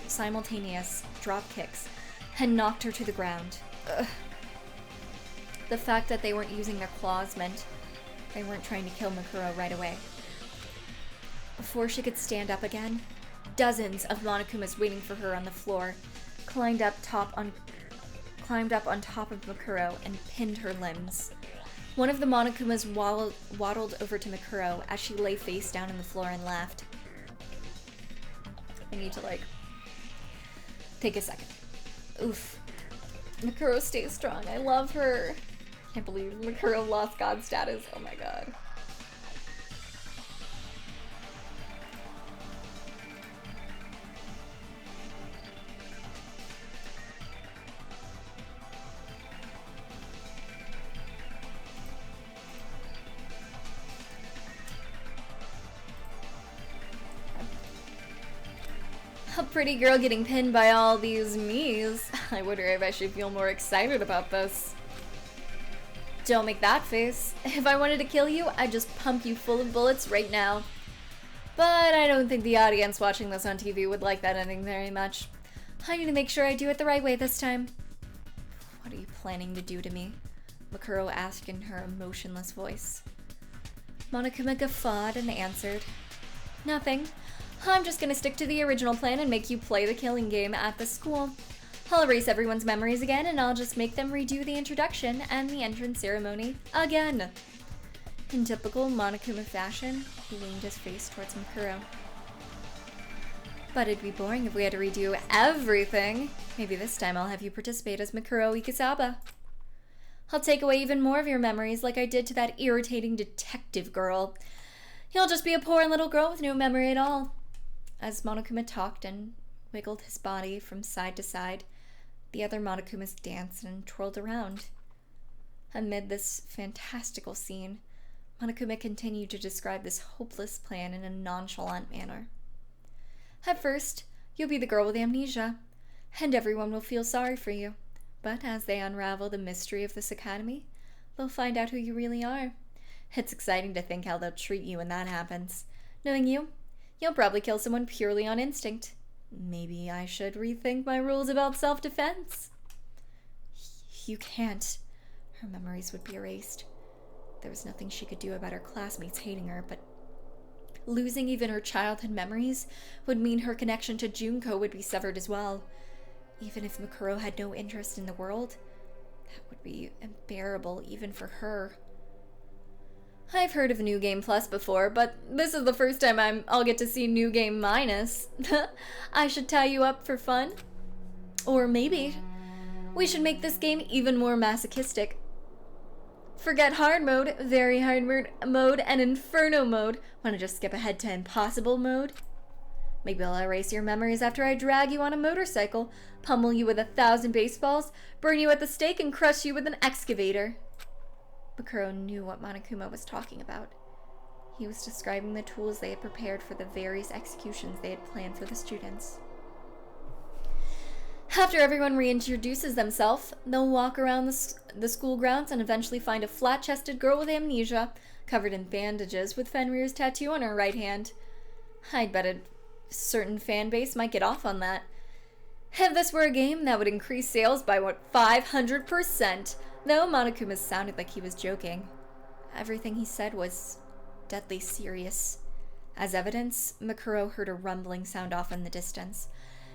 simultaneous drop kicks and knocked her to the ground. Ugh. The fact that they weren't using their claws meant they weren't trying to kill Mikuro right away. Before she could stand up again, dozens of Monokumas waiting for her on the floor climbed up on top of Mikuro and pinned her limbs. One of the Monokumas waddled over to Mikuro as she lay face down on the floor and laughed. I need to, take a second. Oof. Mikuro stays strong. I love her. Can't believe Mikuro lost god status. Oh my god. A pretty girl getting pinned by all these me's. I wonder if I should feel more excited about this. Don't make that face. If I wanted to kill you, I'd just pump you full of bullets right now. But I don't think the audience watching this on TV would like that ending very much. I need to make sure I do it the right way this time. What are you planning to do to me? Mikuro asked in her emotionless voice. Monokuma guffawed and answered, Nothing. I'm just gonna stick to the original plan and make you play the killing game at the school. I'll erase everyone's memories again and I'll just make them redo the introduction and the entrance ceremony again. In typical Monokuma fashion, he leaned his face towards Mikuro. But it'd be boring if we had to redo everything. Maybe this time I'll have you participate as Mikuro Ikisaba. I'll take away even more of your memories like I did to that irritating detective girl. You'll just be a poor little girl with no memory at all. As Monokuma talked and wiggled his body from side to side, the other Monokumas danced and twirled around. Amid this fantastical scene, Monokuma continued to describe this hopeless plan in a nonchalant manner. At first, you'll be the girl with amnesia, and everyone will feel sorry for you. But as they unravel the mystery of this academy, they'll find out who you really are. It's exciting to think how they'll treat you when that happens. Knowing you, you'll probably kill someone purely on instinct. Maybe I should rethink my rules about self-defense. You can't. Her memories would be erased. There was nothing she could do about her classmates hating her, but losing even her childhood memories would mean her connection to Junko would be severed as well. Even if Mikuro had no interest in the world, that would be unbearable even for her. I've heard of New Game Plus before, but this is the first time I'll get to see New Game Minus. I should tie you up for fun. Or maybe we should make this game even more masochistic. Forget hard mode, very hard mode, and inferno mode. Want to just skip ahead to impossible mode? Maybe I'll erase your memories after I drag you on a motorcycle, pummel you with 1,000 baseballs, burn you at the stake, and crush you with an excavator. Mikuro knew what Monokuma was talking about. He was describing the tools they had prepared for the various executions they had planned for the students. After everyone reintroduces themselves, they'll walk around the school grounds and eventually find a flat-chested girl with amnesia, covered in bandages with Fenrir's tattoo on her right hand. I'd bet a certain fan base might get off on that. If this were a game, that would increase sales by, 500%? Though Monokuma sounded like he was joking. Everything he said was deadly serious. As evidence, Mikuro heard a rumbling sound off in the distance.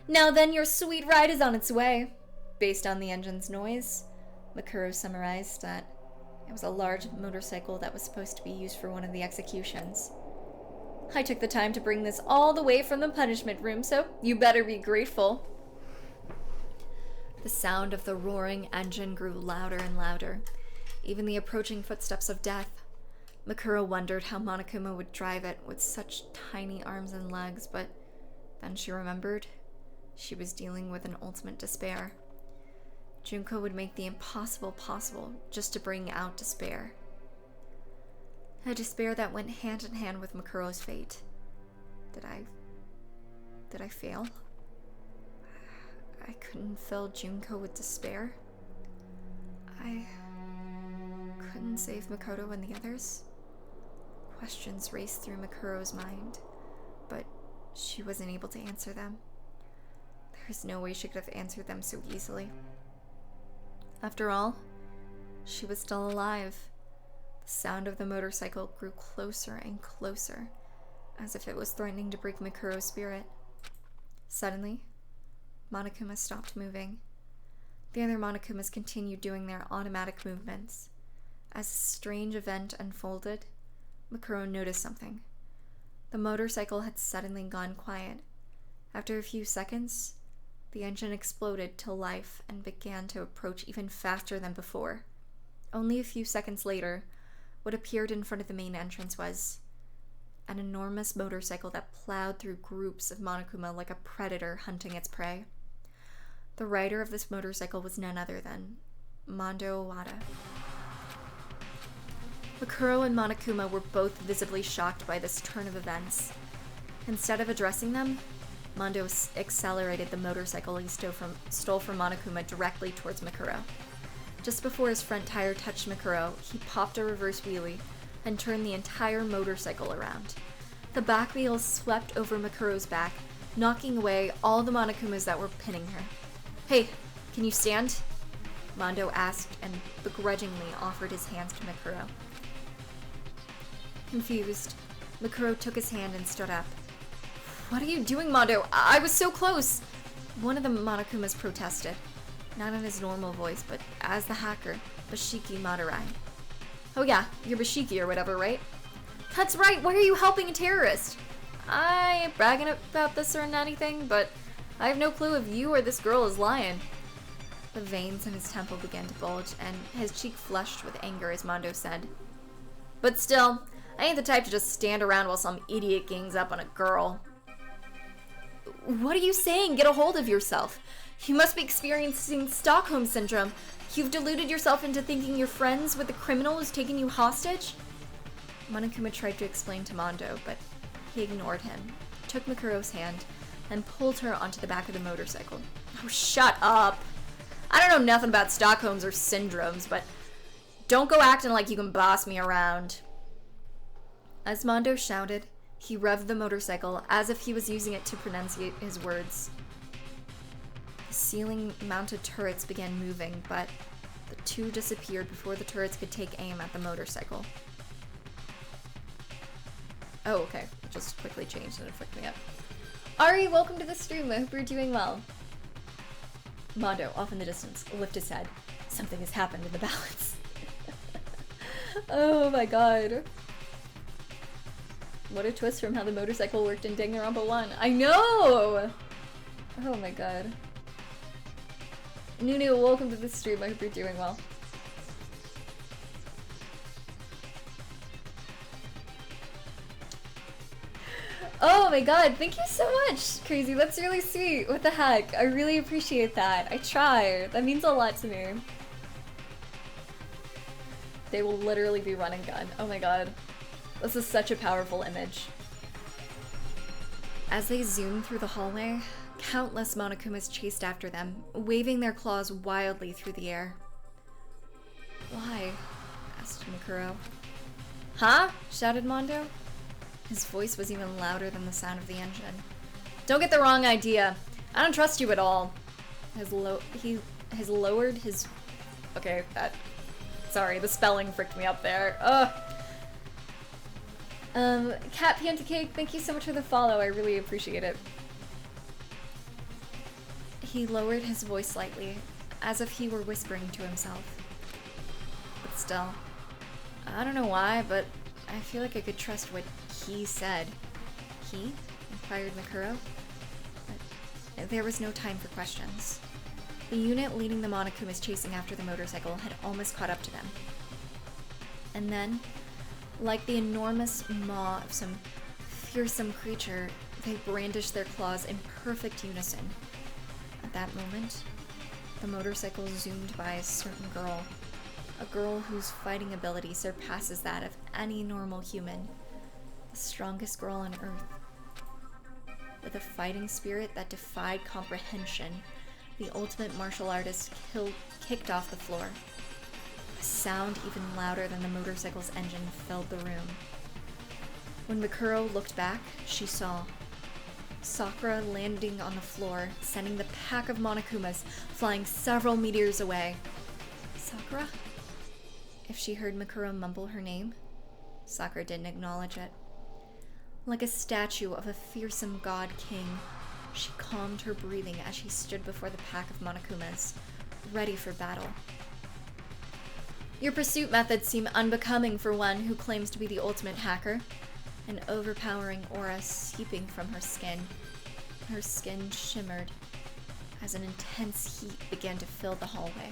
Now then, your sweet ride is on its way. Based on the engine's noise, Mikuro summarized that it was a large motorcycle that was supposed to be used for one of the executions. I took the time to bring this all the way from the punishment room, so you better be grateful. The sound of the roaring engine grew louder and louder, even the approaching footsteps of death. Mikuro wondered how Monokuma would drive it with such tiny arms and legs, but then she remembered she was dealing with an ultimate despair. Junko would make the impossible possible just to bring out despair. A despair that went hand in hand with Makuro's fate. Did I fail? I couldn't fill Junko with despair? I couldn't save Makoto and the others? Questions raced through Makuro's mind, but she wasn't able to answer them. There was no way she could have answered them so easily. After all, she was still alive. The sound of the motorcycle grew closer and closer, as if it was threatening to break Makuro's spirit. Suddenly, Monokuma stopped moving. The other Monokumas continued doing their automatic movements. As a strange event unfolded, Makuro noticed something. The motorcycle had suddenly gone quiet. After a few seconds, the engine exploded to life and began to approach even faster than before. Only a few seconds later, what appeared in front of the main entrance was an enormous motorcycle that plowed through groups of Monokuma like a predator hunting its prey. The rider of this motorcycle was none other than Mondo Owada. Makuro and Monokuma were both visibly shocked by this turn of events. Instead of addressing them, Mondo accelerated the motorcycle he stole from Monokuma directly towards Makuro. Just before his front tire touched Makuro, he popped a reverse wheelie and turned the entire motorcycle around. The back wheels swept over Makuro's back, knocking away all the Monokumas that were pinning her. "Hey, can you stand?" Mondo asked and begrudgingly offered his hands to Makuro. Confused, Makuro took his hand and stood up. "What are you doing, Mondo? I was so close!" One of the Monokumas protested, not in his normal voice, but as the hacker, Bashiki Madurai. "Oh yeah, you're Bashiki or whatever, right?" "That's right, why are you helping a terrorist?" "I ain't bragging about this or anything, but I have no clue if you or this girl is lying." The veins in his temple began to bulge, and his cheek flushed with anger as Mondo said, "But still, I ain't the type to just stand around while some idiot gangs up on a girl." "What are you saying? Get a hold of yourself. You must be experiencing Stockholm Syndrome. You've deluded yourself into thinking you're friends with the criminal who's taken you hostage?" Monokuma tried to explain to Mondo, but he ignored him, took Makuro's hand, and pulled her onto the back of the motorcycle. "Oh, shut up! I don't know nothing about Stockholms or syndromes, but don't go acting like you can boss me around." As Mondo shouted, he revved the motorcycle as if he was using it to pronunciate his words. The ceiling-mounted turrets began moving, but the two disappeared before the turrets could take aim at the motorcycle. Oh, okay. It just quickly changed and it fucked me up. "Ari, welcome to the stream. I hope you're doing well." Mondo, off in the distance, lifted his head. Something has happened in the balance. Oh my god. What a twist from how the motorcycle worked in Danganronpa 1. I know! Oh my god. Nunu, welcome to the stream. I hope you're doing well. Oh my god, thank you so much, Crazy. That's really sweet. What the heck? I really appreciate that. I try. That means a lot to me. They will literally be run and gun. Oh my god. This is such a powerful image. As they zoomed through the hallway, countless Monokumas chased after them, waving their claws wildly through the air. "Why?" asked Makuro. "Huh?" shouted Mondo. His voice was even louder than the sound of the engine. "Don't get the wrong idea. I don't trust you at all." He has lowered his... Okay, sorry, the spelling fricked me up there. Ugh. Cat Panta Cake, thank you so much for the follow. I really appreciate it. He lowered his voice slightly, as if he were whispering to himself. But still, I don't know why, but I feel like I could trust what he said. "He?" inquired Makuro. But there was no time for questions. The unit leading the Monokumas chasing after the motorcycle had almost caught up to them. And then, Like the enormous maw of some fearsome creature, they brandished their claws in perfect unison. At that moment, the motorcycle zoomed by a certain girl. A girl whose fighting ability surpasses that of any normal human. The strongest girl on Earth. With a fighting spirit that defied comprehension, the ultimate martial artist kicked off the floor. A sound even louder than the motorcycle's engine filled the room. When Mikuro looked back, she saw Sakura landing on the floor, sending the pack of Monokumas flying several meters away. Sakura? If she heard Mikuro mumble her name, Sakura didn't acknowledge it. Like a statue of a fearsome god king, she calmed her breathing as she stood before the pack of Monokumas, ready for battle. Your pursuit methods seem unbecoming for one who claims to be the ultimate hacker. An overpowering aura seeping from her skin. Her skin shimmered as an intense heat began to fill the hallway.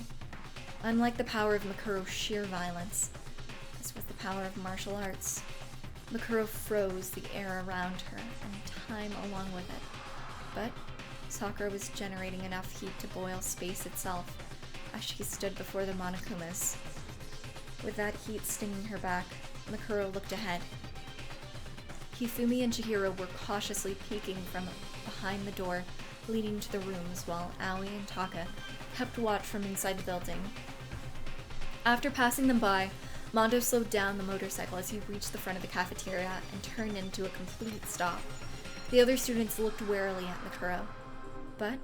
Unlike the power of Mikuro's sheer violence, this was the power of martial arts. Mikuro froze the air around her and time along with it. But Sakura was generating enough heat to boil space itself as she stood before the Monokumas. With that heat stinging her back, Mikuro looked ahead. Hifumi and Chihiro were cautiously peeking from behind the door leading to the rooms while Aoi and Taka kept watch from inside the building. After passing them by, Mondo slowed down the motorcycle as he reached the front of the cafeteria and turned into a complete stop. The other students looked warily at Mikuro. But,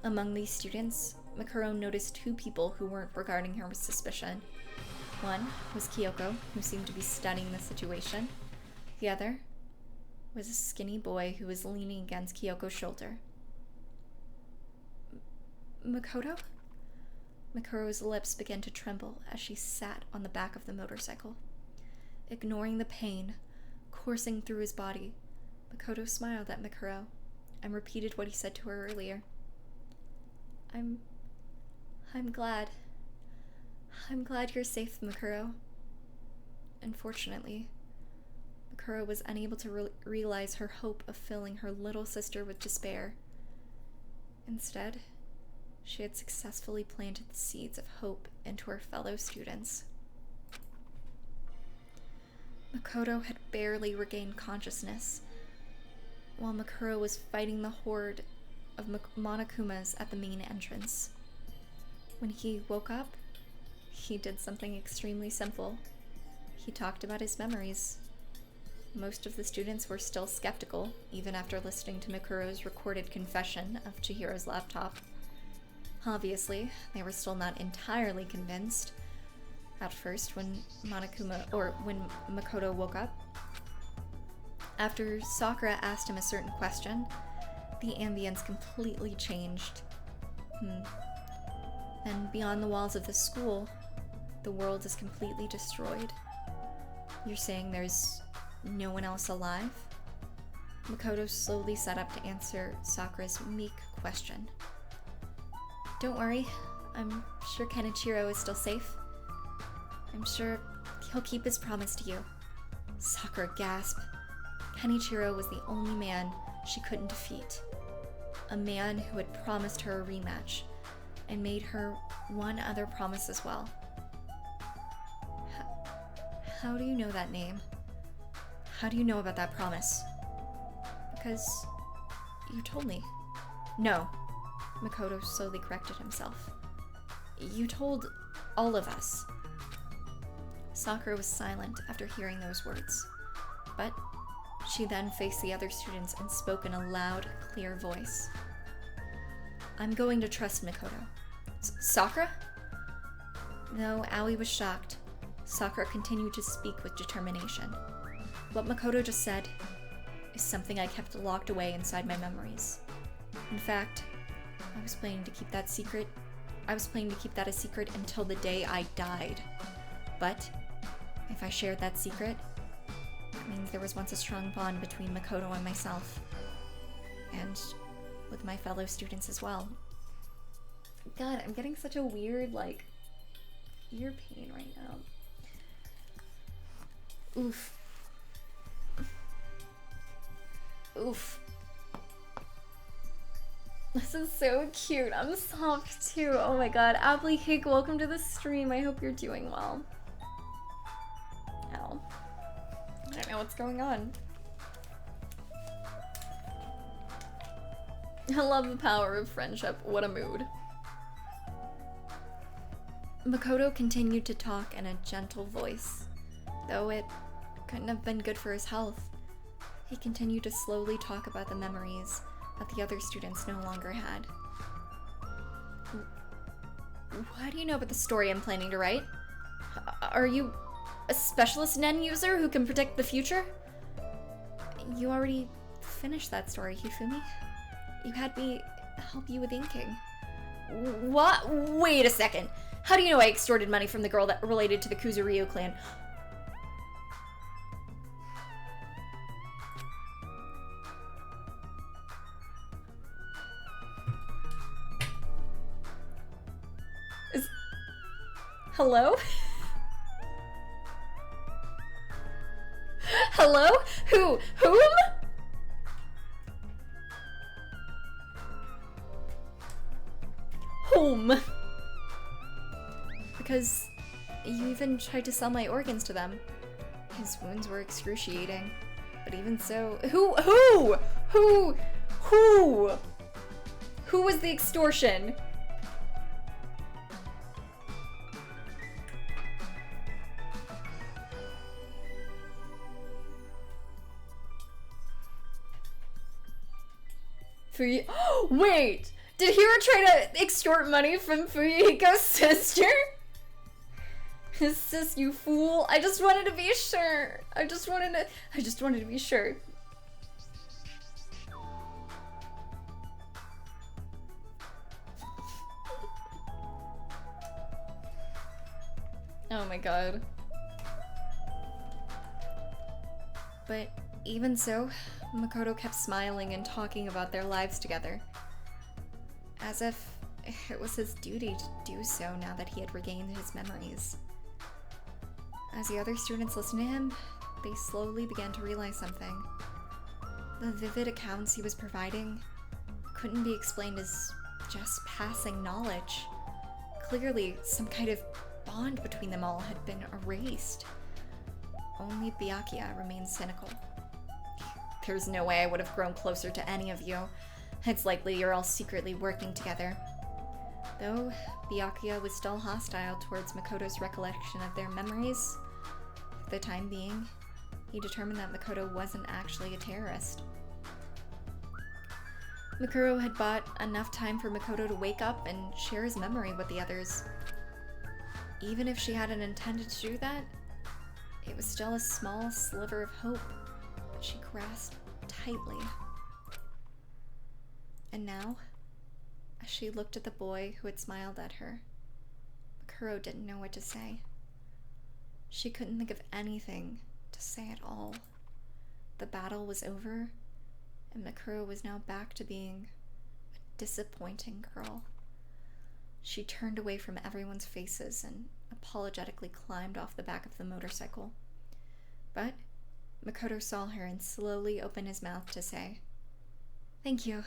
among these students, Mikuro noticed two people who weren't regarding her with suspicion. One was Kyoko, who seemed to be studying the situation. The other was a skinny boy who was leaning against Kyoko's shoulder. Makoto? Mikuro's lips began to tremble as she sat on the back of the motorcycle. Ignoring the pain coursing through his body, Makoto smiled at Mikuro and repeated what he said to her earlier. I'm glad. I'm glad you're safe, Mikuro. Unfortunately, Mikuro was unable to realize her hope of filling her little sister with despair. Instead, she had successfully planted the seeds of hope into her fellow students. Makoto had barely regained consciousness, while Mikuro was fighting the horde of Monokumas at the main entrance. When he woke up, he did something extremely simple. He talked about his memories. Most of the students were still skeptical, even after listening to Mikuro's recorded confession of Chihiro's laptop. Obviously, they were still not entirely convinced. At first, when Makoto woke up. After Sakura asked him a certain question, the ambience completely changed. And beyond the walls of the school, the world is completely destroyed. You're saying there's no one else alive? Makoto slowly sat up to answer Sakura's meek question. Don't worry, I'm sure Kenichiro is still safe. I'm sure he'll keep his promise to you. Sakura gasped. Kenichiro was the only man she couldn't defeat. A man who had promised her a rematch, and made her one other promise as well. How do you know that name? How do you know about that promise? Because you told me. No, Makoto slowly corrected himself. You told all of us. Sakura was silent after hearing those words, but she then faced the other students and spoke in a loud, clear voice. I'm going to trust Makoto. Sakura? Though Aoi was shocked, Sakura continued to speak with determination. What Makoto just said is something I kept locked away inside my memories. In fact, I was planning to keep that a secret until the day I died. But if I shared that secret, it means there was once a strong bond between Makoto and myself. And with my fellow students as well. God, I'm getting such a weird, ear pain right now. Oof. Oof. This is so cute. I'm soft too. Oh my god. Appley Cake, welcome to the stream. I hope you're doing well. Ow. I don't know what's going on. I love the power of friendship. What a mood. Makoto continued to talk in a gentle voice, though it couldn't have been good for his health. He continued to slowly talk about the memories that the other students no longer had. What do you know about the story I'm planning to write? Are you a specialist Nen user who can predict the future? You already finished that story, Hifumi. You had me help you with inking. What? Wait a second. How do you know I extorted money from the girl that related to the Kuzuryu clan? Hello? Hello? Whom? Whom? Because you even tried to sell my organs to them. His wounds were excruciating. But even so, who was the extortion? Wait! Did Hiro try to extort money from Fuyuhiko's sister? Sis, you fool. I just wanted to be sure. I just wanted to be sure. Oh my god. But even so, Makoto kept smiling and talking about their lives together, as if it was his duty to do so now that he had regained his memories. As the other students listened to him, they slowly began to realize something. The vivid accounts he was providing couldn't be explained as just passing knowledge. Clearly, some kind of bond between them all had been erased. Only Byakuya remained cynical. There's no way I would have grown closer to any of you. It's likely you're all secretly working together. Though Byakuya was still hostile towards Makoto's recollection of their memories, for the time being, he determined that Makoto wasn't actually a terrorist. Makuro had bought enough time for Makoto to wake up and share his memory with the others. Even if she hadn't intended to do that, it was still a small sliver of hope that she grasped tightly. And now, as she looked at the boy who had smiled at her, Makuro didn't know what to say. She couldn't think of anything to say at all. The battle was over, and Makuro was now back to being a disappointing girl. She turned away from everyone's faces and apologetically climbed off the back of the motorcycle. But Makoto saw her and slowly opened his mouth to say, "Thank you,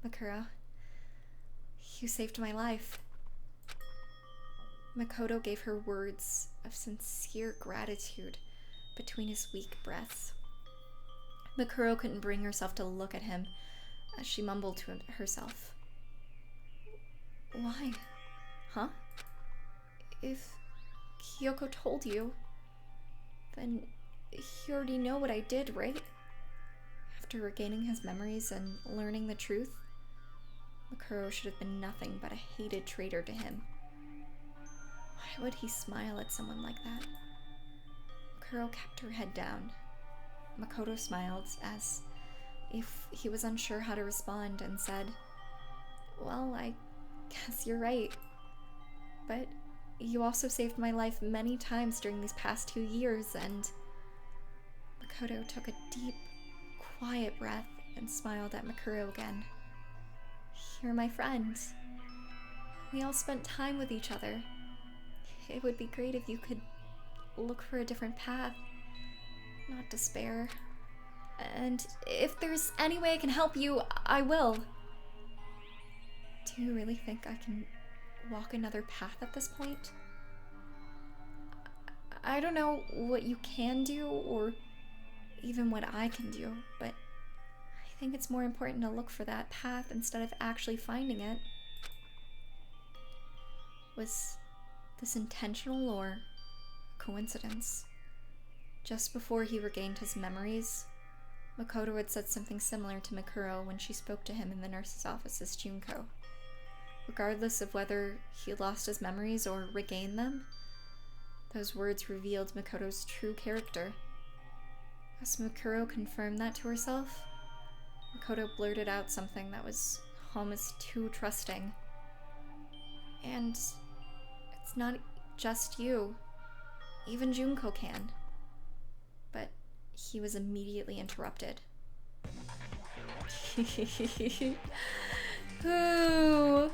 Makuro. You saved my life." Makoto gave her words of sincere gratitude between his weak breaths. Makuro couldn't bring herself to look at him as she mumbled to herself. "Why? Huh? If Kyoko told you, then you already know what I did, right?" After regaining his memories and learning the truth, Makuro should have been nothing but a hated traitor to him. Why would he smile at someone like that? Makuro kept her head down. Makoto smiled as if he was unsure how to respond and said, "Well, I guess you're right. But you also saved my life many times during these past 2 years, and..." Makoto took a deep, quiet breath and smiled at Makuro again. "You're my friend. We all spent time with each other. It would be great if you could look for a different path not despair. And if there's any way I can help you, I will. Do you really think I can walk another path at this point? I don't know what you can do or even what I can do, but I think it's more important to look for that path instead of actually finding it. Was this intentional or coincidence? Just before he regained his memories, Makoto had said something similar to Mikuro when she spoke to him in the nurse's office as Junko. Regardless of whether he lost his memories or regained them, those words revealed Makoto's true character. As Mikuro confirmed that to herself, Makoto blurted out something that was almost too trusting. And it's not just you. Even Junko can. But he was immediately interrupted. Ooh.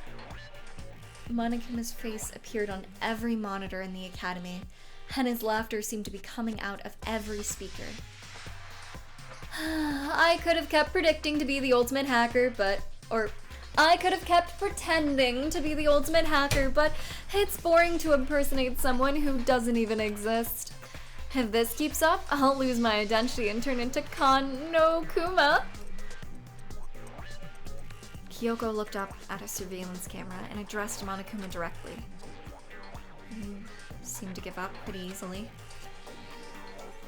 Monokuma's face appeared on every monitor in the academy, and his laughter seemed to be coming out of every speaker. I could have kept predicting to be the ultimate hacker, I could have kept pretending to be the ultimate hacker, but it's boring to impersonate someone who doesn't even exist. If this keeps up, I'll lose my identity and turn into Kuma. Kyoko looked up at a surveillance camera and addressed Monokuma directly. He seemed to give up pretty easily.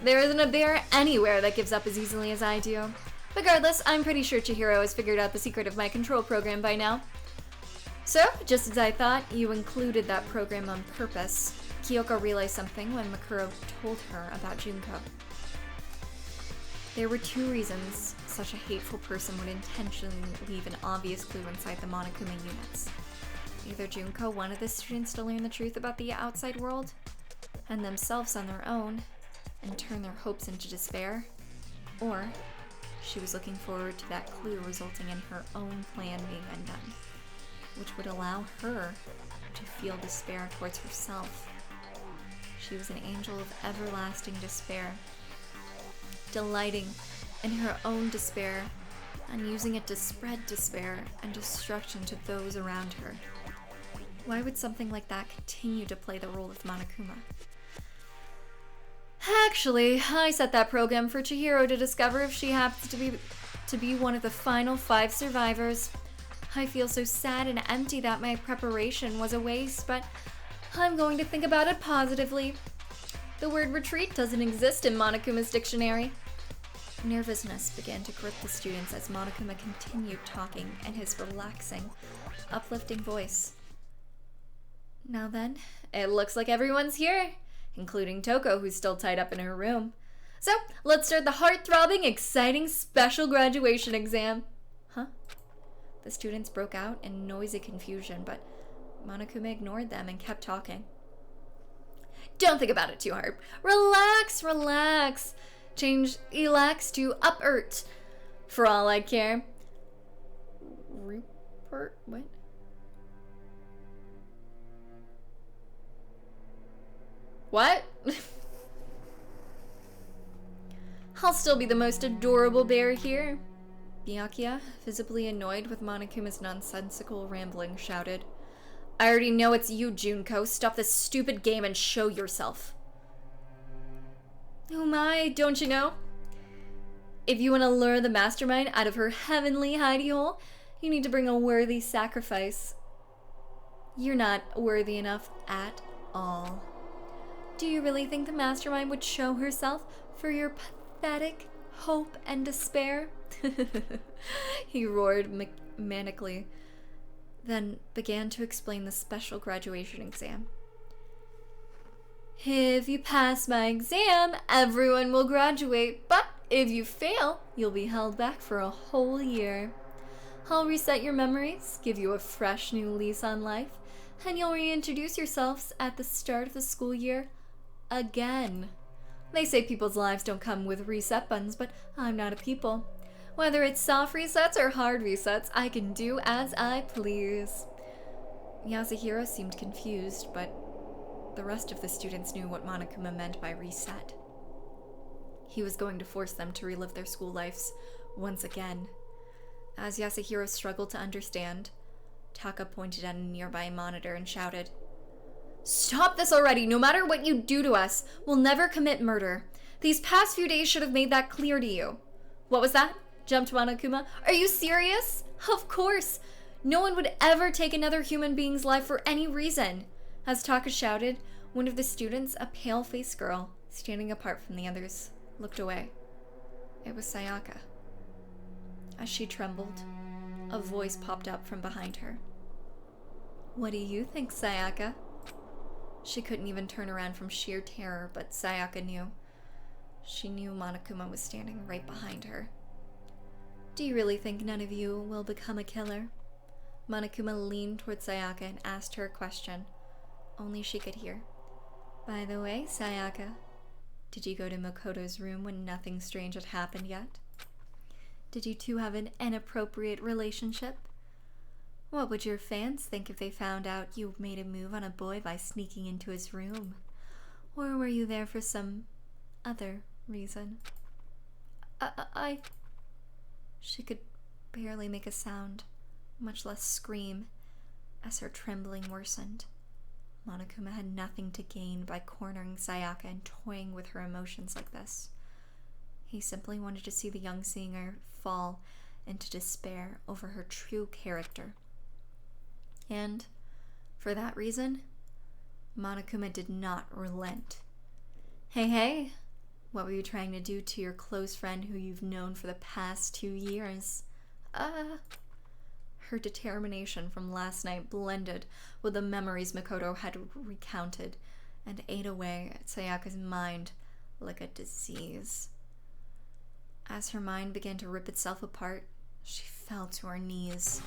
There isn't a bear anywhere that gives up as easily as I do. Regardless, I'm pretty sure Chihiro has figured out the secret of my control program by now. So, just as I thought, you included that program on purpose. Kyoko realized something when Mikuro told her about Junko. There were two reasons such a hateful person would intentionally leave an obvious clue inside the Monokuma units. Either Junko wanted the students to learn the truth about the outside world, and themselves on their own, and turn their hopes into despair, or she was looking forward to that clue resulting in her own plan being undone, which would allow her to feel despair towards herself. She was an angel of everlasting despair, delighting in her own despair and using it to spread despair and destruction to those around her. Why would something like that continue to play the role of Monokuma? Actually, I set that program for Chihiro to discover if she happens to be one of the final 5 survivors. I feel so sad and empty that my preparation was a waste, but I'm going to think about it positively. The word retreat doesn't exist in Monokuma's dictionary. Nervousness began to grip the students as Monokuma continued talking in his relaxing, uplifting voice. Now then, it looks like everyone's here, including Toko, who's still tied up in her room. So, let's start the heart-throbbing, exciting special graduation exam. Huh? The students broke out in noisy confusion, but Monokuma ignored them and kept talking. Don't think about it too hard. Relax, relax. Change relax to uppert. For all I care. Rupert? What? What? I'll still be the most adorable bear here. Byakuya, visibly annoyed with Monokuma's nonsensical rambling, shouted, I already know it's you, Junko. Stop this stupid game and show yourself. Oh my, don't you know? If you want to lure the mastermind out of her heavenly hidey hole, you need to bring a worthy sacrifice. You're not worthy enough at all. Do you really think the mastermind would show herself for your pathetic hope and despair? He roared manically, then began to explain the special graduation exam. If you pass my exam, everyone will graduate, but if you fail, you'll be held back for a whole year. I'll reset your memories, give you a fresh new lease on life, and you'll reintroduce yourselves at the start of the school year again. They say people's lives don't come with reset buttons, but I'm not a people. Whether it's soft resets or hard resets, I can do as I please. Yasuhiro seemed confused, but the rest of the students knew what Monokuma meant by reset. He was going to force them to relive their school lives once again. As Yasuhiro struggled to understand, Taka pointed at a nearby monitor and shouted, "Stop this already! No matter what you do to us, we'll never commit murder. These past few days should have made that clear to you." "What was that?" jumped Monokuma. "Are you serious?" "Of course! No one would ever take another human being's life for any reason." As Taka shouted, one of the students, a pale-faced girl, standing apart from the others, looked away. It was Sayaka. As she trembled, a voice popped up from behind her. "What do you think, Sayaka?" She couldn't even turn around from sheer terror, but Sayaka knew. She knew Monokuma was standing right behind her. "Do you really think none of you will become a killer?" Monokuma leaned toward Sayaka and asked her a question only she could hear. "By the way, Sayaka, did you go to Makoto's room when nothing strange had happened yet? Did you two have an inappropriate relationship? What would your fans think if they found out you made a move on a boy by sneaking into his room? Or were you there for some other reason?" She could barely make a sound, much less scream, as her trembling worsened. Monokuma had nothing to gain by cornering Sayaka and toying with her emotions like this. He simply wanted to see the young singer fall into despair over her true character. And, for that reason, Monokuma did not relent. Hey, what were you trying to do to your close friend who you've known for the past 2 years? Her determination from last night blended with the memories Makoto had recounted and ate away at Sayaka's mind like a disease. As her mind began to rip itself apart, she fell to her knees.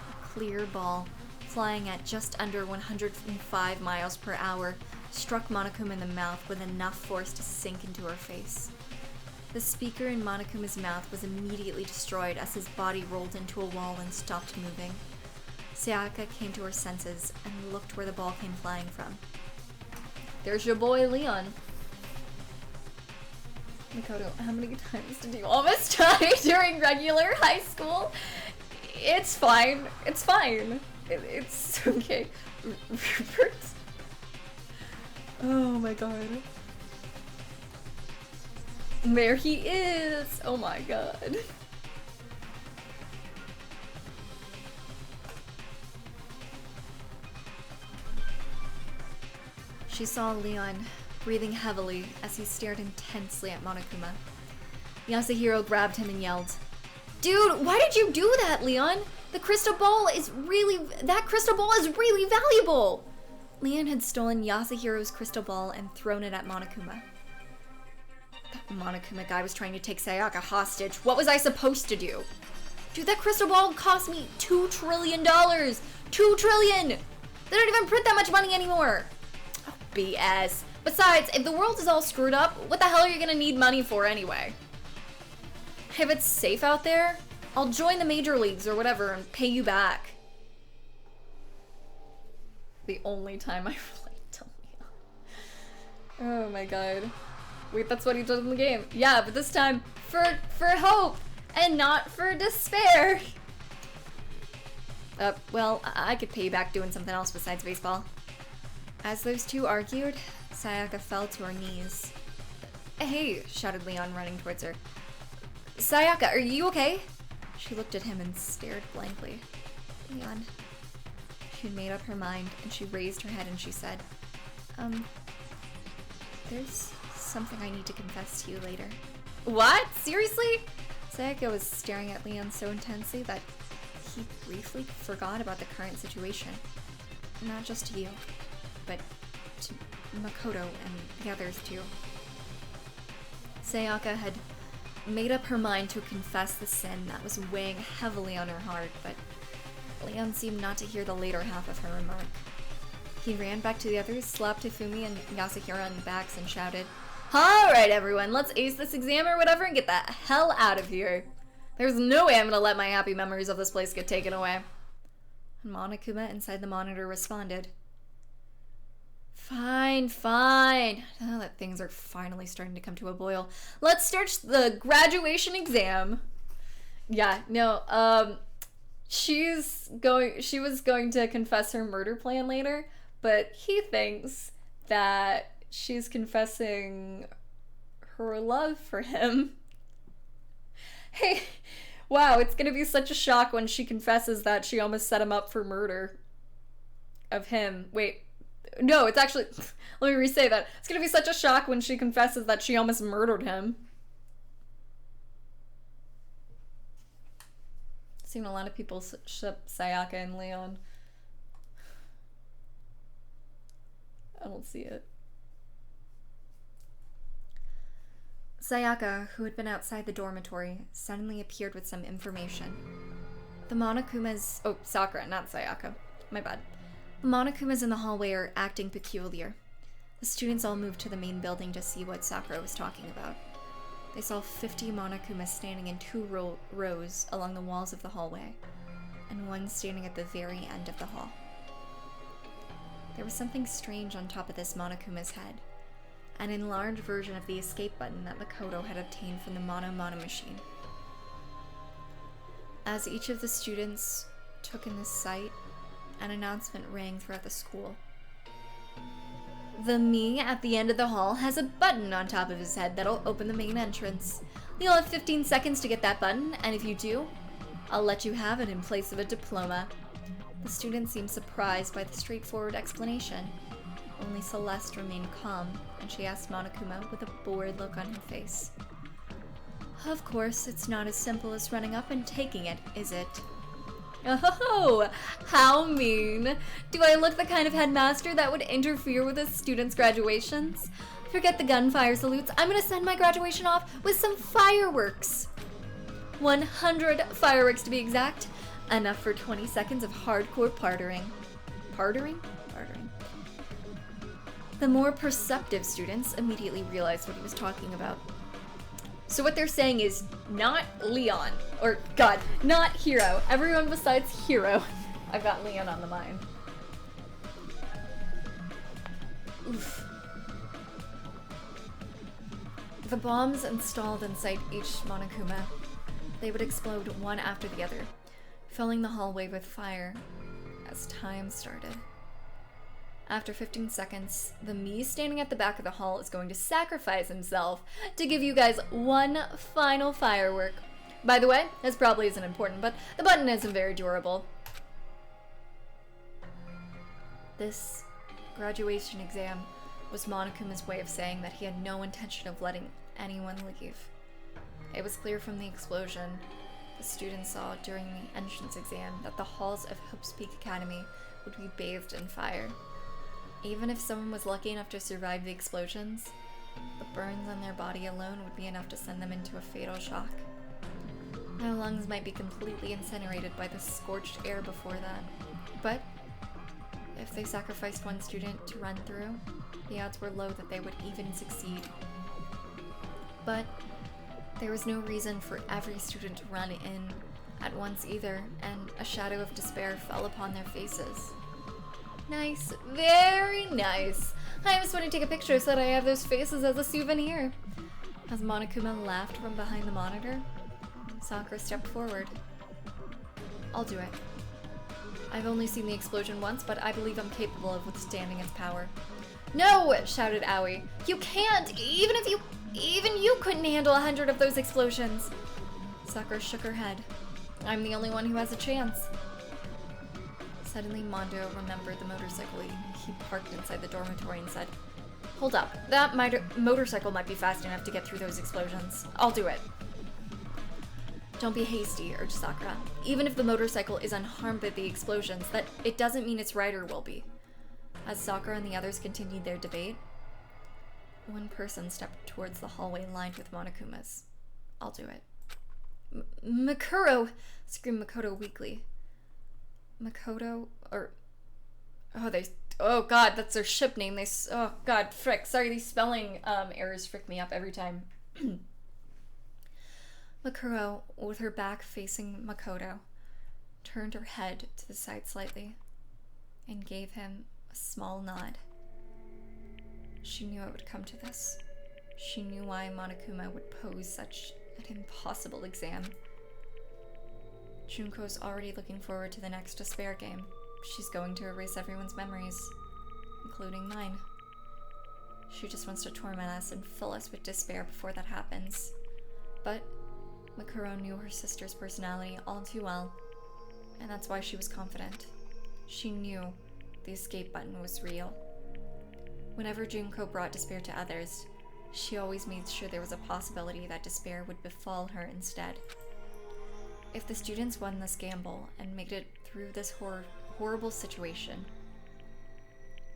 A clear ball, flying at just under 105 miles per hour, struck Monokuma in the mouth with enough force to sink into her face. The speaker in Monokuma's mouth was immediately destroyed as his body rolled into a wall and stopped moving. Sayaka came to her senses and looked where the ball came flying from. "There's your boy, Leon." "Makoto, how many times did you almost die during regular high school?" It's fine. It's fine. It's okay. Rupert. Oh my god. There he is! Oh my god. She saw Leon breathing heavily as he stared intensely at Monokuma. Yasuhiro grabbed him and yelled, "Dude, why did you do that, Leon? That crystal ball is really valuable!" Leon had stolen Yasuhiro's crystal ball and thrown it at Monokuma. That Monokuma guy was trying to take Sayaka hostage. What was I supposed to do? Dude, that crystal ball cost me $2 trillion! $2 trillion! They don't even print that much money anymore! Oh, BS. Besides, if the world is all screwed up, what the hell are you gonna need money for anyway? If it's safe out there, I'll join the major leagues or whatever and pay you back. The only time I relate to Leon. Oh my god. Wait, that's what he does in the game. Yeah, but this time for hope and not for despair. Well, I could pay you back doing something else besides baseball. As those two argued, Sayaka fell to her knees. "Hey," shouted Leon, running towards her. "Sayaka, are you okay?" She looked at him and stared blankly. "Leon." She had made up her mind, and she raised her head and she said, "There's something I need to confess to you later." "What? Seriously?" Sayaka was staring at Leon so intensely that he briefly forgot about the current situation. Not just to you, but to Makoto and the others too. Sayaka had made up her mind to confess the sin that was weighing heavily on her heart, but Leon seemed not to hear the later half of her remark. He ran back to the others, slapped Hifumi and Yasuhiro on the backs, and shouted, "Alright everyone, let's ace this exam or whatever and get the hell out of here. There's no way I'm gonna let my happy memories of this place get taken away." And Monokuma inside the monitor responded, Fine, fine. Now that things are finally starting to come to a boil, let's start the graduation exam. Yeah, no, she was going to confess her murder plan later, but he thinks that she's confessing her love for him. Hey, wow, it's gonna be such a shock when she confesses that she almost set him up for murder of him. Wait, no, it's actually, let me re-say that. It's gonna be such a shock when she confesses that she almost murdered him. I've seen a lot of people ship Sayaka and Leon. I don't see it. Sayaka, who had been outside the dormitory, suddenly appeared with some information. The Monokumas... Oh, Sakura, not Sayaka. My bad. The Monokumas in the hallway are acting peculiar. The students all moved to the main building to see what Sakura was talking about. They saw 50 Monokumas standing in 2 rows along the walls of the hallway, and one standing at the very end of the hall. There was something strange on top of this Monokuma's head, an enlarged version of the escape button that Makoto had obtained from the Mono machine. As each of the students took in this sight, an announcement rang throughout the school. The me at the end of the hall has a button on top of his head that'll open the main entrance. You'll have 15 seconds to get that button, and if you do, I'll let you have it in place of a diploma. The students seemed surprised by the straightforward explanation. Only Celeste remained calm, and she asked Monokuma with a bored look on her face. Of course, it's not as simple as running up and taking it, is it? Oh, how mean. Do I look the kind of headmaster that would interfere with a student's graduations? Forget the gunfire salutes. I'm gonna send my graduation off with some fireworks. 100 fireworks to be exact. Enough for 20 seconds of hardcore partying. Partying? Partying. The more perceptive students immediately realized what he was talking about. So what they're saying is not Leon, or God, not Hiro. Everyone besides Hiro. I've got Leon on the mind. Oof. The bombs installed inside each Monokuma, they would explode one after the other, filling the hallway with fire as time started. After 15 seconds, the me standing at the back of the hall is going to sacrifice himself to give you guys one final firework. By the way, this probably isn't important, but the button isn't very durable. This graduation exam was Monokuma's way of saying that he had no intention of letting anyone leave. It was clear from the explosion the students saw during the entrance exam that the halls of Hope's Peak Academy would be bathed in fire. Even if someone was lucky enough to survive the explosions, the burns on their body alone would be enough to send them into a fatal shock. Their lungs might be completely incinerated by the scorched air before that. But if they sacrificed one student to run through, the odds were low that they would even succeed. But there was no reason for every student to run in at once either, and a shadow of despair fell upon their faces. Nice, very nice. I just want to take a picture so that I have those faces as a souvenir. As Monokuma laughed from behind the monitor, Sakura stepped forward. I'll do it. I've only seen the explosion once, but I believe I'm capable of withstanding its power. No! Shouted Aoi. You can't! Even you couldn't handle 100 of those explosions. Sakura shook her head. I'm the only one who has a chance. Suddenly, Mondo remembered the motorcycle he parked inside the dormitory and said, Hold up, that motorcycle might be fast enough to get through those explosions. I'll do it. Don't be hasty, urged Sakura. Even if the motorcycle is unharmed by the explosions, that it doesn't mean its rider will be. As Sakura and the others continued their debate, one person stepped towards the hallway lined with Monokumas. I'll do it. Makuro! Screamed Makoto weakly. Makoto, or... Oh god, that's their ship name. Oh god, frick. Sorry, these spelling errors frick me up every time. Makuro, with her back facing Makoto, turned her head to the side slightly and gave him a small nod. She knew it would come to this. She knew why Monokuma would pose such an impossible exam. Junko's already looking forward to the next despair game. She's going to erase everyone's memories, including mine. She just wants to torment us and fill us with despair before that happens. But Mikuro knew her sister's personality all too well, and that's why she was confident. She knew the escape button was real. Whenever Junko brought despair to others, she always made sure there was a possibility that despair would befall her instead. If the students won this gamble and made it through this horrible situation,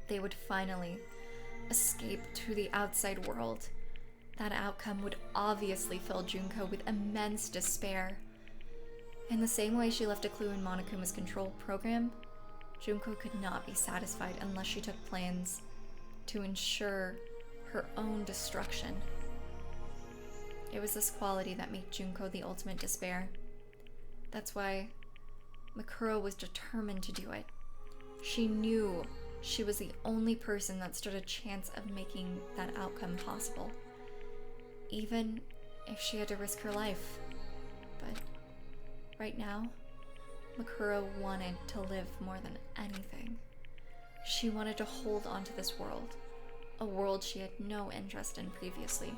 they would finally escape to the outside world. That outcome would obviously fill Junko with immense despair. In the same way she left a clue in Monokuma's control program, Junko could not be satisfied unless she took plans to ensure her own destruction. It was this quality that made Junko the ultimate despair. That's why Mikuro was determined to do it. She knew she was the only person that stood a chance of making that outcome possible, even if she had to risk her life. But right now, Mikuro wanted to live more than anything. She wanted to hold on to this world, a world she had no interest in previously.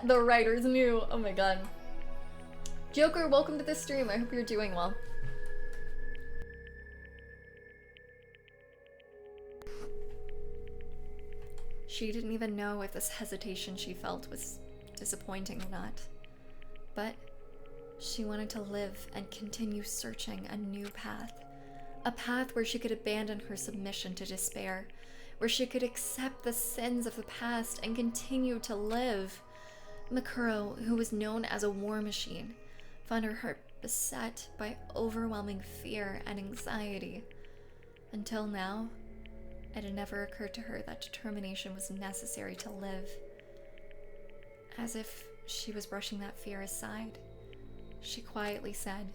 The writers knew. Oh my god. Joker, welcome to the stream. I hope you're doing well. She didn't even know if this hesitation she felt was disappointing or not. But she wanted to live and continue searching a new path. A path where she could abandon her submission to despair, where she could accept the sins of the past and continue to live. Mikuro, who was known as a war machine, found her heart beset by overwhelming fear and anxiety. Until now, it had never occurred to her that determination was necessary to live. As if she was brushing that fear aside, she quietly said,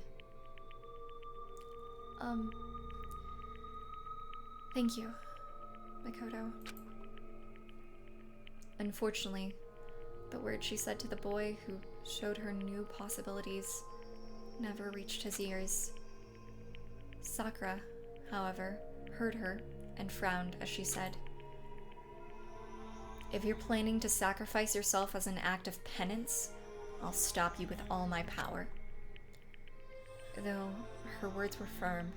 thank you, Mikoto. Unfortunately, the words she said to the boy who showed her new possibilities never reached his ears. Sakura, however, heard her and frowned as she said, if you're planning to sacrifice yourself as an act of penance, I'll stop you with all my power. Though her words were firm,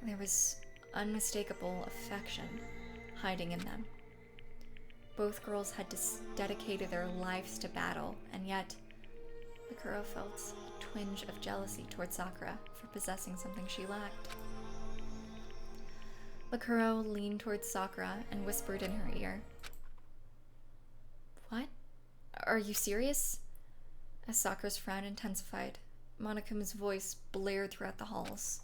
there was unmistakable affection hiding in them. Both girls had dedicated their lives to battle, and yet Mikuro felt a twinge of jealousy toward Sakura for possessing something she lacked. Mikuro leaned towards Sakura and whispered in her ear, "What? Are you serious?" As Sakura's frown intensified, Monokuma's voice blared throughout the halls.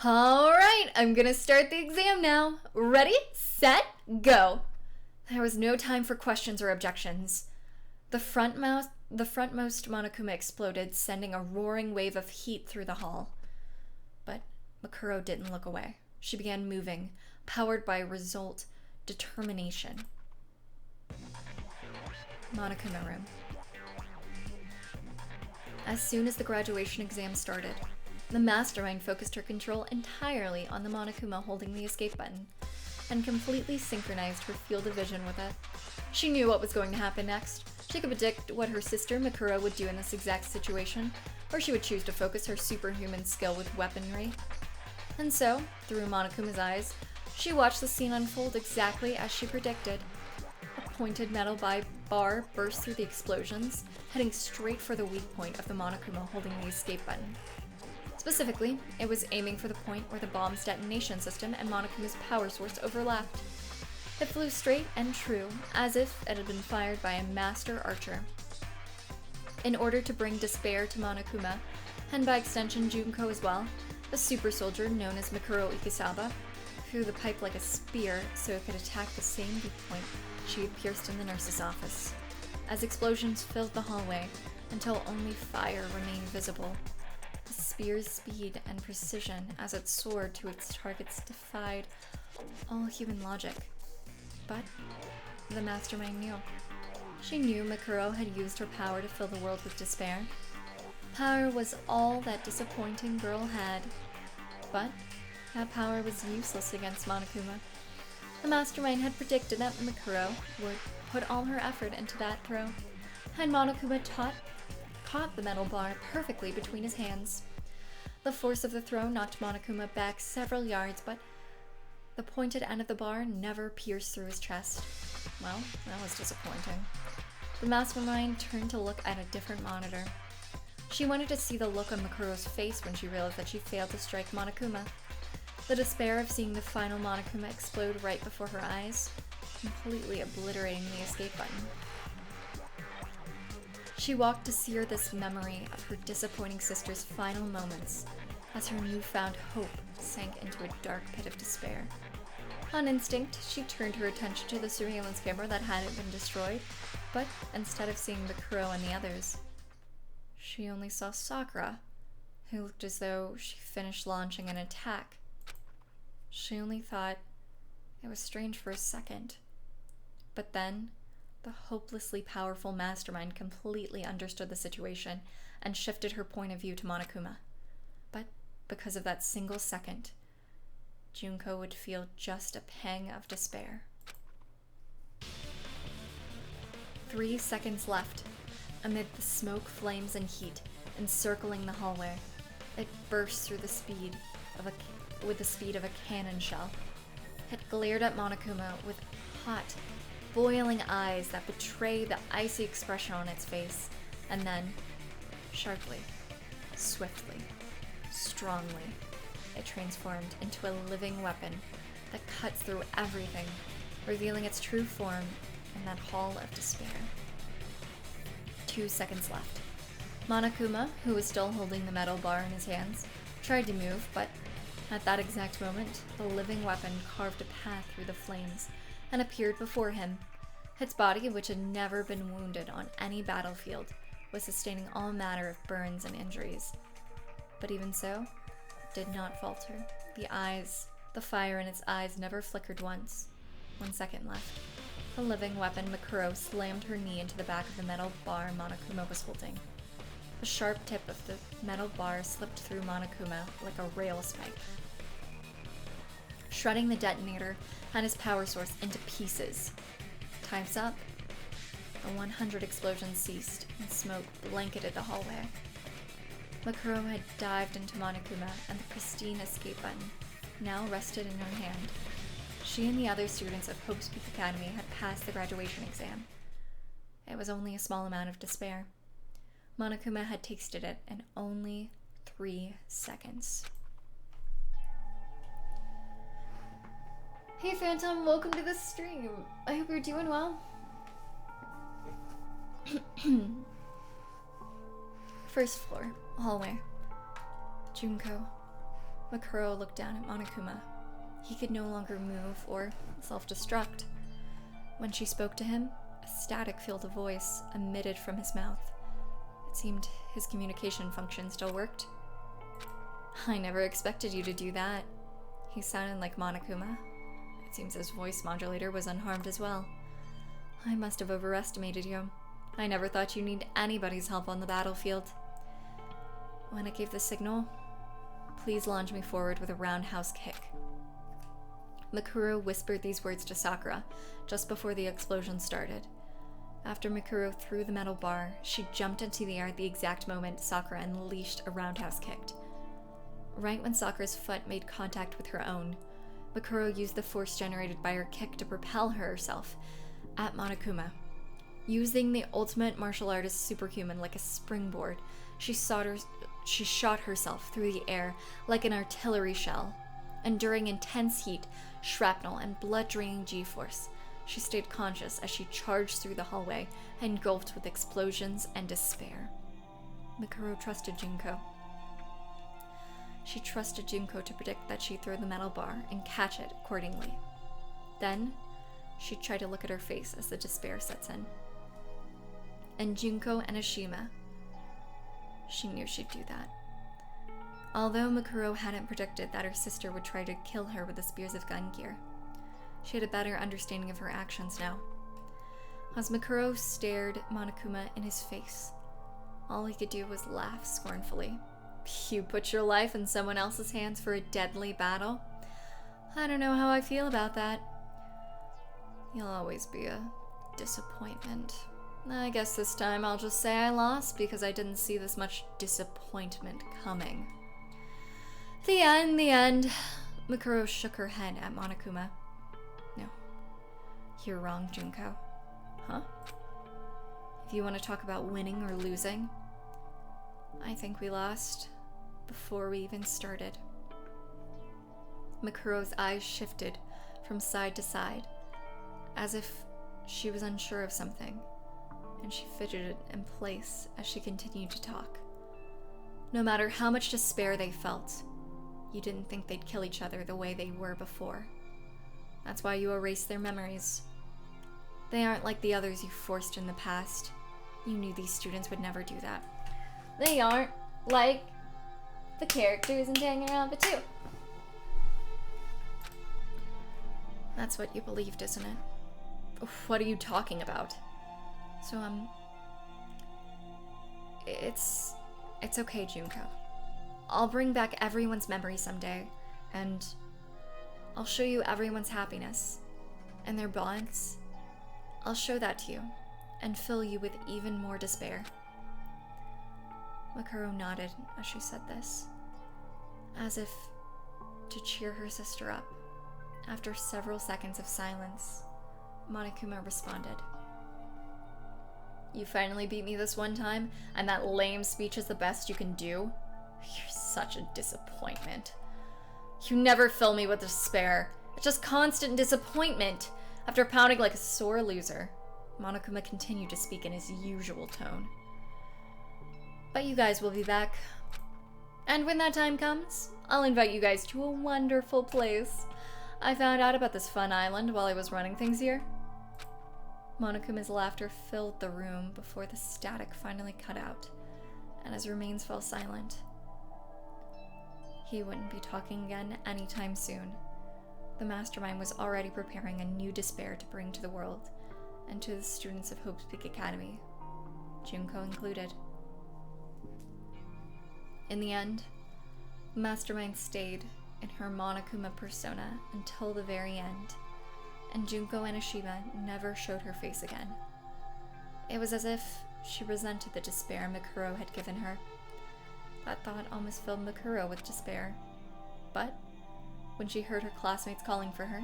Alright, I'm gonna start the exam now. Ready, set, go. There was no time for questions or objections. The frontmost Monokuma exploded, sending a roaring wave of heat through the hall. But Mikuro didn't look away. She began moving, powered by result determination. Monokuma room. As soon as the graduation exam started, the mastermind focused her control entirely on the Monokuma holding the escape button, and completely synchronized her field of vision with it. She knew what was going to happen next. She could predict what her sister Mikuro would do in this exact situation, or she would choose to focus her superhuman skill with weaponry. And so, through Monokuma's eyes, she watched the scene unfold exactly as she predicted. A pointed metal bar burst through the explosions, heading straight for the weak point of the Monokuma holding the escape button. Specifically, it was aiming for the point where the bomb's detonation system and Monokuma's power source overlapped. It flew straight and true, as if it had been fired by a master archer. In order to bring despair to Monokuma, and by extension Junko as well, a super soldier known as Mikuro Ikisaba threw the pipe like a spear so it could attack the same weak point she had pierced in the nurse's office, as explosions filled the hallway until only fire remained visible. The spear's speed and precision as it soared to its targets defied all human logic. But the mastermind knew. She knew Mikuro had used her power to fill the world with despair. Power was all that disappointing girl had. But that power was useless against Monokuma. The mastermind had predicted that Mikuro would put all her effort into that throw, had Monokuma caught the metal bar perfectly between his hands. The force of the throw knocked Monokuma back several yards, but the pointed end of the bar never pierced through his chest. Well, that was disappointing. The mastermind turned to look at a different monitor. She wanted to see the look on Makuro's face when she realized that she failed to strike Monokuma. The despair of seeing the final Monokuma explode right before her eyes, completely obliterating the escape button. She walked to sear this memory of her disappointing sister's final moments as her newfound hope sank into a dark pit of despair. On instinct, she turned her attention to the surveillance camera that hadn't been destroyed, but instead of seeing the crow and the others, she only saw Sakura, who looked as though she finished launching an attack. She only thought it was strange for a second. But then, the hopelessly powerful mastermind completely understood the situation and shifted her point of view to Monokuma. But because of that single second, Junko would feel just a pang of despair. 3 seconds left. Amid the smoke, flames, and heat encircling the hallway, it burst through with the speed of a cannon shell. It glared at Monokuma with hot, boiling eyes that betrayed the icy expression on its face, and then, sharply, swiftly, strongly, it transformed into a living weapon that cuts through everything, revealing its true form in that hall of despair. 2 seconds left. Monokuma, who was still holding the metal bar in his hands, tried to move, but at that exact moment, the living weapon carved a path through the flames and appeared before him. Its body, which had never been wounded on any battlefield, was sustaining all manner of burns and injuries. But even so, it did not falter. The fire in its eyes never flickered once. 1 second left. The living weapon, Mikuro, slammed her knee into the back of the metal bar Monokuma was holding. The sharp tip of the metal bar slipped through Monokuma like a rail spike, shredding the detonator and his power source into pieces. Time's up. The 100 explosions ceased, and smoke blanketed the hallway. Mikuro had dived into Monokuma, and the pristine escape button now rested in her hand. She and the other students of Hope's Peak Academy had passed the graduation exam. It was only a small amount of despair. Monokuma had tasted it in only 3 seconds. Hey Phantom, welcome to the stream. I hope you're doing well. First floor, hallway. Junko. Mikuro looked down at Monokuma. He could no longer move or self-destruct. When she spoke to him, a static-filled voice emitted from his mouth. It seemed his communication function still worked. I never expected you to do that. He sounded like Monokuma. It seems his voice modulator was unharmed as well. I must have overestimated you. I never thought you'd need anybody's help on the battlefield. When it gave the signal, please launch me forward with a roundhouse kick. Mikuro whispered these words to Sakura just before the explosion started. After Mikuro threw the metal bar, she jumped into the air at the exact moment Sakura unleashed a roundhouse kick. Right when Sakura's foot made contact with her own, Mikuro used the force generated by her kick to propel herself at Monokuma. Using the ultimate martial artist superhuman like a springboard, she shot herself through the air like an artillery shell. Enduring intense heat, shrapnel, and blood-draining G-force, she stayed conscious as she charged through the hallway, engulfed with explosions and despair. Mikuro trusted Junko. She trusted Junko to predict that she'd throw the metal bar and catch it accordingly. Then, she'd try to look at her face as the despair sets in. And Junko and Ashima, she knew she'd do that. Although Mikuro hadn't predicted that her sister would try to kill her with the spears of gun gear, she had a better understanding of her actions now. As Mikuro stared Monokuma in his face, all he could do was laugh scornfully. You put your life in someone else's hands for a deadly battle? I don't know how I feel about that. You'll always be a disappointment. I guess this time I'll just say I lost because I didn't see this much disappointment coming. The end. Mikuro shook her head at Monokuma. No, you're wrong, Junko. Huh? If you want to talk about winning or losing, I think we lost before we even started. Mikuro's eyes shifted from side to side, as if she was unsure of something, and she fidgeted in place as she continued to talk. No matter how much despair they felt, you didn't think they'd kill each other the way they were before. That's why you erased their memories. They aren't like the others you forced in the past. You knew these students would never do that. They aren't like the characters in Danganronpa 2. That's what you believed, isn't it? What are you talking about? So, it's okay, Junko. I'll bring back everyone's memory someday, and I'll show you everyone's happiness and their bonds. I'll show that to you and fill you with even more despair. Mikuro nodded as she said this, as if to cheer her sister up. After several seconds of silence, Monokuma responded. You finally beat me this one time, and that lame speech is the best you can do? You're such a disappointment. You never fill me with despair. It's just constant disappointment. After pounding like a sore loser, Monokuma continued to speak in his usual tone. But you guys will be back. And when that time comes, I'll invite you guys to a wonderful place. I found out about this fun island while I was running things here. Monokuma's laughter filled the room before the static finally cut out, and his remains fell silent. He wouldn't be talking again anytime soon. The mastermind was already preparing a new despair to bring to the world, and to the students of Hope's Peak Academy, Junko included. In the end, the mastermind stayed in her Monokuma persona until the very end, and Junko Enoshima never showed her face again. It was as if she resented the despair Mikuro had given her. That thought almost filled Mikuro with despair. But when she heard her classmates calling for her,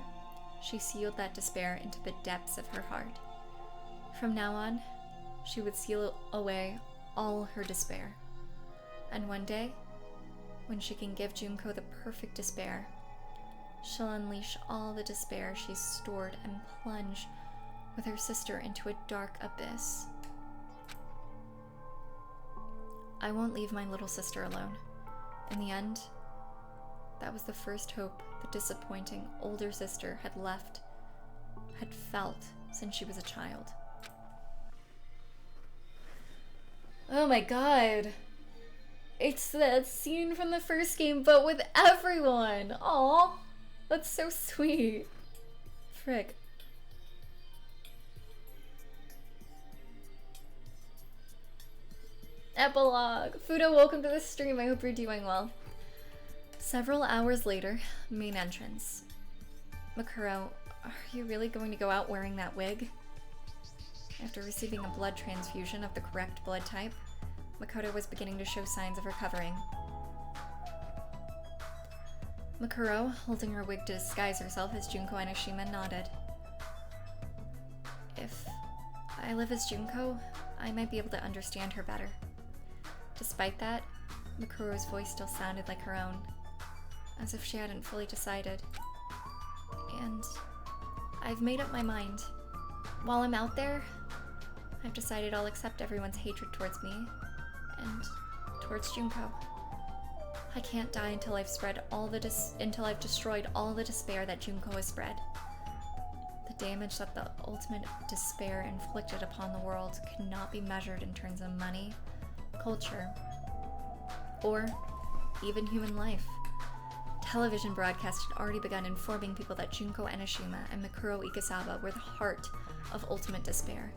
she sealed that despair into the depths of her heart. From now on, she would seal away all her despair. And one day, when she can give Junko the perfect despair, she'll unleash all the despair she's stored and plunge with her sister into a dark abyss. I won't leave my little sister alone. In the end, that was the first hope the disappointing older sister had felt since she was a child. Oh my god. It's that scene from the first game, but with everyone. Aw, that's so sweet. Frick. Epilogue. Fudo, welcome to the stream. I hope you're doing well. Several hours later, main entrance. Mikuro, are you really going to go out wearing that wig? After receiving a blood transfusion of the correct blood type, Makoto was beginning to show signs of recovering. Mikuro, holding her wig to disguise herself as Junko Enoshima, nodded. If I live as Junko, I might be able to understand her better. Despite that, Mikuro's voice still sounded like her own, as if she hadn't fully decided. And I've made up my mind. While I'm out there, I've decided I'll accept everyone's hatred towards me and towards Junko. I can't die until I've destroyed all the despair that Junko has spread. The damage that the ultimate despair inflicted upon the world cannot be measured in terms of money, culture, or even human life. Television broadcasts had already begun informing people that Junko Enoshima and Mikuro Ikesawa were the heart of ultimate despair.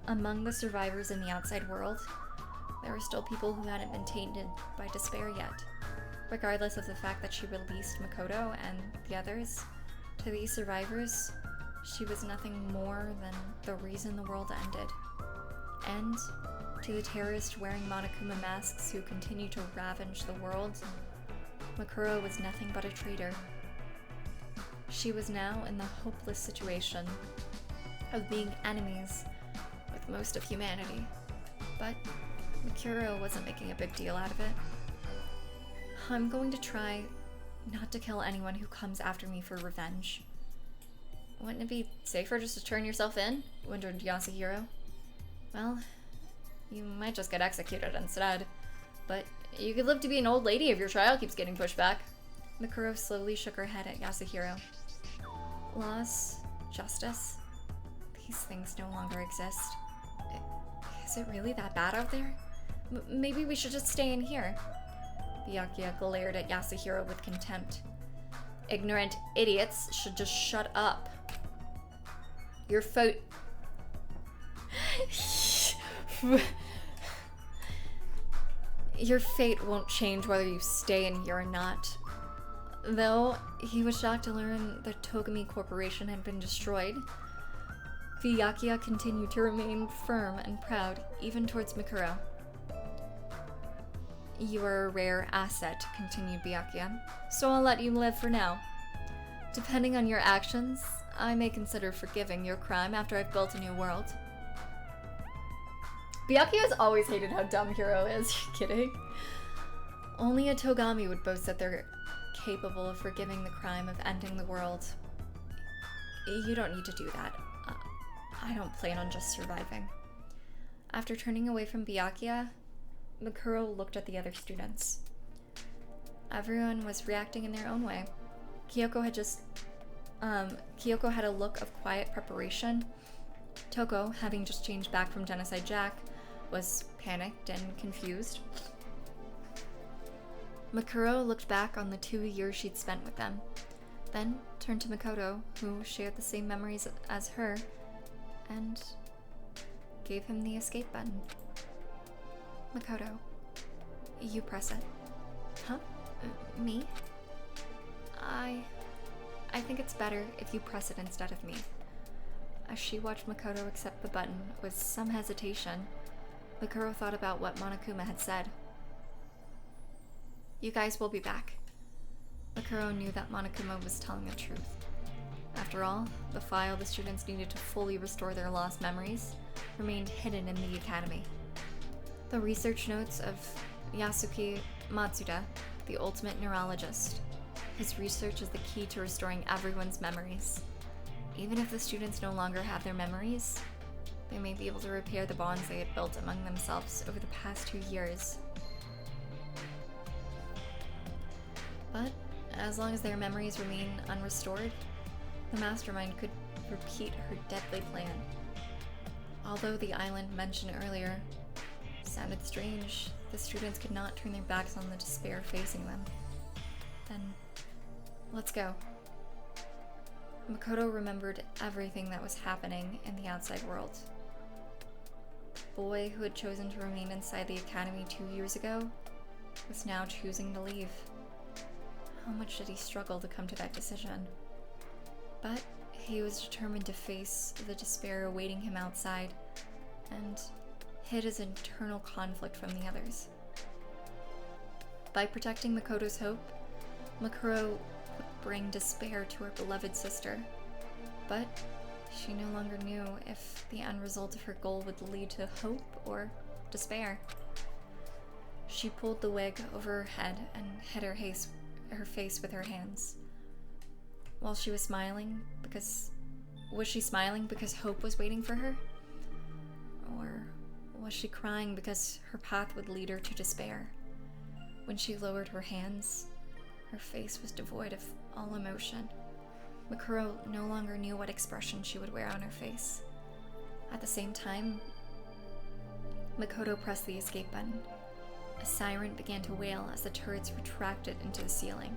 Among the survivors in the outside world, there were still people who hadn't been tainted by despair yet. Regardless of the fact that she released Makoto and the others, to these survivors, she was nothing more than the reason the world ended. And to the terrorists wearing Monokuma masks who continued to ravage the world, Mikuro was nothing but a traitor. She was now in the hopeless situation of being enemies with most of humanity. But Mikuro wasn't making a big deal out of it. I'm going to try not to kill anyone who comes after me for revenge. Wouldn't it be safer just to turn yourself in? Wondered Yasuhiro. Well, you might just get executed instead. But you could live to be an old lady if your trial keeps getting pushed back. Mikuro slowly shook her head at Yasuhiro. Laws, justice, these things no longer exist. Is it really that bad out there? Maybe we should just stay in here. Byakuya glared at Yasuhiro with contempt. Ignorant idiots should just shut up. Your fate... Your fate won't change whether you stay in here or not. Though, he was shocked to learn the Togami Corporation had been destroyed. Byakuya continued to remain firm and proud, even towards Mikuro. You are a rare asset, continued Byakuya, so I'll let you live for now. Depending on your actions, I may consider forgiving your crime after I've built a new world. Byakuya's always hated how dumb Hiro is. You're kidding? Only a Togami would boast that they're capable of forgiving the crime of ending the world. You don't need to do that. I don't plan on just surviving. After turning away from Byakuya, Mikuro looked at the other students. Everyone was reacting in their own way. Kyoko had a look of quiet preparation. Toko, having just changed back from Genocide Jack, was panicked and confused. Mikuro looked back on the 2 years she'd spent with them, then turned to Makoto, who shared the same memories as her, and gave him the escape button. Makoto, you press it. Huh? Me? I think it's better if you press it instead of me. As she watched Makoto accept the button with some hesitation, Mikuro thought about what Monokuma had said. You guys will be back. Mikuro knew that Monokuma was telling the truth. After all, the file the students needed to fully restore their lost memories remained hidden in the academy. The research notes of Yasuki Matsuda, the ultimate neurologist. His research is the key to restoring everyone's memories. Even if the students no longer have their memories, they may be able to repair the bonds they had built among themselves over the past 2 years. But as long as their memories remain unrestored, the mastermind could repeat her deadly plan. Although the island mentioned earlier sounded strange, the students could not turn their backs on the despair facing them. Then, let's go. Makoto remembered everything that was happening in the outside world. The boy who had chosen to remain inside the academy 2 years ago was now choosing to leave. How much did he struggle to come to that decision? But he was determined to face the despair awaiting him outside, and hid his internal conflict from the others. By protecting Makoto's hope, Mikuro would bring despair to her beloved sister. But she no longer knew if the end result of her goal would lead to hope or despair. She pulled the wig over her head and hid her face with her hands. While she was smiling, was she smiling because hope was waiting for her? Or was she crying because her path would lead her to despair? When she lowered her hands, her face was devoid of all emotion. Mikuro no longer knew what expression she would wear on her face. At the same time, Makoto pressed the escape button. A siren began to wail as the turrets retracted into the ceiling.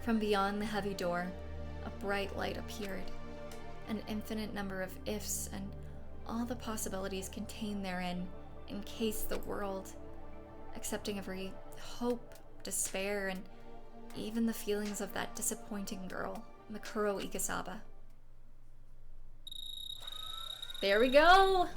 From beyond the heavy door, a bright light appeared. An infinite number of ifs and all the possibilities contained therein encased the world, accepting every hope, despair, and even the feelings of that disappointing girl, Mikuro Ikesaba. There we go!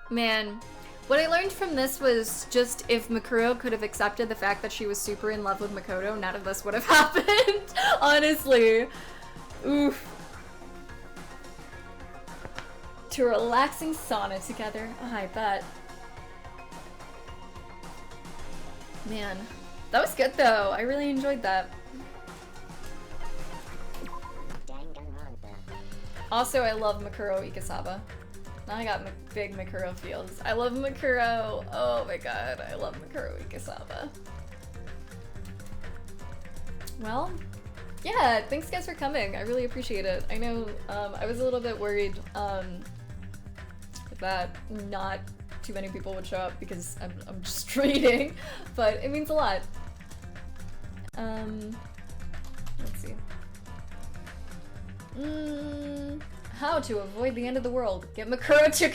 Man, what I learned from this was just if Mikuro could have accepted the fact that she was super in love with Makoto, none of this would have happened. Honestly. Oof. To a relaxing sauna together. Oh, I bet. Man, that was good though. I really enjoyed that. Danganronpa. Also, I love Mikuro Ikesaba. Now I got big Mikuro feels. I love Mikuro. Oh my god, I love Mikuro Ikesaba. Well, yeah, thanks guys for coming. I really appreciate it. I know I was a little bit worried that not too many people would show up because I'm just reading, but it means a lot. Let's see. How to avoid the end of the world. Get Makuro to